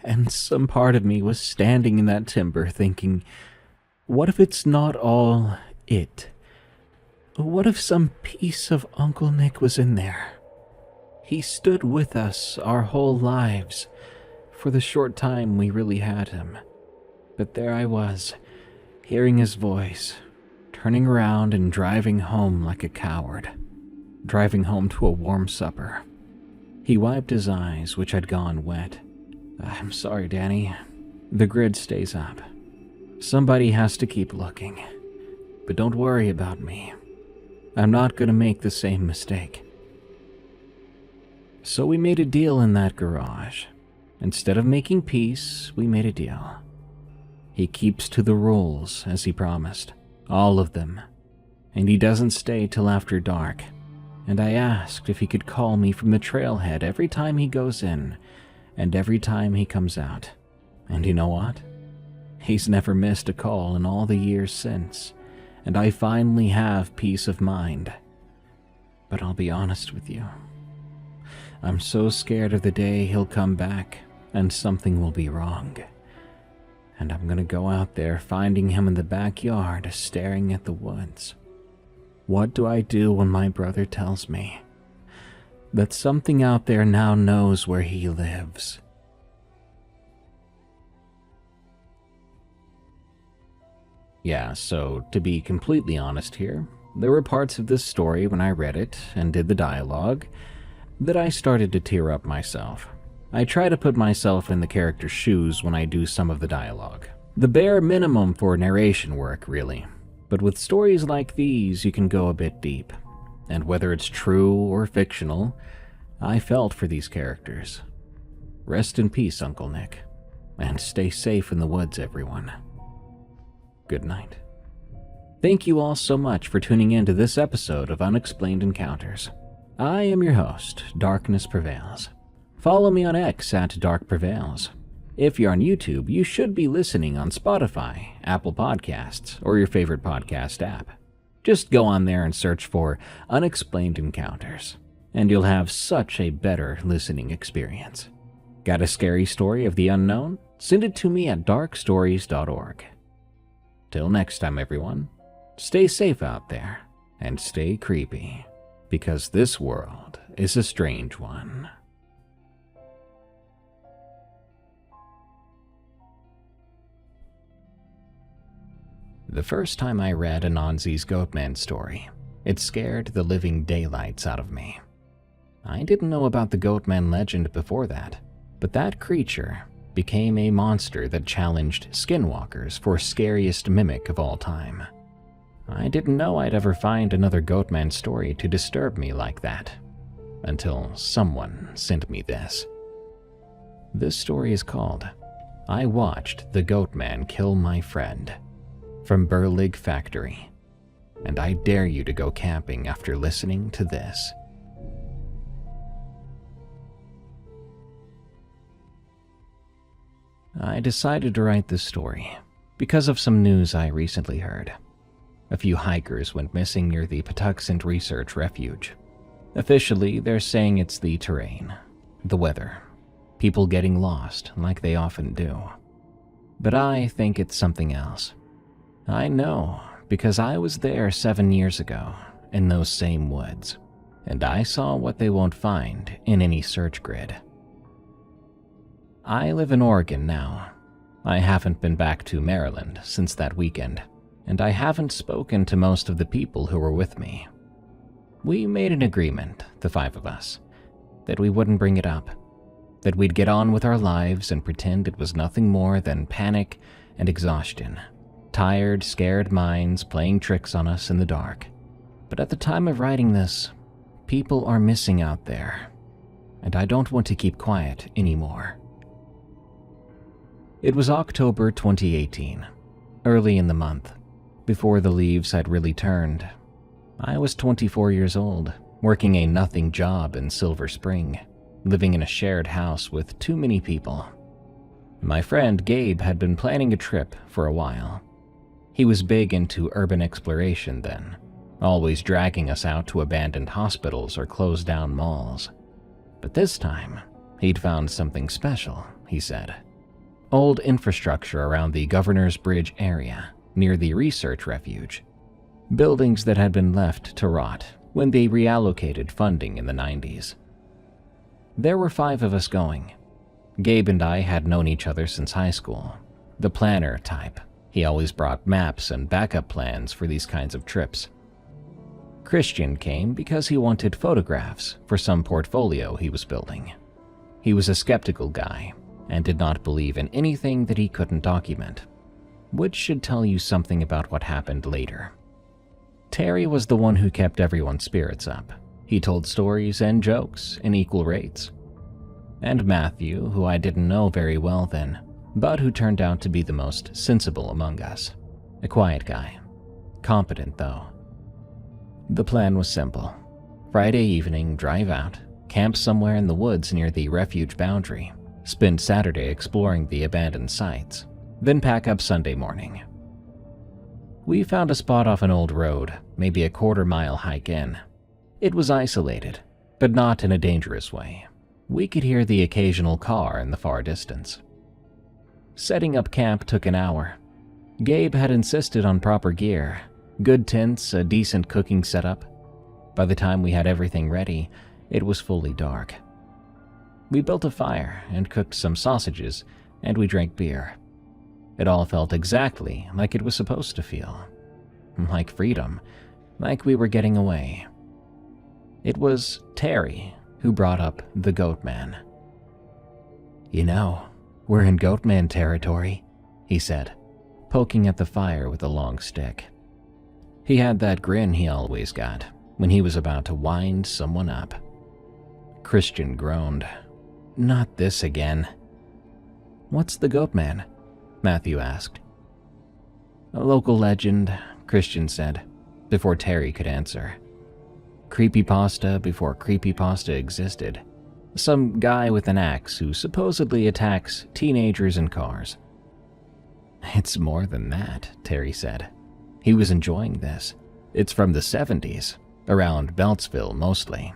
B: and some part of me was standing in that timber thinking, what if it's not all it? What if some piece of Uncle Nick was in there? He stood with us our whole lives, for the short time we really had him. But there I was, hearing his voice, turning around and driving home like a coward, driving home to a warm supper. He wiped his eyes, which had gone wet. I'm sorry, Danny. The grid stays up. Somebody has to keep looking. But don't worry about me. I'm not going to make the same mistake. So we made a deal in that garage. Instead of making peace, we made a deal. He keeps to the rules, as he promised. All of them. And he doesn't stay till after dark. And I asked if he could call me from the trailhead every time he goes in, and every time he comes out. And you know what? He's never missed a call in all the years since, and I finally have peace of mind. But I'll be honest with you. I'm so scared of the day he'll come back, and something will be wrong. And I'm gonna go out there finding him in the backyard, staring at the woods. What do I do when my brother tells me that something out there now knows where he lives? Yeah, so to be completely honest here, there were parts of this story when I read it and did the dialogue that I started to tear up myself. I try to put myself in the character's shoes when I do some of the dialogue. The bare minimum for narration work, really. But with stories like these, you can go a bit deep. And whether it's true or fictional, I felt for these characters. Rest in peace, Uncle Nick. And stay safe in the woods, everyone. Good night. Thank you all so much for tuning in to this episode of Unexplained Encounters. I am your host, Darkness Prevails. Follow me on X at Dark Prevails. If you're on YouTube, you should be listening on Spotify, Apple Podcasts, or your favorite podcast app. Just go on there and search for Unexplained Encounters, and you'll have such a better listening experience. Got a scary story of the unknown? Send it to me at darkstories.org. Till next time, everyone, stay safe out there, and stay creepy, because this world is a strange one. The first time I read Anansi's Goatman story, it scared the living daylights out of me. I didn't know about the Goatman legend before that, but that creature became a monster that challenged skinwalkers for scariest mimic of all time. I didn't know I'd ever find another Goatman story to disturb me like that, until someone sent me this. This story is called I Watched the Goatman Kill My Friend, from Burlig Factory, and I dare you to go camping after listening to this. I decided to write this story because of some news I recently heard. A few hikers went missing near the Patuxent Research Refuge. Officially, they're saying it's the terrain, the weather, people getting lost like they often do. But I think it's something else. I know, because I was there 7 years ago, in those same woods, and I saw what they won't find in any search grid. I live in Oregon now. I haven't been back to Maryland since that weekend,
A: and I haven't spoken to most of the people who were with me. We made an agreement, the 5 of us, that we wouldn't bring it up, that we'd get on with our lives and pretend it was nothing more than panic and exhaustion, tired, scared minds playing tricks on us in the dark. But at the time of writing this, people are missing out there, and I don't want to keep quiet anymore. It was October 2018, early in the month, before the leaves had really turned. I was 24 years old, working a nothing job in Silver Spring, living in a shared house with too many people. My friend Gabe had been planning a trip for a while. He was big into urban exploration then, always dragging us out to abandoned hospitals or closed down malls. But this time, he'd found something special, he said. Old infrastructure around the Governor's Bridge area, near the research refuge. Buildings that had been left to rot when they reallocated funding in the 90s. There were 5 of us going. Gabe and I had known each other since high school. The planner type. He always brought maps and backup plans for these kinds of trips. Christian came because he wanted photographs for some portfolio he was building. He was a skeptical guy and did not believe in anything that he couldn't document, which should tell you something about what happened later. Terry was the one who kept everyone's spirits up. He told stories and jokes in equal rates. And Matthew, who I didn't know very well then, but who turned out to be the most sensible among us. A quiet guy. Competent, though. The plan was simple. Friday evening, drive out, camp somewhere in the woods near the refuge boundary, spend Saturday exploring the abandoned sites, then pack up Sunday morning. We found a spot off an old road, maybe a quarter-mile hike in. It was isolated, but not in a dangerous way. We could hear the occasional car in the far distance. Setting up camp took an hour. Gabe had insisted on proper gear, good tents, a decent cooking setup. By the time we had everything ready, it was fully dark. We built a fire and cooked some sausages, and we drank beer. It all felt exactly like it was supposed to feel. Like freedom, like we were getting away. It was Terry who brought up the Goatman. "You know, we're in Goatman territory," he said, poking at the fire with a long stick. He had that grin he always got when he was about to wind someone up. Christian groaned. "Not this again." "What's the Goatman?" Matthew asked. "A local legend," Christian said, before Terry could answer. "Creepypasta before creepypasta existed. Some guy with an axe who supposedly attacks teenagers in cars." "It's more than that," Terry said. He was enjoying this. "It's from the 70s, around Beltsville mostly.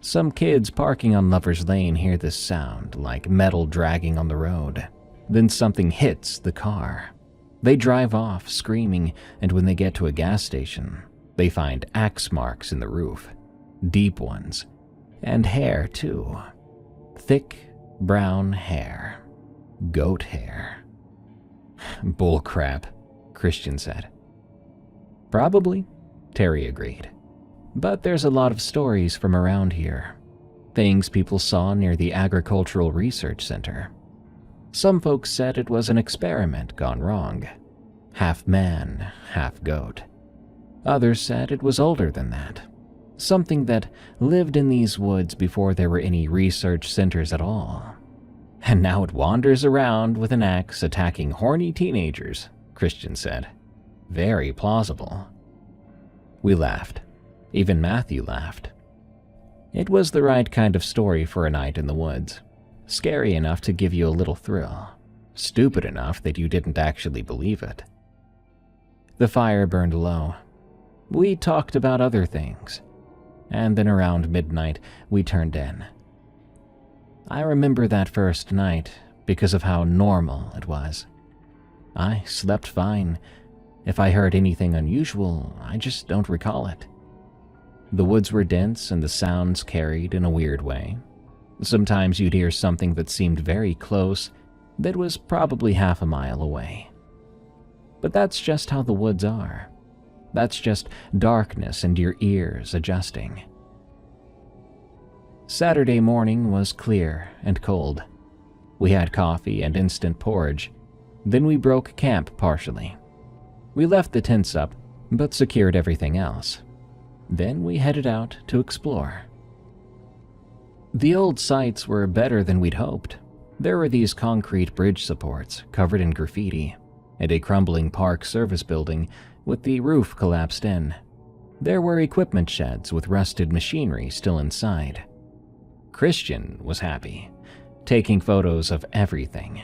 A: Some kids parking on Lover's Lane hear this sound, like metal dragging on the road. Then something hits the car. They drive off, screaming, and when they get to a gas station, they find axe marks in the roof. Deep ones. And hair, too. Thick, brown hair. Goat hair." "Bullcrap," Christian said. "Probably," Terry agreed. "But there's a lot of stories from around here. Things people saw near the Agricultural Research Center. Some folks said it was an experiment gone wrong. Half man, half goat. Others said it was older than that. Something that lived in these woods before there were any research centers at all. And now it wanders around with an axe attacking horny teenagers," Christian said. "Very plausible." We laughed. Even Matthew laughed. It was the right kind of story for a night in the woods. Scary enough to give you a little thrill. Stupid enough that you didn't actually believe it. The fire burned low. We talked about other things. And then around midnight, we turned in. I remember that first night because of how normal it was. I slept fine. If I heard anything unusual, I just don't recall it. The woods were dense and the sounds carried in a weird way. Sometimes you'd hear something that seemed very close that was probably half a mile away. But that's just how the woods are. That's just darkness and your ears adjusting. Saturday morning was clear and cold. We had coffee and instant porridge. Then we broke camp partially. We left the tents up, but secured everything else. Then we headed out to explore. The old sites were better than we'd hoped. There were these concrete bridge supports covered in graffiti, and a crumbling park service building with the roof collapsed in. There were equipment sheds with rusted machinery still inside. Christian was happy, taking photos of everything.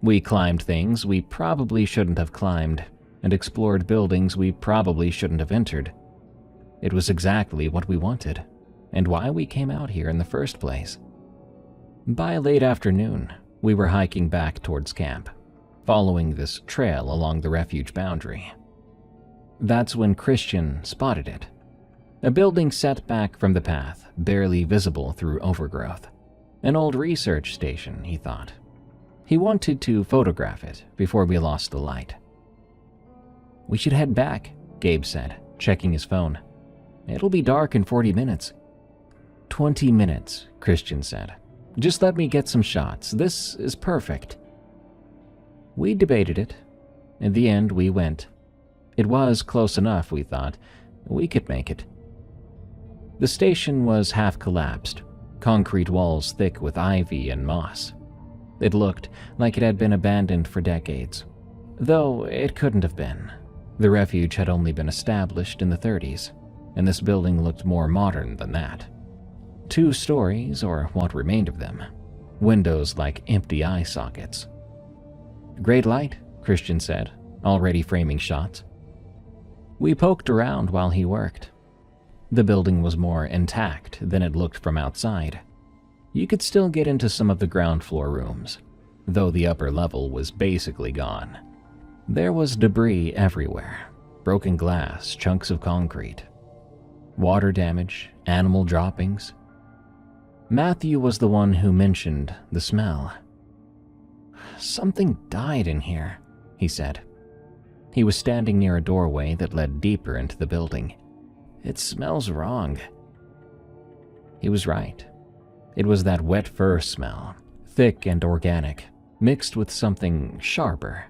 A: We climbed things we probably shouldn't have climbed, and explored buildings we probably shouldn't have entered. It was exactly what we wanted, and why we came out here in the first place. By late afternoon, we were hiking back towards camp, following this trail along the refuge boundary. That's when Christian spotted it. A building set back from the path, barely visible through overgrowth. An old research station, he thought. He wanted to photograph it before we lost the light. "We should head back," Gabe said, checking his phone. "It'll be dark in 40 minutes. 20 minutes, Christian said. "Just let me get some shots. This is perfect." We debated it. In the end, we went. It was close enough, we thought. We could make it. The station was half collapsed, concrete walls thick with ivy and moss. It looked like it had been abandoned for decades, though it couldn't have been. The refuge had only been established in the 30s, and this building looked more modern than that. 2 stories, or what remained of them, windows like empty eye sockets. "Great light," Christian said, already framing shots. We poked around while he worked. The building was more intact than it looked from outside. You could still get into some of the ground floor rooms, though the upper level was basically gone. There was debris everywhere, broken glass, chunks of concrete, water damage, animal droppings. Matthew was the one who mentioned the smell. "Something died in here," he said. He was standing near a doorway that led deeper into the building. "It smells wrong." He was right. It was that wet fur smell, thick and organic, mixed with something sharper.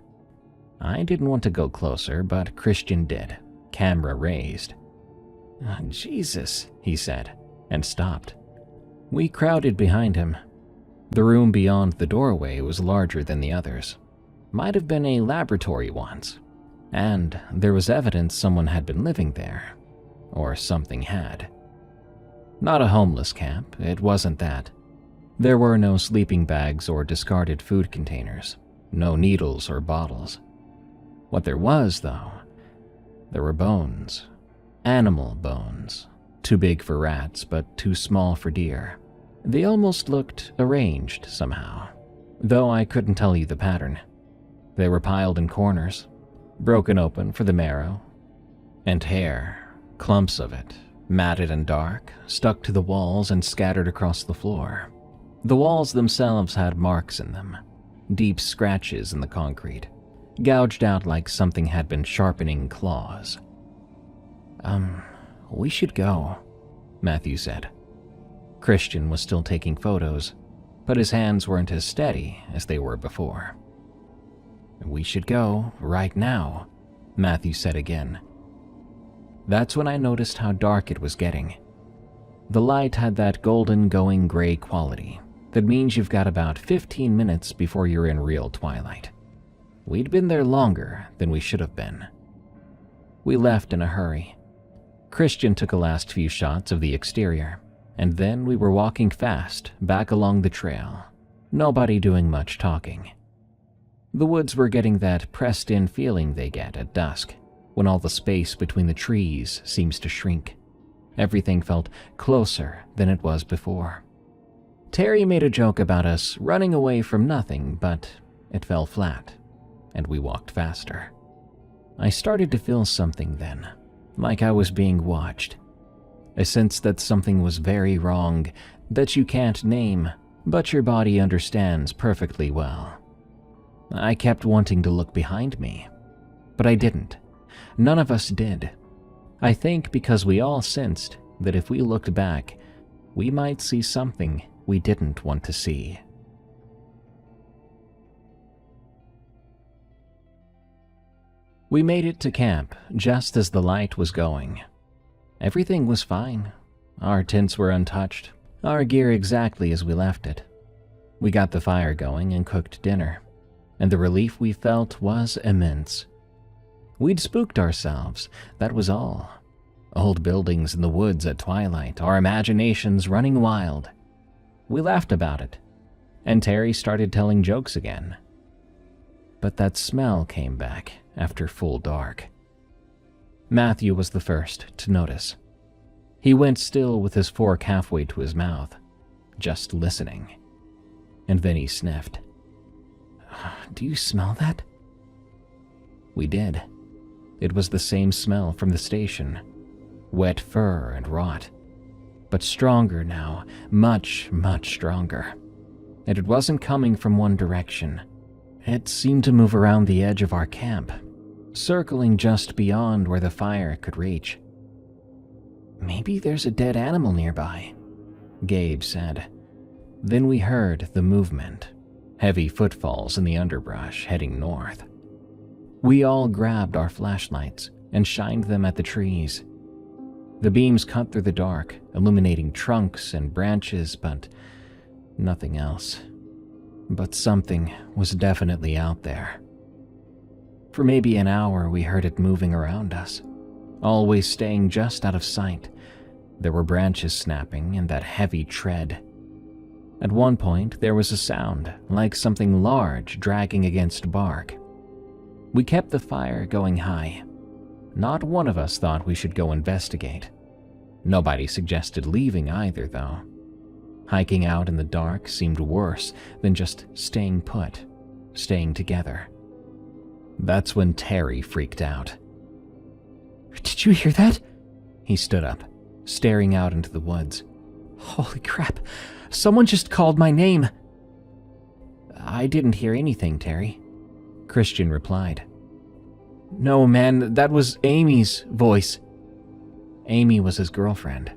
A: I didn't want to go closer, but Christian did, camera raised. "Jesus," he said, and stopped. We crowded behind him. The room beyond the doorway was larger than the others. Might have been a laboratory once, and there was evidence someone had been living there, or something had. Not a homeless camp, it wasn't that. There were no sleeping bags or discarded food containers, no needles or bottles. What there was, though, there were bones. Animal bones. Too big for rats, but too small for deer. They almost looked arranged somehow, though I couldn't tell you the pattern. They were piled in corners, broken open for the marrow. And hair, clumps of it, matted and dark, stuck to the walls and scattered across the floor. The walls themselves had marks in them, deep scratches in the concrete, gouged out like something had been sharpening claws. We should go," Matthew said. Christian was still taking photos, but his hands weren't as steady as they were before. "We should go right now," Matthew said again. That's when I noticed how dark it was getting. The light had that golden going gray quality that means you've got about 15 minutes before you're in real twilight. We'd been there longer than we should have been. We left in a hurry. Christian took a last few shots of the exterior, and then we were walking fast back along the trail, nobody doing much talking. The woods were getting that pressed-in feeling they get at dusk, when all the space between the trees seems to shrink. Everything felt closer than it was before. Terry made a joke about us running away from nothing, but it fell flat, and we walked faster. I started to feel something then, like I was being watched. A sense that something was very wrong, that you can't name, but your body understands perfectly well. I kept wanting to look behind me, But I didn't. None of us did. I think because we all sensed that if we looked back, we might see something we didn't want to see. We made it to camp just as the light was going. Everything was fine. Our tents were untouched, our gear exactly as we left it. We got the fire going and cooked dinner, and the relief we felt was immense. We'd spooked ourselves, that was all. Old buildings in the woods at twilight, our imaginations running wild. We laughed about it, and Terry started telling jokes again. But that smell came back after full dark. Matthew was the first to notice. He went still with his fork halfway to his mouth, just listening. And then he sniffed. "Do you smell that?" We did. It was the same smell from the station. Wet fur and rot. But stronger now, much, much stronger. And it wasn't coming from one direction. It seemed to move around the edge of our camp, circling just beyond where the fire could reach. "Maybe there's a dead animal nearby," Gabe said. Then we heard the movement, heavy footfalls in the underbrush heading north. We all grabbed our flashlights and shined them at the trees. The beams cut through the dark, illuminating trunks and branches, but nothing else. But something was definitely out there. For maybe an hour we heard it moving around us, always staying just out of sight. There were branches snapping and that heavy tread. At one point there was a sound, like something large dragging against bark. We kept the fire going high. Not one of us thought we should go investigate. Nobody suggested leaving either, though. Hiking out in the dark seemed worse than just staying put, staying together. That's when Terry freaked out. "Did you hear that?" He stood up, staring out into the woods. "Holy crap, someone just called my name." "I didn't hear anything, Terry," Christian replied. "No, man, that was Amy's voice." Amy was his girlfriend.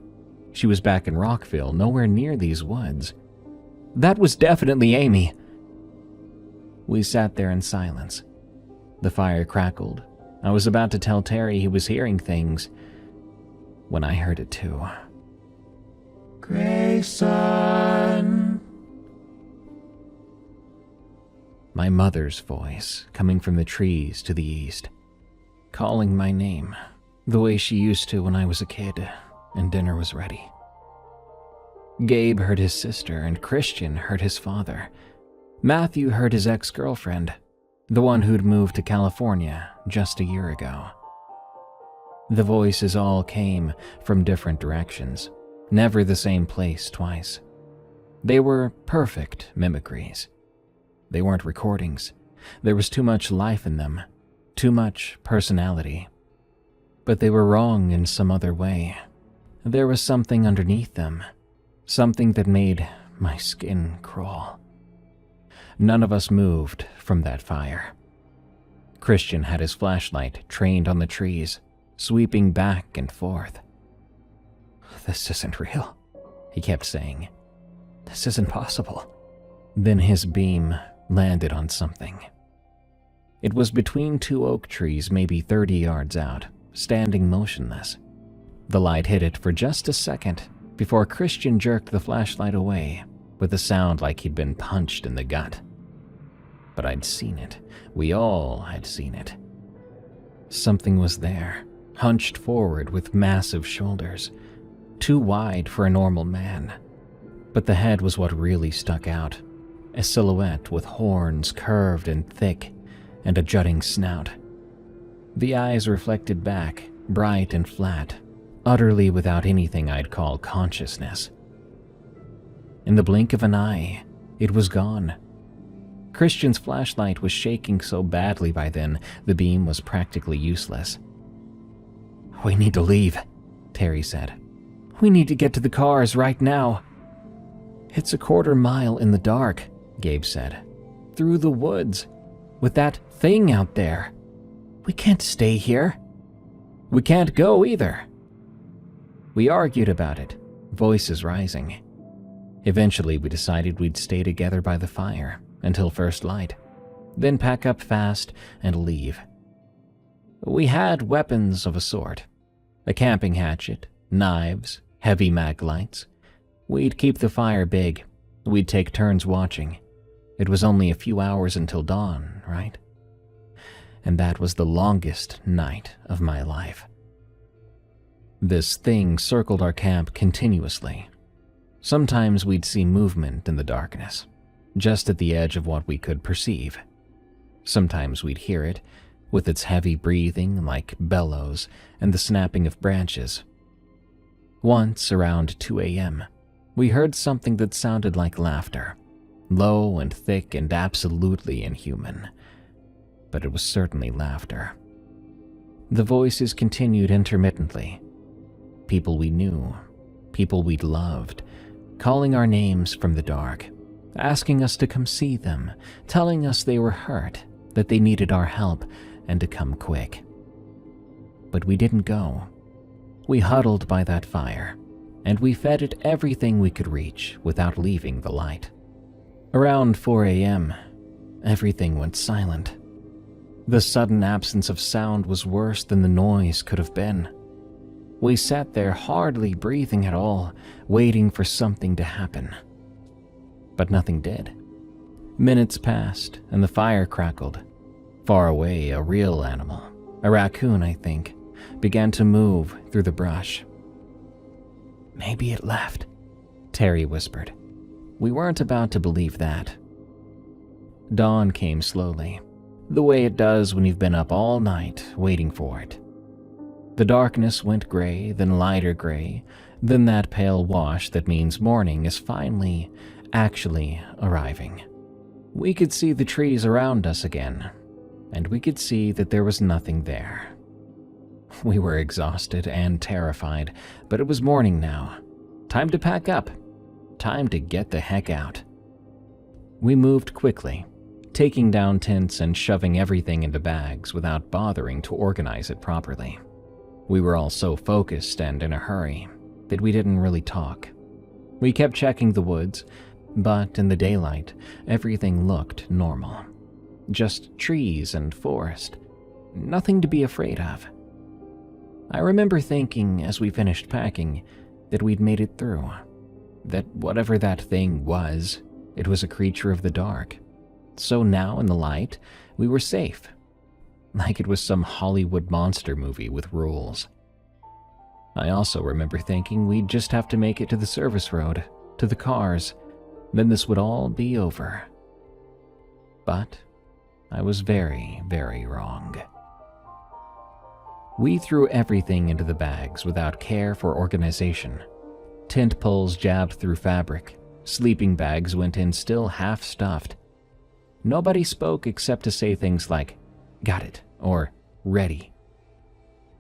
A: She was back in Rockville, nowhere near these woods. "That was definitely Amy." We sat there in silence. The fire crackled. I was about to tell Terry he was hearing things when I heard it too. "Grayson." My mother's voice coming from the trees to the east, calling my name the way she used to when I was a kid and dinner was ready. Gabe heard his sister and Christian heard his father. Matthew heard his ex-girlfriend, the one who'd moved to California just a year ago. The voices all came from different directions, never the same place twice. They were perfect mimicries. They weren't recordings. There was too much life in them, too much personality. But they were wrong in some other way. There was something underneath them, something that made my skin crawl. None of us moved from that fire. Christian had his flashlight trained on the trees, sweeping back and forth. "This isn't real," he kept saying. "This isn't possible." Then his beam landed on something. It was between two oak trees maybe 30 yards out, standing motionless. The light hit it for just a second before Christian jerked the flashlight away with a sound like he'd been punched in the gut. But I'd seen it. We all had seen it. Something was there, hunched forward with massive shoulders, too wide for a normal man. But the head was what really stuck out, a silhouette with horns curved and thick and a jutting snout. The eyes reflected back, bright and flat, utterly without anything I'd call consciousness. In the blink of an eye, it was gone. Christian's flashlight was shaking so badly by then, the beam was practically useless. "We need to leave," Terry said. "We need to get to the cars right now." "It's a quarter mile in the dark," Gabe said. "Through the woods, with that thing out there. We can't stay here. We can't go either. We argued about it, voices rising. Eventually, we decided we'd stay together by the fire until first light, then pack up fast and leave. We had weapons of a sort, a camping hatchet, knives, heavy mag lights. We'd keep the fire big. We'd take turns watching. It was only a few hours until dawn, right? And that was the longest night of my life. This thing circled our camp continuously. Sometimes we'd see movement in the darkness, just at the edge of what we could perceive. Sometimes we'd hear it, with its heavy breathing like bellows and the snapping of branches. Once, around 2 a.m., we heard something that sounded like laughter, low and thick and absolutely inhuman. But it was certainly laughter. The voices continued intermittently. People we knew, people we'd loved, calling our names from the dark, asking us to come see them, telling us they were hurt, that they needed our help, and to come quick. But we didn't go. We huddled by that fire, and we fed it everything we could reach without leaving the light. Around 4 a.m., everything went silent. The sudden absence of sound was worse than the noise could have been. We sat there hardly breathing at all, waiting for something to happen. But nothing did. Minutes passed, and the fire crackled. Far away, a real animal, a raccoon, I think, began to move through the brush. "Maybe it left," Terry whispered. We weren't about to believe that. Dawn came slowly, the way it does when you've been up all night waiting for it. The darkness went gray, then lighter gray, then that pale wash that means morning is finally, actually arriving. We could see the trees around us again, and we could see that there was nothing there. We were exhausted and terrified, but it was morning now. Time to pack up. Time to get the heck out. We moved quickly, taking down tents and shoving everything into bags without bothering to organize it properly. We were all so focused and in a hurry that we didn't really talk. We kept checking the woods, but in the daylight, everything looked normal. Just trees and forest. Nothing to be afraid of. I remember thinking as we finished packing that we'd made it through. That whatever that thing was, it was a creature of the dark. So now in the light, we were safe. Like it was some Hollywood monster movie with rules. I also remember thinking we'd just have to make it to the service road, to the cars, then this would all be over. But I was very, very wrong. We threw everything into the bags without care for organization. Tent poles jabbed through fabric. Sleeping bags went in still half stuffed. Nobody spoke except to say things like, "Got it," or "Ready."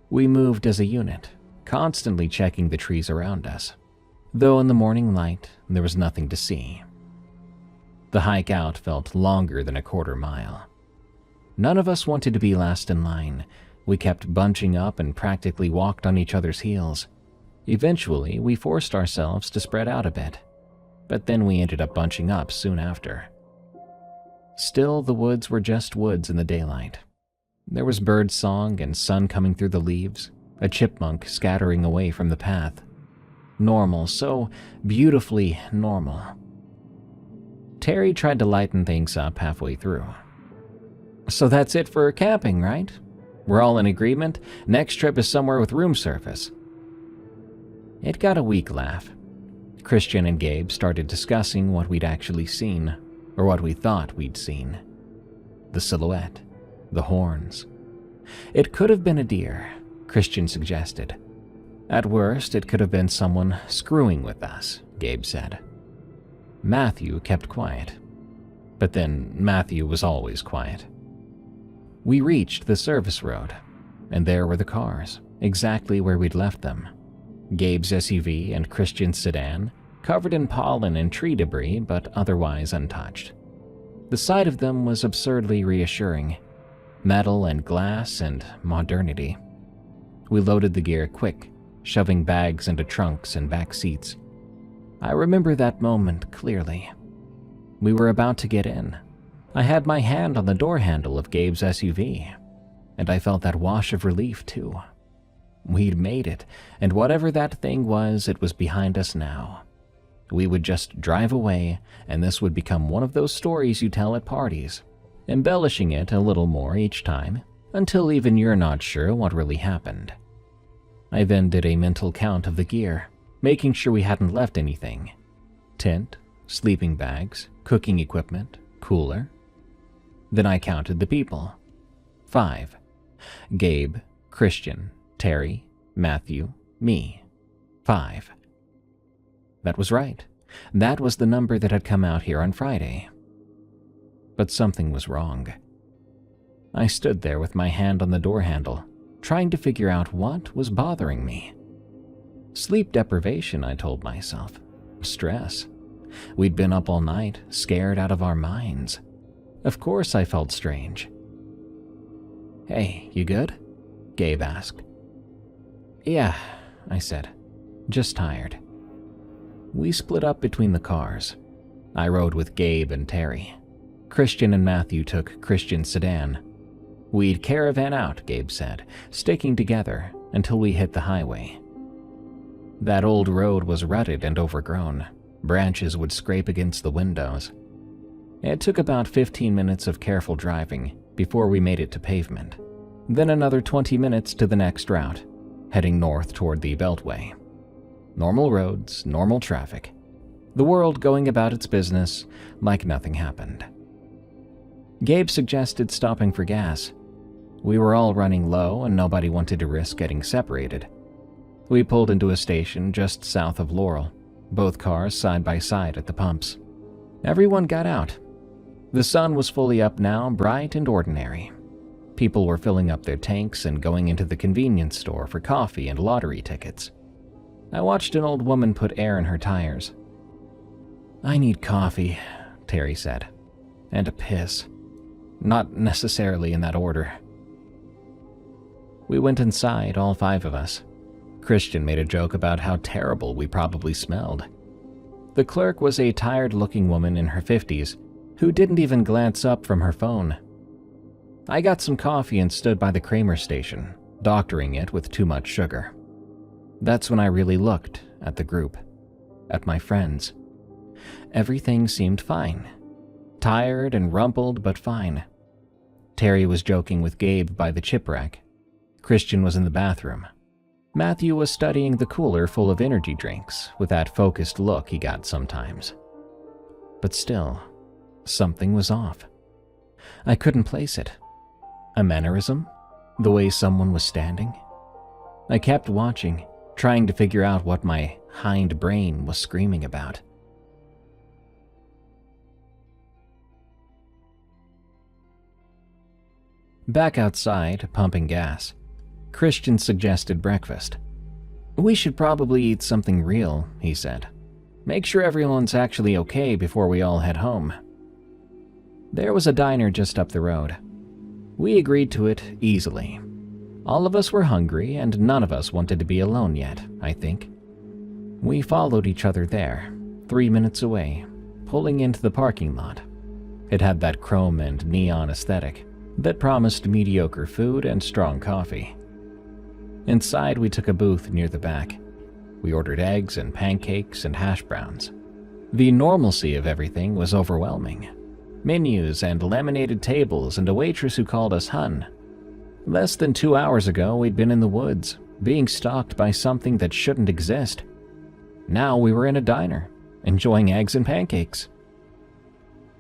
A: We moved as a unit, constantly checking the trees around us, though in the morning light there was nothing to see. The hike out felt longer than a quarter mile. None of us wanted to be last in line. We kept bunching up and practically walked on each other's heels. Eventually, we forced ourselves to spread out a bit, but then we ended up bunching up soon after. Still, the woods were just woods in the daylight. There was bird song and sun coming through the leaves, a chipmunk scattering away from the path. Normal, so beautifully normal. Terry tried to lighten things up halfway through. "So that's it for camping, right? We're all in agreement? Next trip is somewhere with room service." It got a weak laugh. Christian and Gabe started discussing what we'd actually seen, or what we thought we'd seen. The silhouette, the horns. It could have been a deer, Christian suggested. At worst, it could have been someone screwing with us, Gabe said. Matthew kept quiet. But then Matthew was always quiet. We reached the service road, and there were the cars, exactly where we'd left them. Gabe's SUV and Christian's sedan, covered in pollen and tree debris but otherwise untouched. The sight of them was absurdly reassuring. metal and glass and modernity. We loaded the gear quick, shoving bags into trunks and back seats. I remember that moment clearly. We were about to get in. I had my hand on the door handle of Gabe's SUV, and I felt that wash of relief too. We'd made it, and whatever that thing was, it was behind us now. We would just drive away, and this would become one of those stories you tell at parties, embellishing it a little more each time, until even you're not sure what really happened. I then did a mental count of the gear, making sure we hadn't left anything. Tent, sleeping bags, cooking equipment, cooler. Then I counted the people. 5. Gabe, Christian, Terry, Matthew, me. 5. That was right. That was the number that had come out here on Friday. But something was wrong. I stood there with my hand on the door handle, trying to figure out what was bothering me. Sleep deprivation, I told myself. Stress. We'd been up all night, scared out of our minds. Of course I felt strange. "Hey, you good?" Gabe asked. "Yeah," I said. "Just tired." We split up between the cars. I rode with Gabe and Terry. Christian and Matthew took Christian's sedan. We'd caravan out, Gabe said, sticking together until we hit the highway. That old road was rutted and overgrown. Branches would scrape against the windows. It took about 15 minutes of careful driving before we made it to pavement. Then another 20 minutes to the next route, heading north toward the Beltway. Normal roads, normal traffic. The world going about its business like nothing happened. Gabe suggested stopping for gas. We were all running low and nobody wanted to risk getting separated. We pulled into a station just south of Laurel, both cars side by side at the pumps. Everyone got out. The sun was fully up now, bright and ordinary. People were filling up their tanks and going into the convenience store for coffee and lottery tickets. I watched an old woman put air in her tires. "I need coffee," Terry said, "and a piss. Not necessarily in that order." We went inside, all 5 of us. Christian made a joke about how terrible we probably smelled. The clerk was a tired-looking woman in her 50s who didn't even glance up from her phone. I got some coffee and stood by the Kramer station, doctoring it with too much sugar. That's when I really looked at the group, at my friends. Everything seemed fine. Tired and rumpled, but fine. Terry was joking with Gabe by the chip rack. Christian was in the bathroom. Matthew was studying the cooler full of energy drinks with that focused look he got sometimes. But still, something was off. I couldn't place it. A mannerism? The way someone was standing? I kept watching, trying to figure out what my hind brain was screaming about. Back outside, pumping gas, Christian suggested breakfast. "We should probably eat something real," he said. "Make sure everyone's actually okay before we all head home." There was a diner just up the road. We agreed to it easily. All of us were hungry and none of us wanted to be alone yet, I think. We followed each other there, 3 minutes away, pulling into the parking lot. It had that chrome and neon aesthetic that promised mediocre food and strong coffee. Inside, we took a booth near the back. We ordered eggs and pancakes and hash browns. The normalcy of everything was overwhelming. Menus and laminated tables and a waitress who called us hun. Less than 2 hours ago, we'd been in the woods, being stalked by something that shouldn't exist. Now we were in a diner, enjoying eggs and pancakes.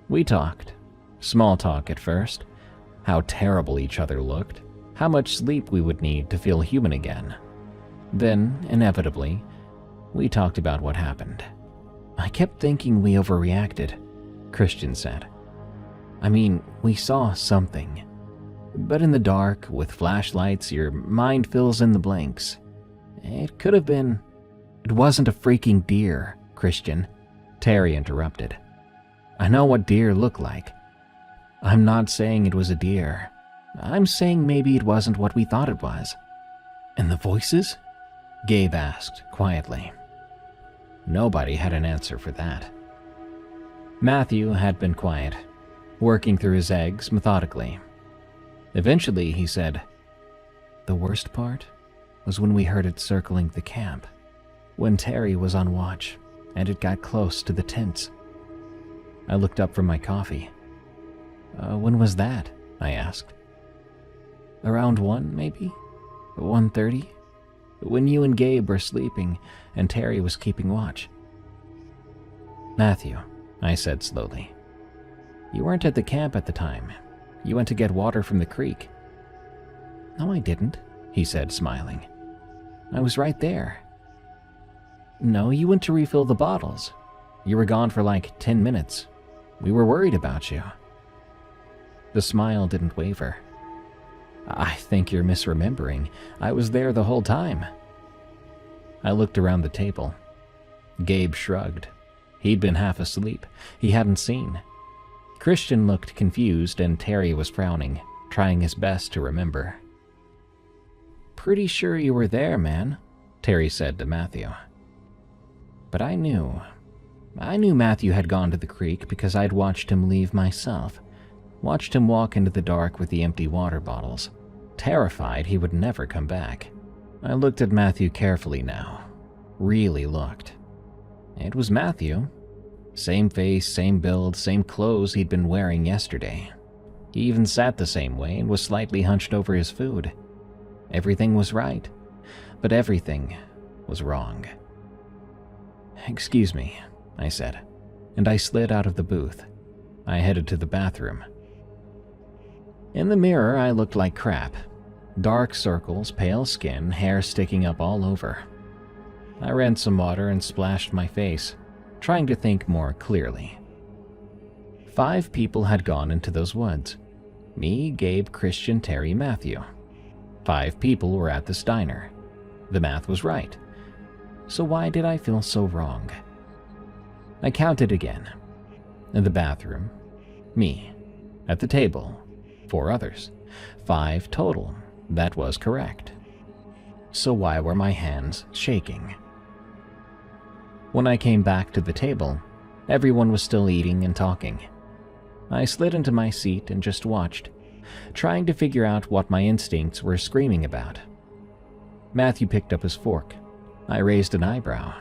A: We talked. Small talk at first. How terrible each other looked. How much sleep we would need to feel human again. Then, inevitably, we talked about what happened. "I kept thinking we overreacted," Christian said. "I mean, we saw something. But in the dark, with flashlights, your mind fills in the blanks. It could have been..." "It wasn't a freaking deer, Christian," Terry interrupted. "I know what deer look like. I'm not saying it was a deer. I'm saying maybe it wasn't what we thought it was. And the voices? Gabe asked quietly. Nobody had an answer for that. Matthew had been quiet, working through his eggs methodically. Eventually, he said, "The worst part was when we heard it circling the camp, when Terry was on watch, and it got close to the tents." I looked up from my coffee. When was that?" I asked. "Around 1, maybe? 1:30? When you and Gabe were sleeping, and Terry was keeping watch." "Matthew," I said slowly, "you weren't at the camp at the time. You went to get water from the creek." "No, I didn't," he said, smiling. "I was right there." "No, you went to refill the bottles. You were gone for like 10 minutes. We were worried about you." The smile didn't waver. "I think you're misremembering. I was there the whole time." I looked around the table. Gabe shrugged. He'd been half asleep. He hadn't seen. Christian looked confused, and Terry was frowning, trying his best to remember. "Pretty sure you were there, man," Terry said to Matthew. But I knew Matthew had gone to the creek because I'd watched him leave myself. Watched him walk into the dark with the empty water bottles, terrified he would never come back. I looked at Matthew carefully now. Really looked. It was Matthew. Same face, same build, same clothes he'd been wearing yesterday. He even sat the same way and was slightly hunched over his food. Everything was right, but everything was wrong. "Excuse me," I said, and I slid out of the booth. I headed to the bathroom. In the mirror, I looked like crap. Dark circles, pale skin, hair sticking up all over. I ran some water and splashed my face, trying to think more clearly. 5 people had gone into those woods. Me, Gabe, Christian, Terry, Matthew. 5 people were at this diner. The math was right. So why did I feel so wrong? I counted again. In the bathroom, me. At the table, 4 others. 5 total. That was correct. So why were my hands shaking? When I came back to the table, everyone was still eating and talking. I slid into my seat and just watched, trying to figure out what my instincts were screaming about. Matthew picked up his fork. I raised an eyebrow.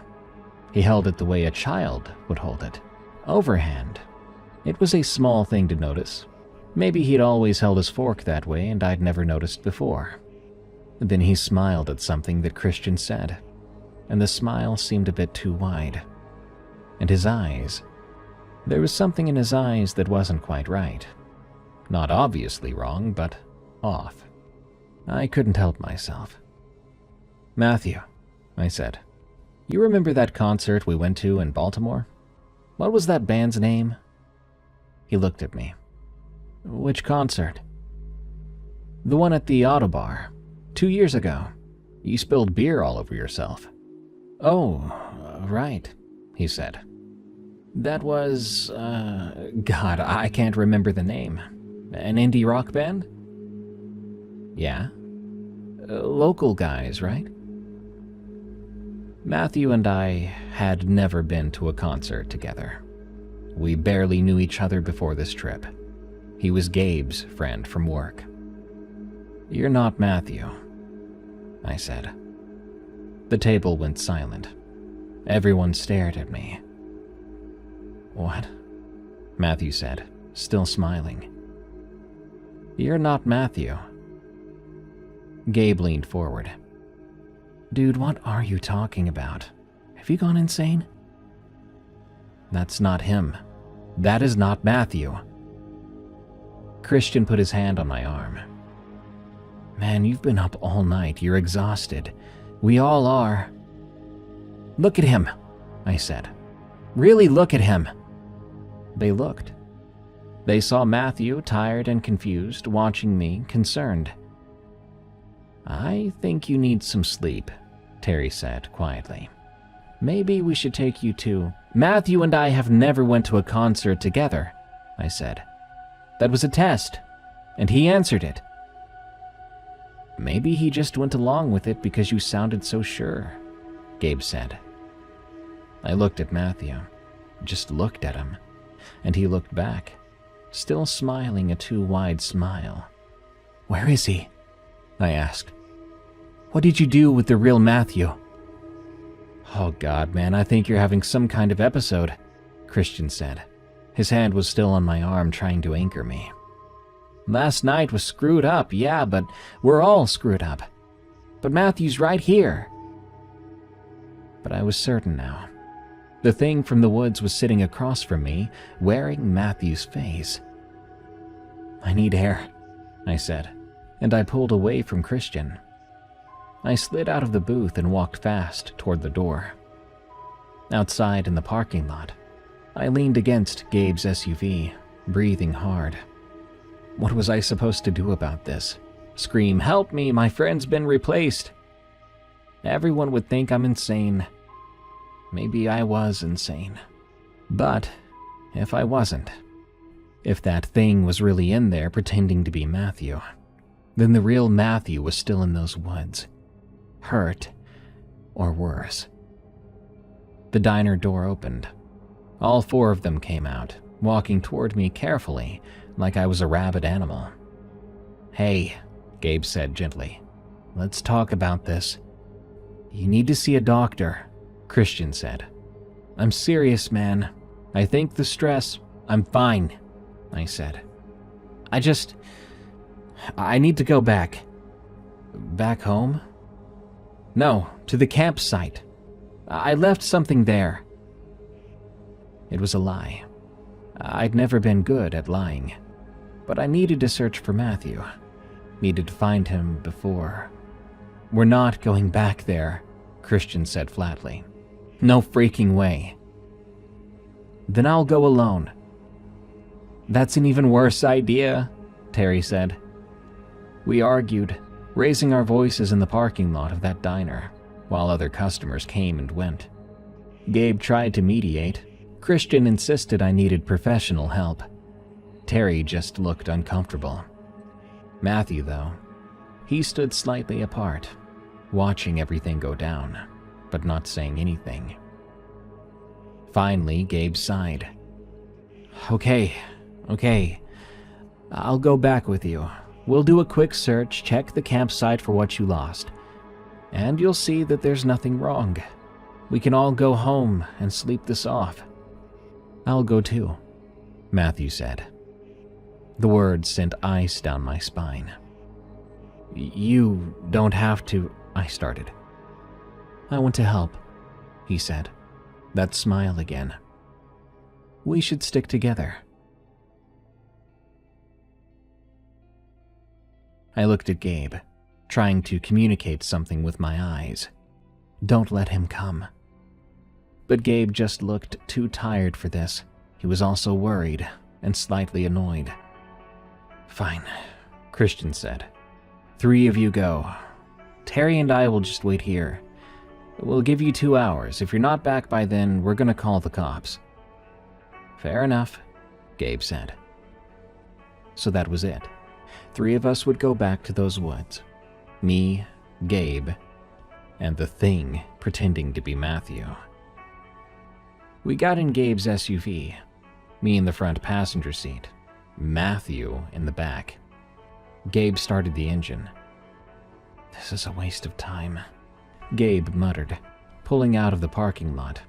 A: He held it the way a child would hold it, overhand. It was a small thing to notice. Maybe he'd always held his fork that way and I'd never noticed before. Then he smiled at something that Christian said, and the smile seemed a bit too wide. And his eyes. There was something in his eyes that wasn't quite right. Not obviously wrong, but off. I couldn't help myself. "Matthew," I said, "you remember that concert we went to in Baltimore? What was that band's name?" He looked at me. "Which concert?" "The one at the Auto Bar, 2 years ago. You spilled beer all over yourself." "Oh, right," he said. "That was, God, I can't remember the name. An indie rock band?" "Yeah. Local guys, right?" Matthew and I had never been to a concert together. We barely knew each other before this trip. He was Gabe's friend from work. "You're not Matthew," I said. The table went silent. Everyone stared at me. "What?" Matthew said, still smiling. "You're not Matthew." Gabe leaned forward. "Dude, what are you talking about? Have you gone insane?" "That's not him. That is not Matthew." Christian put his hand on my arm. "Man, you've been up all night. You're exhausted. We all are." "Look at him," I said. "Really look at him." They looked. They saw Matthew, tired and confused, watching me, concerned. "I think you need some sleep," Terry said quietly. "Maybe we should take you to—" "Matthew and I have never went to a concert together," I said. "That was a test, and he answered it. Maybe he just went along with it because you sounded so sure, Gabe said. I looked at Matthew, just looked at him, and he looked back, still smiling a too wide smile. Where is he? I asked. What did you do with the real Matthew? Oh God, man, I think you're having some kind of episode, Christian said. His hand was still on my arm trying to anchor me. Last night was screwed up, yeah, but we're all screwed up. But Matthew's right here. But I was certain now. The thing from the woods was sitting across from me, wearing Matthew's face. I need air, I said, and I pulled away from Christian. I slid out of the booth and walked fast toward the door. Outside in the parking lot, I leaned against Gabe's SUV, breathing hard. What was I supposed to do about this? Scream, "Help me, my friend's been replaced!" Everyone would think I'm insane. Maybe I was insane. But if I wasn't, if that thing was really in there pretending to be Matthew, then the real Matthew was still in those woods. Hurt, or worse. The diner door opened. All four of them came out, walking toward me carefully, like I was a rabid animal. Hey, Gabe said gently. Let's talk about this. You need to see a doctor, Christian said. I'm serious, man. I think the stress... I'm fine, I said. I need to go back. Back home? No, to the campsite. I left something there. It was a lie. I'd never been good at lying. But I needed to search for Matthew. Needed to find him before. We're not going back there, Christian said flatly. No freaking way. Then I'll go alone. That's an even worse idea, Terry said. We argued, raising our voices in the parking lot of that diner, while other customers came and went. Gabe tried to mediate. Christian insisted I needed professional help. Terry just looked uncomfortable. Matthew, though, he stood slightly apart, watching everything go down, but not saying anything. Finally, Gabe sighed. Okay. I'll go back with you. We'll do a quick search, check the campsite for what you lost. And you'll see that there's nothing wrong. We can all go home and sleep this off. I'll go too, Matthew said. The words sent ice down my spine. You don't have to, I started. I want to help, he said. That smile again. We should stick together. I looked at Gabe, trying to communicate something with my eyes. Don't let him come. But Gabe just looked too tired for this. He was also worried and slightly annoyed. Fine, Christian said. 3 of you go. Terry and I will just wait here. We'll give you 2 hours. If you're not back by then, we're gonna call the cops. Fair enough, Gabe said. So that was it. 3 of us would go back to those woods. Me, Gabe, and the thing pretending to be Matthew. We got in Gabe's SUV, me in the front passenger seat, Matthew in the back. Gabe started the engine. This is a waste of time, Gabe muttered, pulling out of the parking lot.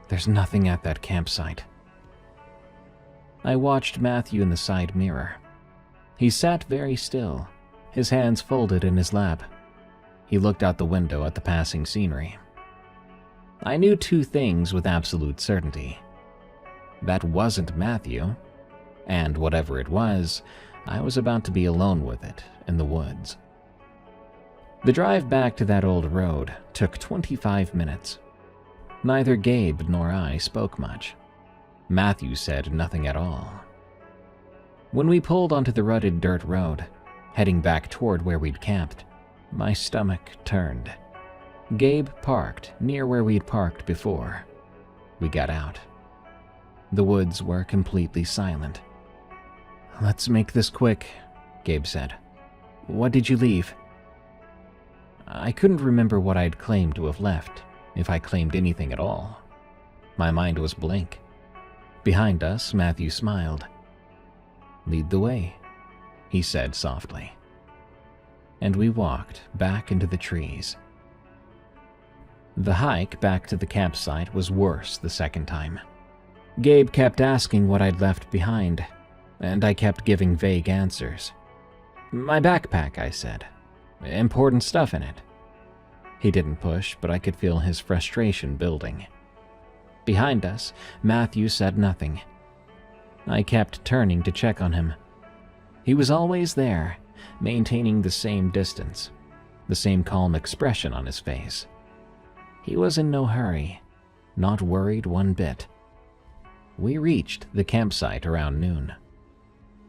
A: There's nothing at that campsite. I watched Matthew in the side mirror. He sat very still, his hands folded in his lap. He looked out the window at the passing scenery. I knew 2 things with absolute certainty. That wasn't Matthew, and whatever it was, I was about to be alone with it in the woods. The drive back to that old road took 25 minutes. Neither Gabe nor I spoke much. Matthew said nothing at all. When we pulled onto the rutted dirt road, heading back toward where we'd camped, my stomach turned. Gabe parked near where we'd parked before. We got out. The woods were completely silent. Let's make this quick, Gabe said. What did you leave? I couldn't remember what I'd claimed to have left, if I claimed anything at all. My mind was blank. Behind us, Matthew smiled. "Lead the way," he said softly. And we walked back into the trees. The hike back to the campsite was worse the second time. Gabe kept asking what I'd left behind, and I kept giving vague answers. "My backpack," I said. "Important stuff in it." He didn't push, but I could feel his frustration building. Behind us, Matthew said nothing. I kept turning to check on him. He was always there, maintaining the same distance, the same calm expression on his face. He was in no hurry, not worried one bit. We reached the campsite around noon.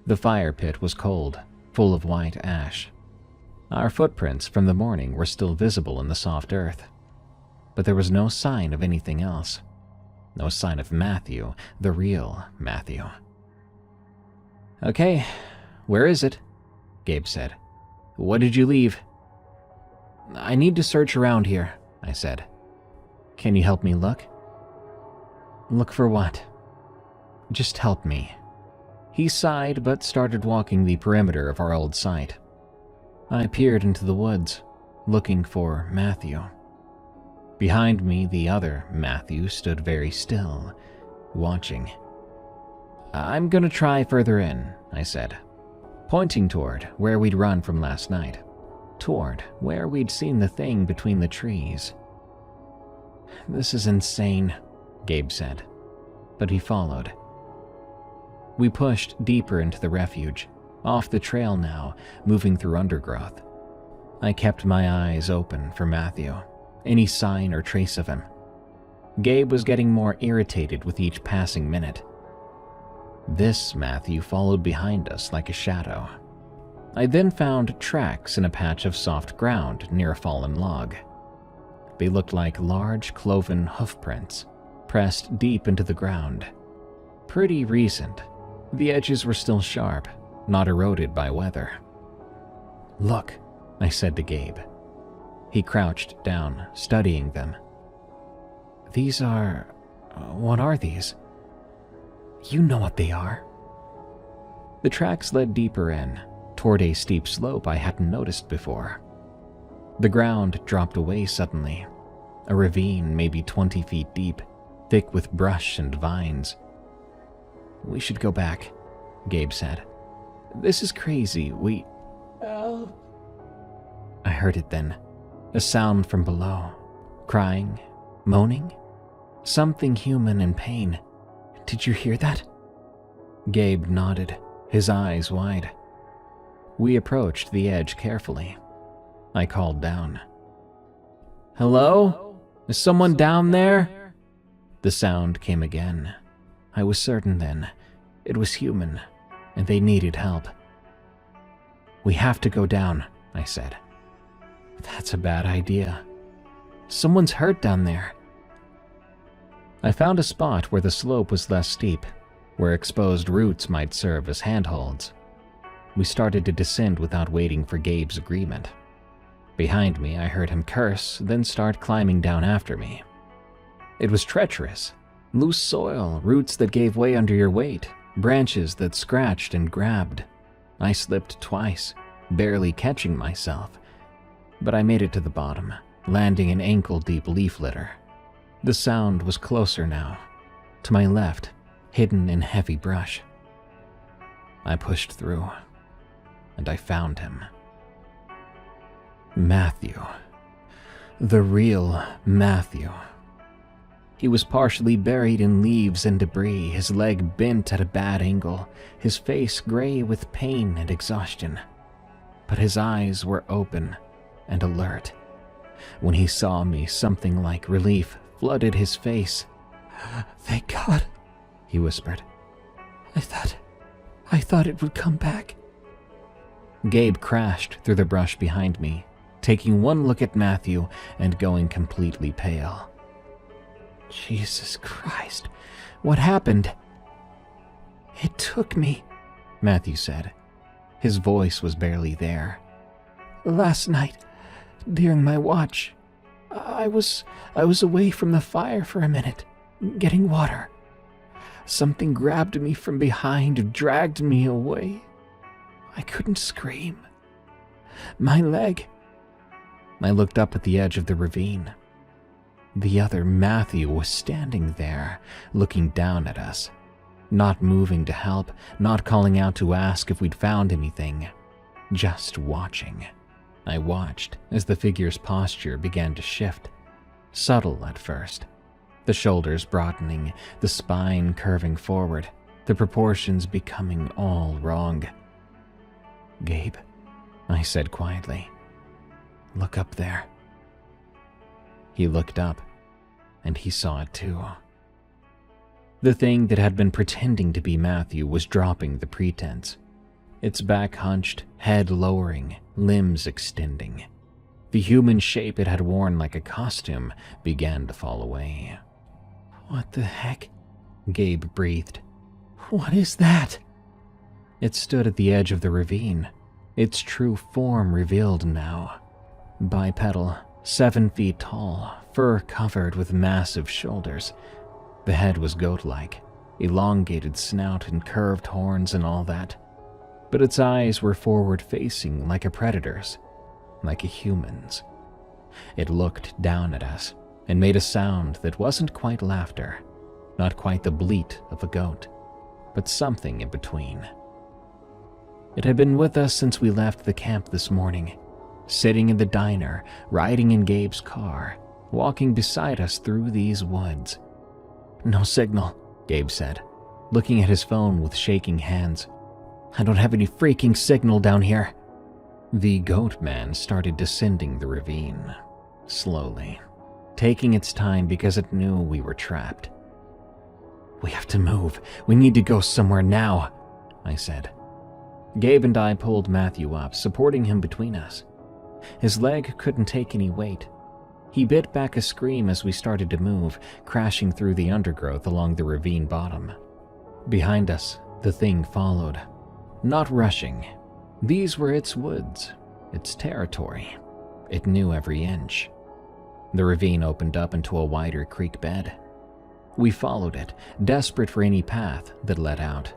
A: The fire pit was cold, full of white ash. Our footprints from the morning were still visible in the soft earth, but there was no sign of anything else. No sign of Matthew, the real Matthew. "Okay, where is it?" Gabe said. "What did you leave?" "I need to search around here," I said. "Can you help me look?" "Look for what?" "Just help me." He sighed but started walking the perimeter of our old site. I peered into the woods, looking for Matthew. Behind me, the other Matthew stood very still, watching. "I'm gonna try further in," I said, pointing toward where we'd run from last night, toward where we'd seen the thing between the trees. "This is insane," Gabe said, but he followed. We pushed deeper into the refuge, off the trail now, moving through undergrowth. I kept my eyes open for Matthew, any sign or trace of him. Gabe was getting more irritated with each passing minute. This Matthew followed behind us like a shadow. I then found tracks in a patch of soft ground near a fallen log. They looked like large cloven hoofprints, pressed deep into the ground. Pretty recent. The edges were still sharp, not eroded by weather. "Look," I said to Gabe. He crouched down, studying them. "These are... what are these?" "You know what they are." The tracks led deeper in, toward a steep slope I hadn't noticed before. The ground dropped away suddenly, a ravine maybe 20 feet deep, thick with brush and vines. "We should go back," Gabe said. "This is crazy, we..." "Help." I heard it then, a sound from below, crying, moaning, something human in pain. "Did you hear that?" Gabe nodded, his eyes wide. We approached the edge carefully. I called down. "Hello? Is someone down there?" The sound came again. I was certain then. It was human, and they needed help. "We have to go down," I said. "That's a bad idea. Someone's hurt down there." I found a spot where the slope was less steep, where exposed roots might serve as handholds. We started to descend without waiting for Gabe's agreement. Behind me, I heard him curse, then start climbing down after me. It was treacherous. Loose soil, roots that gave way under your weight, branches that scratched and grabbed. I slipped twice, barely catching myself. But I made it to the bottom, landing in ankle-deep leaf litter. The sound was closer now, to my left, hidden in heavy brush. I pushed through, and I found him. Matthew. The real Matthew. He was partially buried in leaves and debris, his leg bent at a bad angle, his face gray with pain and exhaustion. But his eyes were open and alert. When he saw me, something like relief flooded his face. "Thank God," he whispered. I thought it would come back." Gabe crashed through the brush behind me, taking one look at Matthew and going completely pale. "Jesus Christ, what happened?" "It took me," Matthew said. His voice was barely there. "Last night,
B: During my watch, I was away from the fire for a minute, getting water. Something grabbed me from behind and dragged me away. I couldn't scream. My leg. I looked up at the edge of the ravine. The other Matthew was standing there, looking down at us, not moving to help, not calling out to ask if we'd found anything, just watching. I watched as the figure's posture began to shift, subtle at first, the shoulders broadening, the spine curving forward, the proportions becoming all wrong. "Gabe," I said quietly, "look up there." He looked up, and he saw it too. The thing that had been pretending to be Matthew was dropping the pretense. Its back hunched, head lowering, limbs extending. The human shape it had worn like a costume began to fall away. "What the heck?" Gabe breathed. "What is that?" It stood at the edge of the ravine, its true form revealed now. Bipedal, 7 feet tall, fur covered with massive shoulders. The head was goat-like, elongated snout and curved horns and all that. But its eyes were forward-facing like a predator's, like a human's. It looked down at us and made a sound that wasn't quite laughter, not quite the bleat of a goat, but something in between. It had been with us since we left the camp this morning, sitting in the diner, riding in Gabe's car, walking beside us through these woods. "No signal," Gabe said, looking at his phone with shaking hands. "I don't have any freaking signal down here." The goat man started descending the ravine, slowly, taking its time because it knew we were trapped. "We have to move. We need to go somewhere now," I said. Gabe and I pulled Matthew up, supporting him between us. His leg couldn't take any weight. He bit back a scream as we started to move, crashing through the undergrowth along the ravine bottom. Behind us, the thing followed. Not rushing. These were its woods, its territory. It knew every inch. The ravine opened up into a wider creek bed. We followed it, desperate for any path that led out.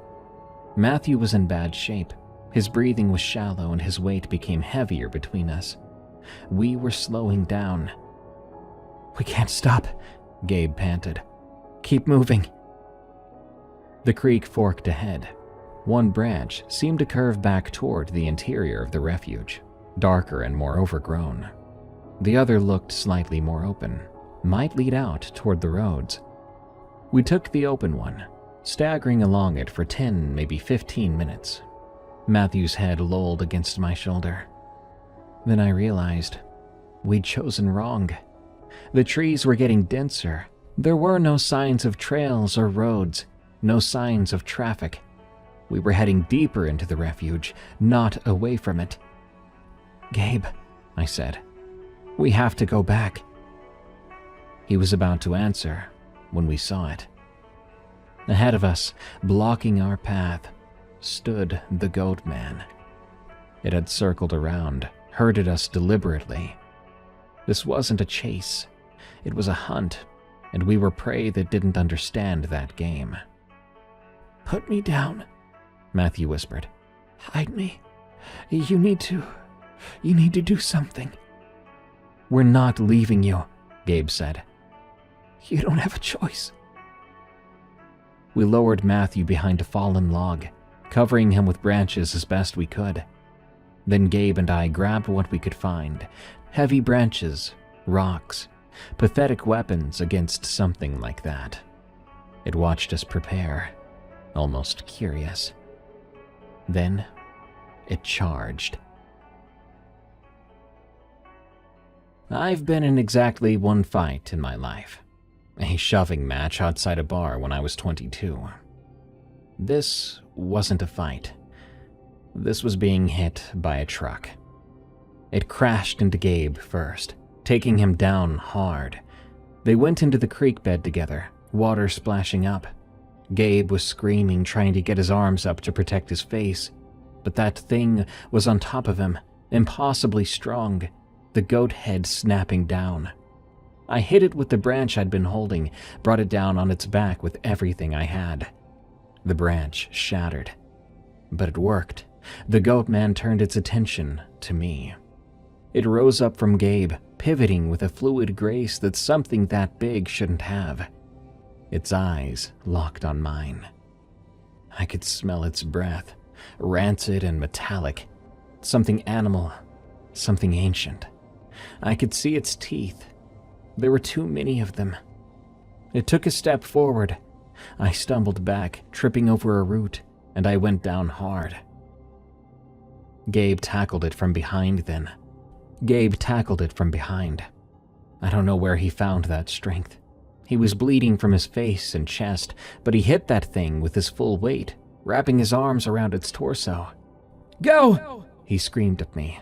B: Matthew was in bad shape. His breathing was shallow and his weight became heavier between us. We were slowing down. "We can't stop," Gabe panted. "Keep moving." The creek forked ahead. One branch seemed to curve back toward the interior of the refuge, darker and more overgrown. The other looked slightly more open, might lead out toward the roads. We took the open one, staggering along it for 10, maybe 15 minutes. Matthew's head lolled against my shoulder. Then I realized we'd chosen wrong. The trees were getting denser. There were no signs of trails or roads, no signs of traffic. We were heading deeper into the refuge, not away from it. "Gabe," I said, "we have to go back." He was about to answer when we saw it. Ahead of us, blocking our path, stood the goat man. It had circled around, herded us deliberately. This wasn't a chase. It was a hunt, and we were prey that didn't understand that game. "Put me down," Matthew whispered. "Hide me. You need to do something." "We're not leaving you," Gabe said. "You don't have a choice." We lowered Matthew behind a fallen log, covering him with branches as best we could. Then Gabe and I grabbed what we could find, heavy branches, rocks, pathetic weapons against something like that. It watched us prepare, almost curious. Then it charged. I've been in exactly one fight in my life. A shoving match outside a bar when I was 22. This wasn't a fight. This was being hit by a truck. It crashed into Gabe first, taking him down hard. They went into the creek bed together, water splashing up. Gabe was screaming, trying to get his arms up to protect his face, but that thing was on top of him, impossibly strong.
A: the goat head snapping down. I hit it with the branch I'd been holding, brought it down on its back with everything I had. The branch shattered. But it worked. The goat man turned its attention to me. It rose up from Gabe, pivoting with a fluid grace that something that big shouldn't have. Its eyes locked on mine. I could smell its breath, rancid and metallic. Something animal, something ancient. I could see its teeth. There were too many of them. It took a step forward. I stumbled back, tripping over a root, and I went down hard. Gabe tackled it from behind then. I don't know where he found that strength. He was bleeding from his face and chest, but he hit that thing with his full weight, wrapping his arms around its torso. "Go!" he screamed at me.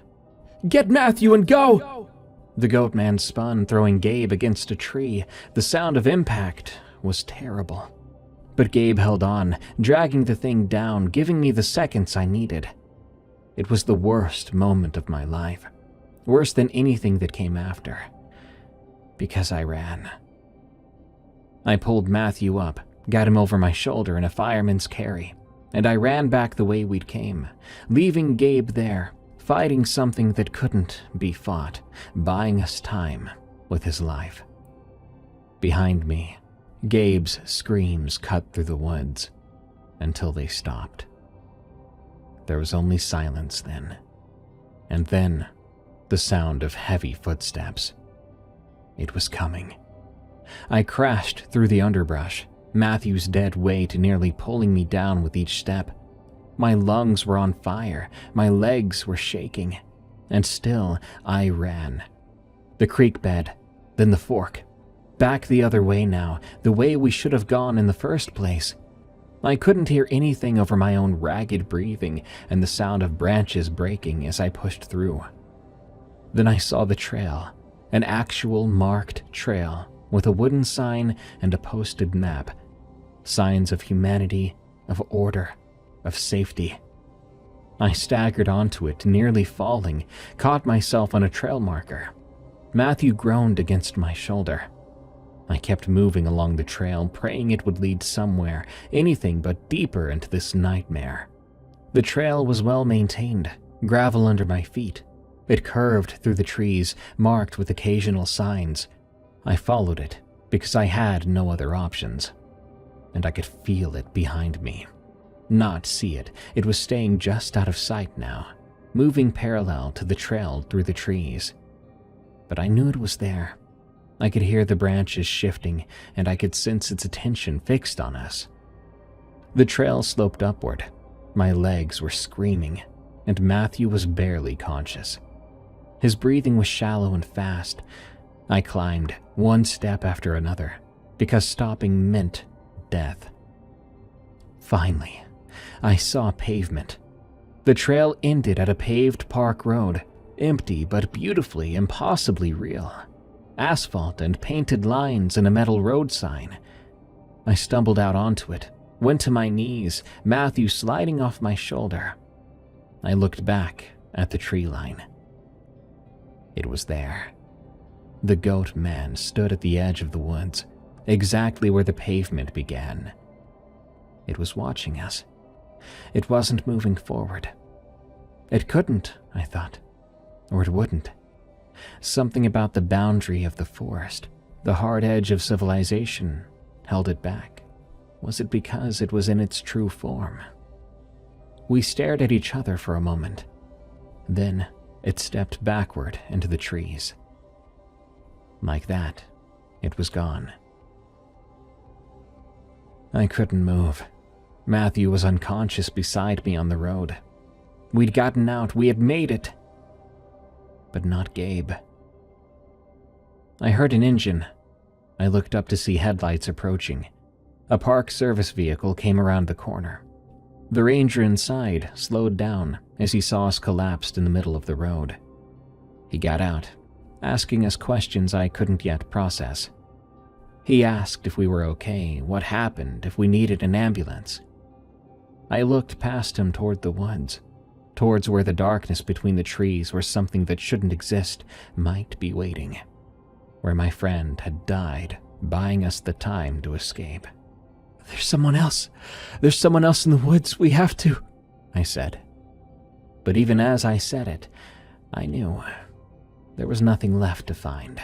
A: "Get Matthew and go!" The goat man spun, throwing Gabe against a tree. The sound of impact was terrible. But Gabe held on, dragging the thing down, giving me the seconds I needed. It was the worst moment of my life. Worse than anything that came after. Because I ran. I pulled Matthew up, got him over my shoulder in a fireman's carry, and I ran back the way we'd came, leaving Gabe there, fighting something that couldn't be fought, buying us time with his life. Behind me, Gabe's screams cut through the woods until they stopped. There was only silence then, and then the sound of heavy footsteps. It was coming. I crashed through the underbrush, Matthew's dead weight nearly pulling me down with each step. My lungs were on fire, my legs were shaking, and still I ran. The creek bed, then the fork. Back the other way now, the way we should have gone in the first place. I couldn't hear anything over my own ragged breathing and the sound of branches breaking as I pushed through. Then I saw the trail, an actual marked trail with a wooden sign and a posted map. Signs of humanity, of order, of safety. I staggered onto it, nearly falling, caught myself on a trail marker. Matthew groaned against my shoulder. I kept moving along the trail, praying it would lead somewhere, anything but deeper into this nightmare. The trail was well maintained, gravel under my feet. It curved through the trees, marked with occasional signs. I followed it because I had no other options. And I could feel it behind me. Not see it. It was staying just out of sight now, moving parallel to the trail through the trees. But I knew it was there. I could hear the branches shifting, and I could sense its attention fixed on us. The trail sloped upward. My legs were screaming, and Matthew was barely conscious. His breathing was shallow and fast. I climbed, one step after another, because stopping meant death. Finally, I saw pavement. The trail ended at a paved park road, empty but beautifully, impossibly real. Asphalt and painted lines and a metal road sign. I stumbled out onto it, went to my knees, Matthew sliding off my shoulder. I looked back at the tree line. It was there. The goat man stood at the edge of the woods, exactly where the pavement began. It was watching us. It wasn't moving forward. It couldn't, I thought, or it wouldn't. Something about the boundary of the forest, the hard edge of civilization, held it back. Was it because it was in its true form? We stared at each other for a moment. Then it stepped backward into the trees. Like that, it was gone. I couldn't move. Matthew was unconscious beside me on the road. We'd gotten out, we had made it. But not Gabe. I heard an engine. I looked up to see headlights approaching. A park service vehicle came around the corner. The ranger inside slowed down as he saw us collapsed in the middle of the road. He got out, asking us questions I couldn't yet process. He asked if we were okay, what happened, if we needed an ambulance. I looked past him toward the woods. towards where the darkness between the trees where something that shouldn't exist might be waiting, where my friend had died, buying us the time to escape.
B: There's someone else. There's someone else in the woods. We have to,
A: I said. But even as I said it, I knew there was nothing left to find,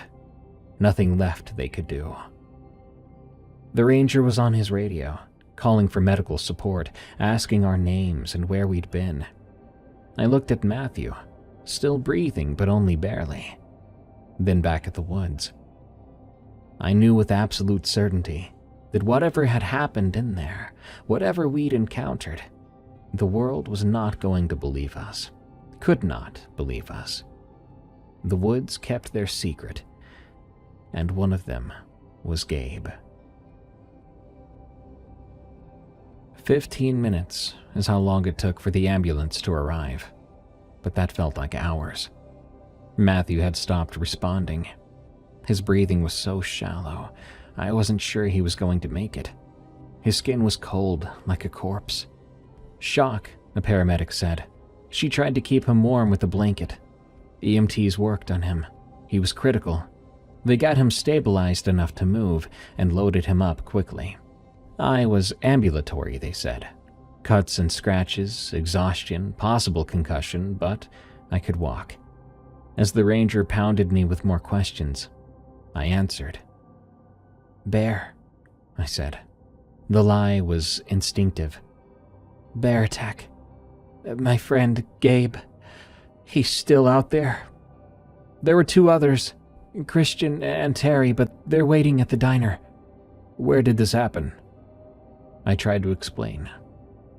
A: nothing left they could do. The ranger was on his radio, calling for medical support, asking our names and where we'd been. I looked at Matthew, still breathing but only barely, then back at the woods. I knew with absolute certainty that whatever had happened in there, whatever we'd encountered, the world was not going to believe us, could not believe us. The woods kept their secret, and one of them was Gabe. 15 minutes is how long it took for the ambulance to arrive, but that felt like hours. Matthew had stopped responding. His breathing was so shallow, I wasn't sure he was going to make it. His skin was cold, like a corpse. Shock, the paramedic said. She tried to keep him warm with a blanket. EMTs worked on him. He was critical. They got him stabilized enough to move and loaded him up quickly. I was ambulatory, they said. Cuts and scratches, exhaustion, possible concussion, but I could walk. As the ranger pounded me with more questions, I answered. Bear, I said. The lie was instinctive. Bear attack. My friend, Gabe, he's still out there. There were 2 others, Christian and Terry, but they're waiting at the diner. Where did this happen? I tried to explain.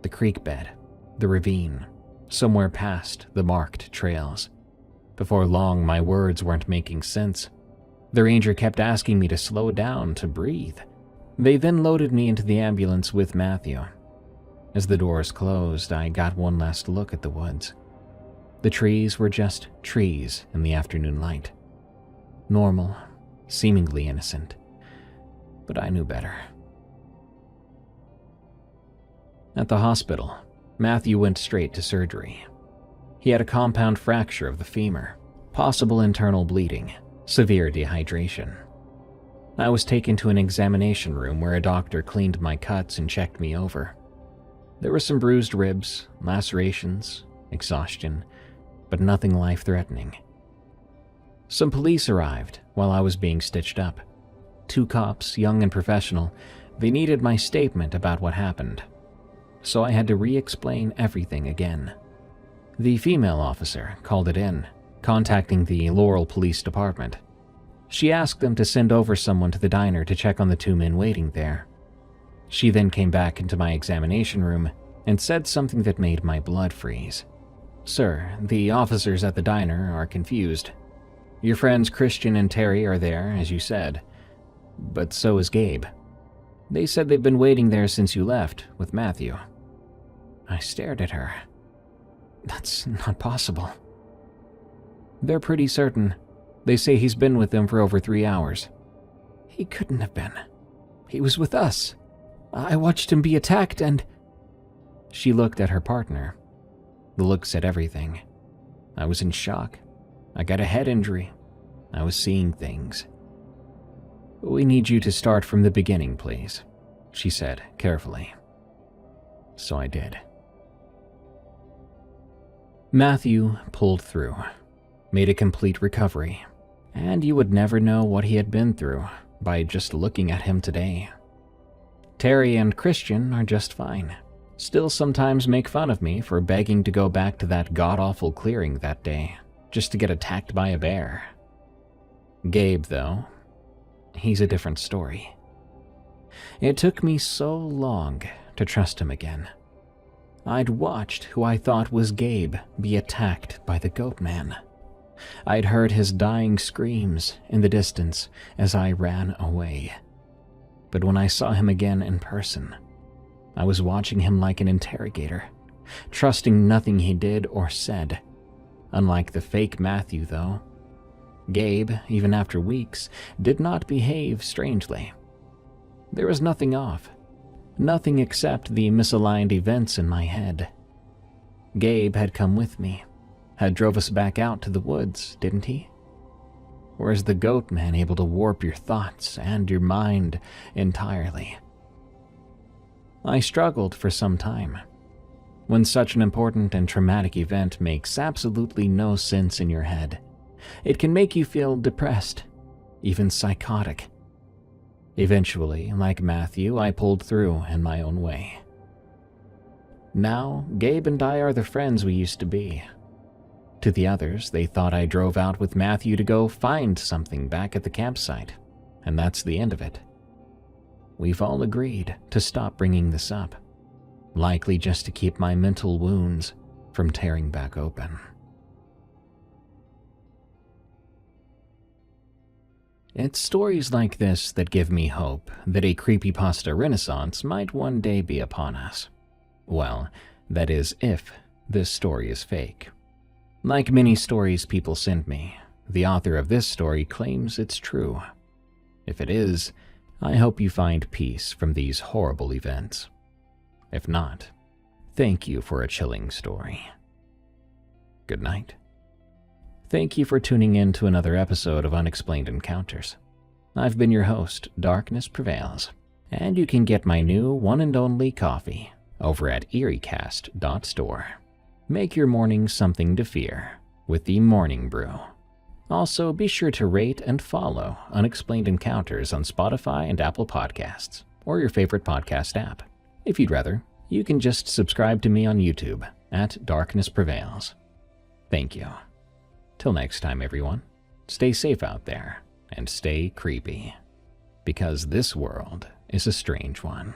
A: The creek bed, the ravine, somewhere past the marked trails. Before long, my words weren't making sense. The ranger kept asking me to slow down, to breathe. They then loaded me into the ambulance with Matthew. As the doors closed, I got one last look at the woods. The trees were just trees in the afternoon light. Normal, seemingly innocent. But I knew better. At the hospital, Matthew went straight to surgery. He had a compound fracture of the femur, possible internal bleeding, severe dehydration. I was taken to an examination room where a doctor cleaned my cuts and checked me over. There were some bruised ribs, lacerations, exhaustion, but nothing life-threatening. Some police arrived while I was being stitched up. 2 cops, young and professional. They needed my statement about what happened. So I had to re-explain everything again. The female officer called it in, contacting the Laurel Police Department. She asked them to send over someone to the diner to check on the 2 men waiting there. She then came back into my examination room and said something that made my blood freeze. Sir, the officers at the diner are confused. Your friends Christian and Terry are there, as you said, but so is Gabe. They said they've been waiting there since you left with Matthew. I stared at her. That's not possible. They're pretty certain. They say he's been with them for over 3 hours. He couldn't have been. He was with us. I watched him be attacked and... She looked at her partner. The look said everything. I was in shock. I got a head injury. I was seeing things. We need you to start from the beginning, please, she said carefully. So I did. Matthew pulled through, made a complete recovery, and you would never know what he had been through by just looking at him today. Terry and Christian are just fine. Still sometimes make fun of me for begging to go back to that god-awful clearing that day, just to get attacked by a bear. Gabe, though, he's a different story. It took me so long to trust him again. I'd watched who I thought was Gabe be attacked by the goat man. I'd heard his dying screams in the distance as I ran away. But when I saw him again in person, I was watching him like an interrogator, trusting nothing he did or said. Unlike the fake Matthew, though, Gabe, even after weeks, did not behave strangely. There was nothing off, nothing except the misaligned events in my head. Gabe had come with me, had drove us back out to the woods, didn't he? Or is the goat man able to warp your thoughts and your mind entirely? I struggled for some time. When such an important and traumatic event makes absolutely no sense in your head, it can make you feel depressed, even psychotic. Eventually, like Matthew, I pulled through in my own way. Now, Gabe and I are the friends we used to be. To the others, they thought I drove out with Matthew to go find something back at the campsite, and that's the end of it. We've all agreed to stop bringing this up, likely just to keep my mental wounds from tearing back open. It's stories like this that give me hope that a creepypasta renaissance might one day be upon us. Well, that is if this story is fake. Like many stories people send me, the author of this story claims it's true. If it is, I hope you find peace from these horrible events. If not, thank you for a chilling story. Good night. Thank you for tuning in to another episode of Unexplained Encounters. I've been your host, Darkness Prevails, and you can get my new one and only coffee over at eeriecast.store. Make your morning something to fear with the Morning Brew. Also, be sure to rate and follow Unexplained Encounters on Spotify and Apple Podcasts, or your favorite podcast app. If you'd rather, you can just subscribe to me on YouTube at Darkness Prevails. Thank you. Till next time, everyone, stay safe out there and stay creepy, because this world is a strange one.